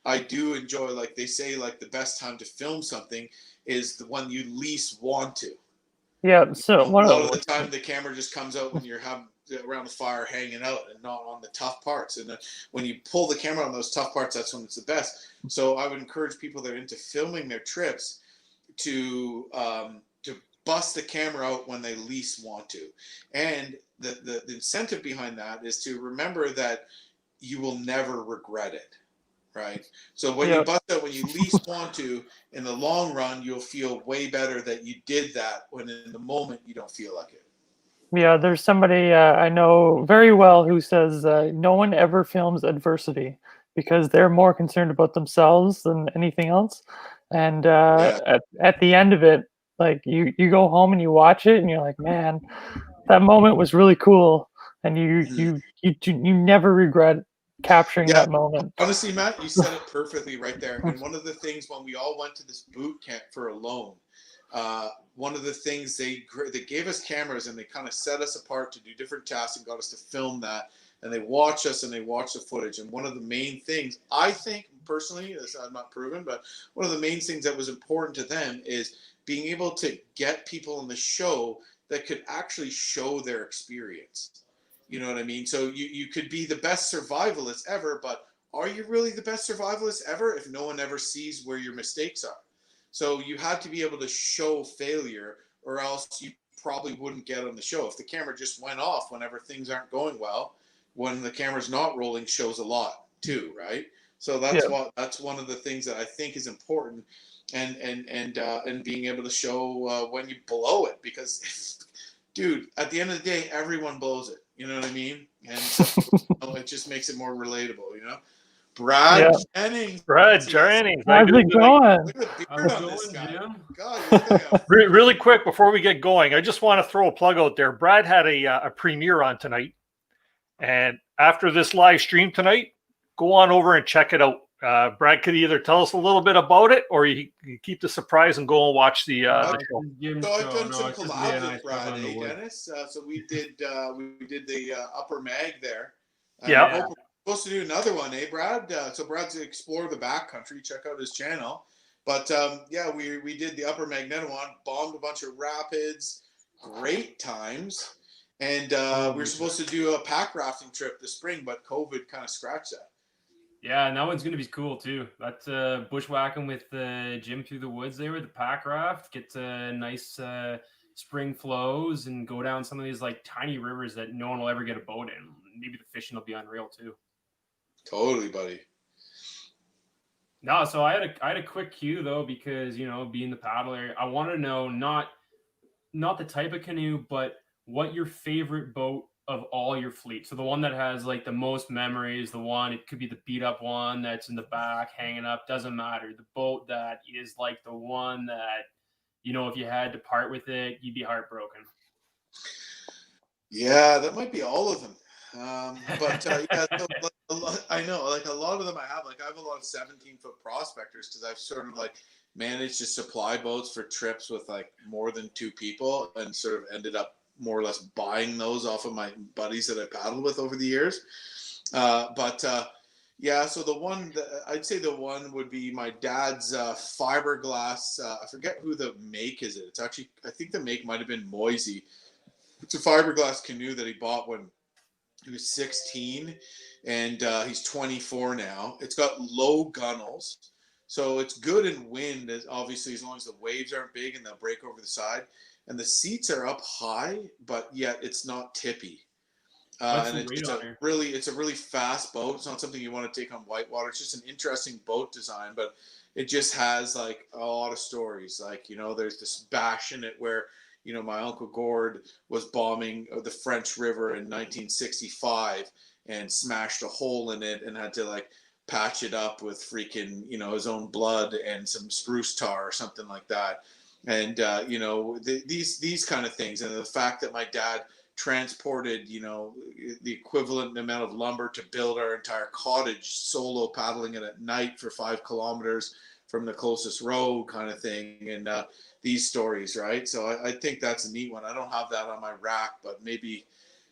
I do enjoy, like they say, like the best time to film something is the one you least want to. Yeah. So A lot of the time the camera just comes out when you're around the fire hanging out and not on the tough parts. And when you pull the camera on those tough parts, that's when it's the best. So I would encourage people that are into filming their trips to bust the camera out when they least want to. And the incentive behind that is to remember that you will never regret it, right? So when you bust out when you least want to, in the long run, you'll feel way better that you did that when in the moment you don't feel like it. Yeah, there's somebody I know very well who says no one ever films adversity because they're more concerned about themselves than anything else. And at the end of it, like you go home and you watch it and you're like, man, that moment was really cool, and you never regret capturing that moment. Honestly, Matt, you said it perfectly right there. And one of the things when we all went to this boot camp for Alone, one of the things they gave us cameras and they kind of set us apart to do different tasks and got us to film that. And they watch us and they watch the footage. And one of the main things, I think personally, this I'm not proven, but one of the main things that was important to them is being able to get people in the show that could actually show their experience. You know what I mean? So you could be the best survivalist ever, but are you really the best survivalist ever if no one ever sees where your mistakes are? So you had to be able to show failure, or else you probably wouldn't get on the show. If the camera just went off whenever things aren't going well, when the camera's not rolling shows a lot too, right? So that's one of the things that I think is important, and being able to show when you blow it, because dude, at the end of the day, everyone blows it. You know what I mean? And so it just makes it more relatable, you know? Brad Jennings. Brad Jennings. How's it going? Look at the beard on this guy. God, really quick before we get going, I just want to throw a plug out there. Brad had a premiere on tonight, and after this live stream tonight, go on over and check it out. Brad could either tell us a little bit about it, or you keep the surprise and go and watch the show. So I've done some collabs with Brad, Dennis? So we did the Upper Mag there. Yeah. We're supposed to do another one, Brad? So Brad's Explore the Backcountry. Check out his channel. But we did the Upper Magnetawan, bombed a bunch of rapids, great times. And we were supposed to do a pack rafting trip this spring, but COVID kind of scratched that. Yeah, and that one's going to be cool too. That's bushwhacking with Jim through the woods there with the pack raft. Get nice spring flows and go down some of these like tiny rivers that no one will ever get a boat in. Maybe the fishing will be unreal too. Totally, buddy. No, so I had a quick cue though, because being the paddler, I want to know not the type of canoe, but what your favorite boat of all your fleet. So the one that has like the most memories, it could be the beat up one that's in the back hanging up, doesn't matter. The boat that is like the one that, if you had to part with it, you'd be heartbroken. Yeah, that might be all of them. But I know, like a lot of them I have a lot of 17-foot prospectors, because I've sort of like managed to supply boats for trips with like more than 2 people, and sort of ended up more or less buying those off of my buddies that I paddled with over the years. So the one I'd say the one would be my dad's fiberglass. I forget who the make is. It's actually, I think the make might have been Moisey. It's a fiberglass canoe that he bought when he was 16, and he's 24 now. It's got low gunnels, so it's good in wind, obviously, as long as the waves aren't big and they'll break over the side. And the seats are up high, but yet it's not tippy. And it's a really fast boat. It's not something you want to take on whitewater. It's just an interesting boat design, but it just has like a lot of stories. Like, there's this bash in it where, my Uncle Gord was bombing the French River in 1965 and smashed a hole in it and had to like patch it up with freaking, you know, his own blood and some spruce tar or something like that. And, you know, these kind of things. And the fact that my dad transported, you know, the equivalent amount of lumber to build our entire cottage solo, paddling it at night for 5 kilometers from the closest road kind of thing. And these stories, right? So I think that's a neat one. I don't have that on my rack, but maybe,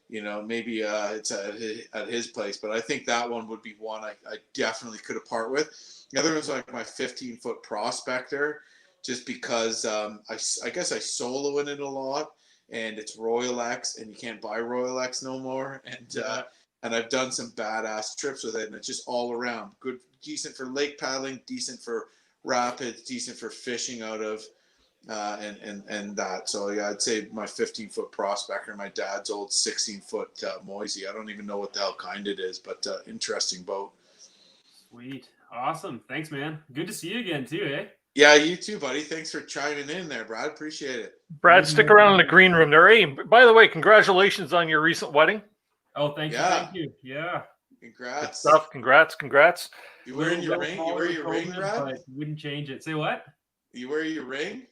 you know, maybe it's at his place. But I think that one would be one I definitely could have part with. The other one's like my 15-foot prospector, just because I guess I solo in it a lot, and it's Royal X, and you can't buy Royal X no more. And I've done some badass trips with it, and it's just all around good, decent for lake paddling, decent for rapids, decent for fishing out of, and that. So yeah, I'd say my 15-foot prospector, my dad's old 16-foot Moisey. I don't even know what the hell kind it is, but interesting boat. Sweet. Awesome. Thanks, man. Good to see you again too, eh? Yeah, you too, buddy. Thanks for chiming in there, Brad. Appreciate it. Brad, stick around in the green room there. Hey, by the way, congratulations on your recent wedding. Oh, thank you. Yeah. Congrats. Good stuff. Congrats. You wearing your ring? You wear your ring, Brad? But wouldn't change it. Say what? You wear your ring?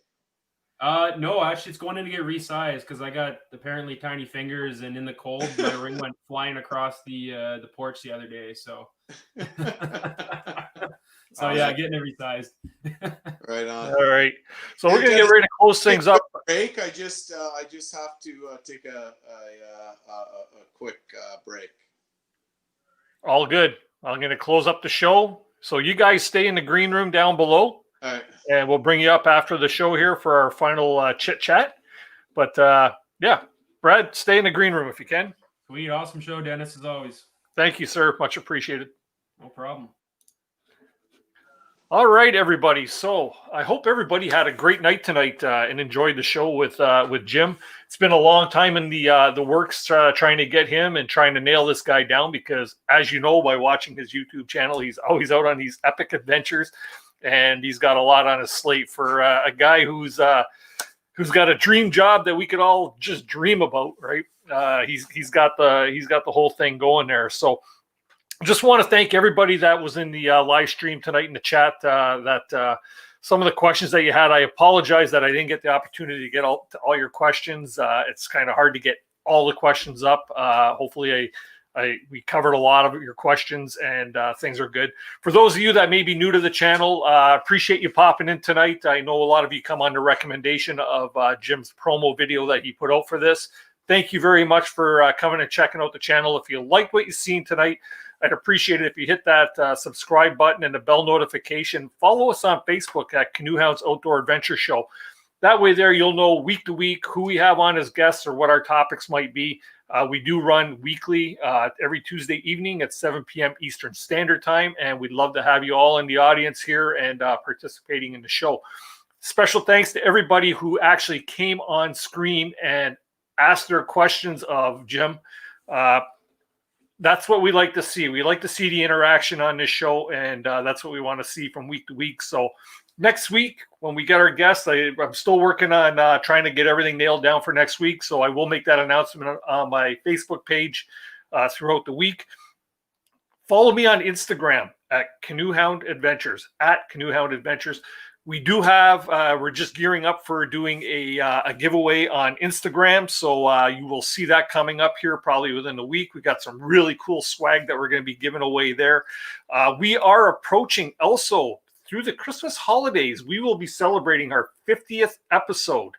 No, actually, it's going in to get resized because I got apparently tiny fingers, and in the cold, my ring went flying across the porch the other day. So, yeah, getting it resized. Right on. All right, so we're gonna get ready to close things up. Break. I just have to take a quick break. All good. I'm gonna close up the show. So you guys stay in the green room down below. All right. And we'll bring you up after the show here for our final chit chat. But yeah, Brad, stay in the green room if you can. Sweet, awesome show, Dennis, as always. Thank you, sir. Much appreciated. No problem. All right, everybody. So I hope everybody had a great night tonight and enjoyed the show with Jim. It's been a long time in the works trying to get him and trying to nail this guy down because, as you know, by watching his YouTube channel, he's always out on these epic adventures. And he's got a lot on his slate for a guy who's got a dream job that we could all just dream about, right? He's got the whole thing going there. So just want to thank everybody that was in the live stream tonight in the chat. That some of the questions that you had, I apologize that I didn't get the opportunity to get all your questions. It's kind of hard to get all the questions up. Hopefully we covered a lot of your questions and things are good. For those of you that may be new to the channel, appreciate you popping in tonight. I know a lot of you come under recommendation of Jim's promo video that he put out for this. Thank you very much for coming and checking out the channel. If you like what you've seen tonight, I'd appreciate it if you hit that subscribe button and the bell notification. Follow us on Facebook at CANOEHOUND'S Outdoor Adventure Show. That way there you'll know week to week who we have on as guests or what our topics might be. We do run weekly every Tuesday evening at 7 p.m. Eastern Standard Time, and we'd love to have you all in the audience here and participating in the show. Special thanks to everybody who actually came on screen and asked their questions of Jim. That's what we like to see. We like to see the interaction on this show, and that's what we want to see from week to week. So next week, when we get our guests, I'm still working on trying to get everything nailed down for next week. So I will make that announcement on my Facebook page throughout the week. Follow me on Instagram at CanoeHound Adventures, at CanoeHound Adventures. We do have, we're just gearing up for doing a giveaway on Instagram. So you will see that coming up here probably within the week. We got some really cool swag that we're going to be giving away there. We are approaching also through the Christmas holidays. We will be celebrating our 50th episode.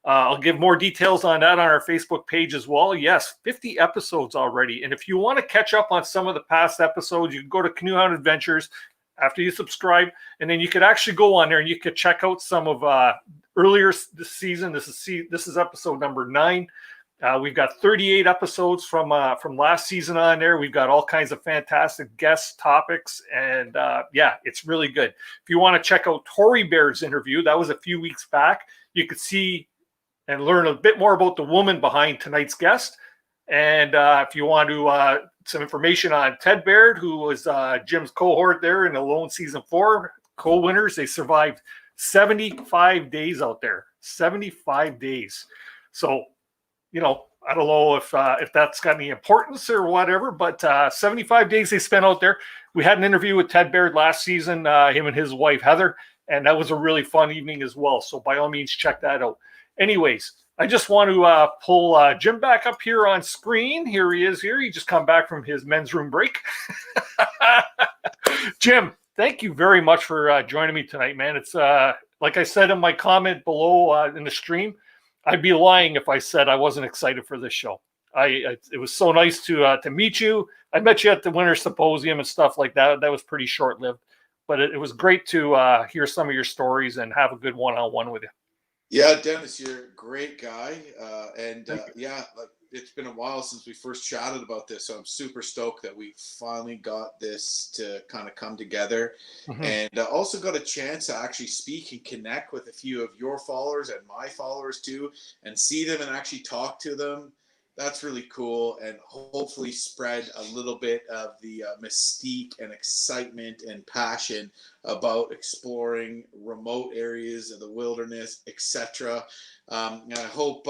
I'll give more details on that on our Facebook page as well. Yes, 50 episodes already. And if you want to catch up on some of the past episodes, you can go to CanoeHound Adventures after you subscribe, and then you could actually go on there and you could check out some of earlier this season. This is episode number 9. We've got 38 episodes from last season on there. We've got all kinds of fantastic guest topics, and yeah, it's really good. If you want to check out Tori Baird's interview, that was a few weeks back. You could see and learn a bit more about the woman behind tonight's guest. And if you want to some information on Ted Baird, who was Jim's cohort there in Alone Season 4, co-winners, they survived 75 days out there. 75 days. So, you know, I don't know if that's got any importance or whatever, but 75 days they spent out there. We had an interview with Ted Baird last season, him and his wife, Heather, and that was a really fun evening as well. So by all means, check that out. Anyways, I just want to pull Jim back up here on screen. Here he is here. He just come back from his men's room break. Jim, thank you very much for joining me tonight, man. It's like I said in my comment below in the stream, I'd be lying if I said I wasn't excited for this show. It was so nice to meet you. I met you at the Winter Symposium and stuff like that. That was pretty short-lived, but it was great to hear some of your stories and have a good one-on-one with you. Yeah, Dennis, you're a great guy. Yeah, like it's been a while since we first chatted about this, so I'm super stoked that we finally got this to kind of come together. And also got a chance to actually speak and connect with a few of your followers and my followers too, and see them and actually talk to them. That's really cool, and hopefully spread a little bit of the mystique and excitement and passion about exploring remote areas of the wilderness, etc. And I hope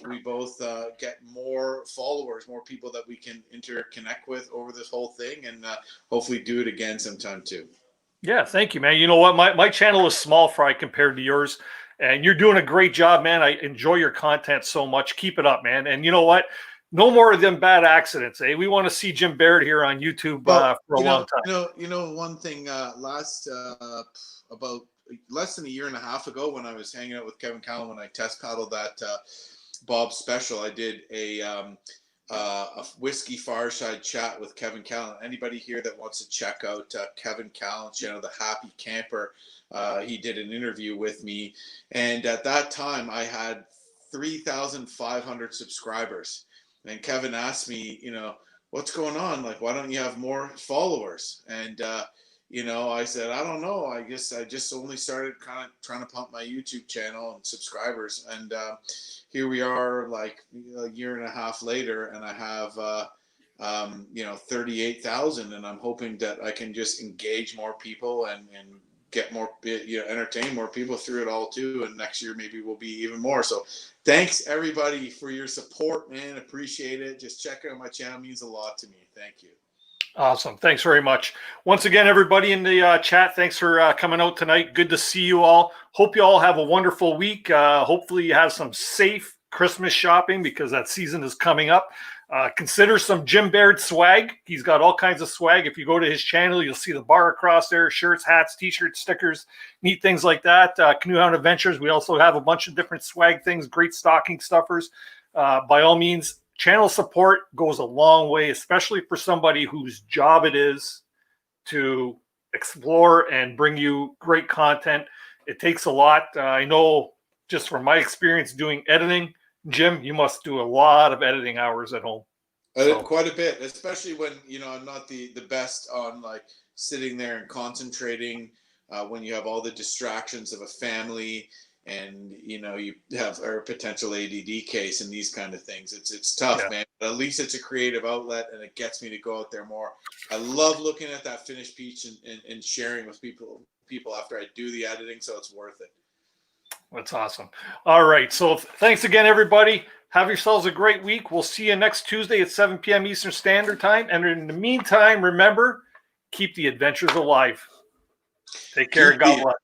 we both get more followers, more people that we can interconnect with over this whole thing, and hopefully do it again sometime too. Yeah, thank you, man. You know what? My channel is small fry compared to yours. And you're doing a great job, man. I enjoy your content so much. Keep it up, man. And you know what? No more of them bad accidents, eh? We want to see Jim Baird here on YouTube for a long time. You know, one thing about less than a year and a half ago, when I was hanging out with Kevin Callan, when I test paddled that Bob special, I did a whiskey fireside chat with Kevin Callan. Anybody here that wants to check out Kevin Callan's channel, The Happy Camper, he did an interview with me, and at that time I had 3,500 subscribers. And Kevin asked me, what's going on? Like, why don't you have more followers? And I said, I don't know. I guess I just only started kind of trying to pump my YouTube channel and subscribers. And here we are, like a year and a half later, and I have 38,000. And I'm hoping that I can just engage more people and get more, entertain more people through it all too. And next year maybe we'll be even more. So thanks everybody for your support, man. Appreciate it. Just check out my channel, means a lot to me. Thank you. Awesome. Thanks very much. Once again, everybody in the chat, thanks for coming out tonight. Good to see you all. Hope you all have a wonderful week. Hopefully you have some safe Christmas shopping because that season is coming up. Consider some Jim Baird swag. He's got all kinds of swag. If you go to his channel, you'll see the bar across there, shirts, hats, t-shirts, stickers, neat things like that. Canoe Hound Adventures, we also have a bunch of different swag things, great stocking stuffers. By all means, channel support goes a long way, especially for somebody whose job it is to explore and bring you great content. It takes a lot. I know just from my experience doing editing, Jim, you must do a lot of editing hours at home. Quite a bit, especially when, I'm not the best on like sitting there and concentrating when you have all the distractions of a family and, you have a potential ADD case and these kind of things. It's tough, man. But at least it's a creative outlet and it gets me to go out there more. I love looking at that finished piece and sharing with people after I do the editing. So it's worth it. That's awesome. All right. So thanks again, everybody. Have yourselves a great week. We'll see you next Tuesday at 7 p.m. Eastern Standard Time. And in the meantime, remember, keep the adventures alive. Take care. God bless.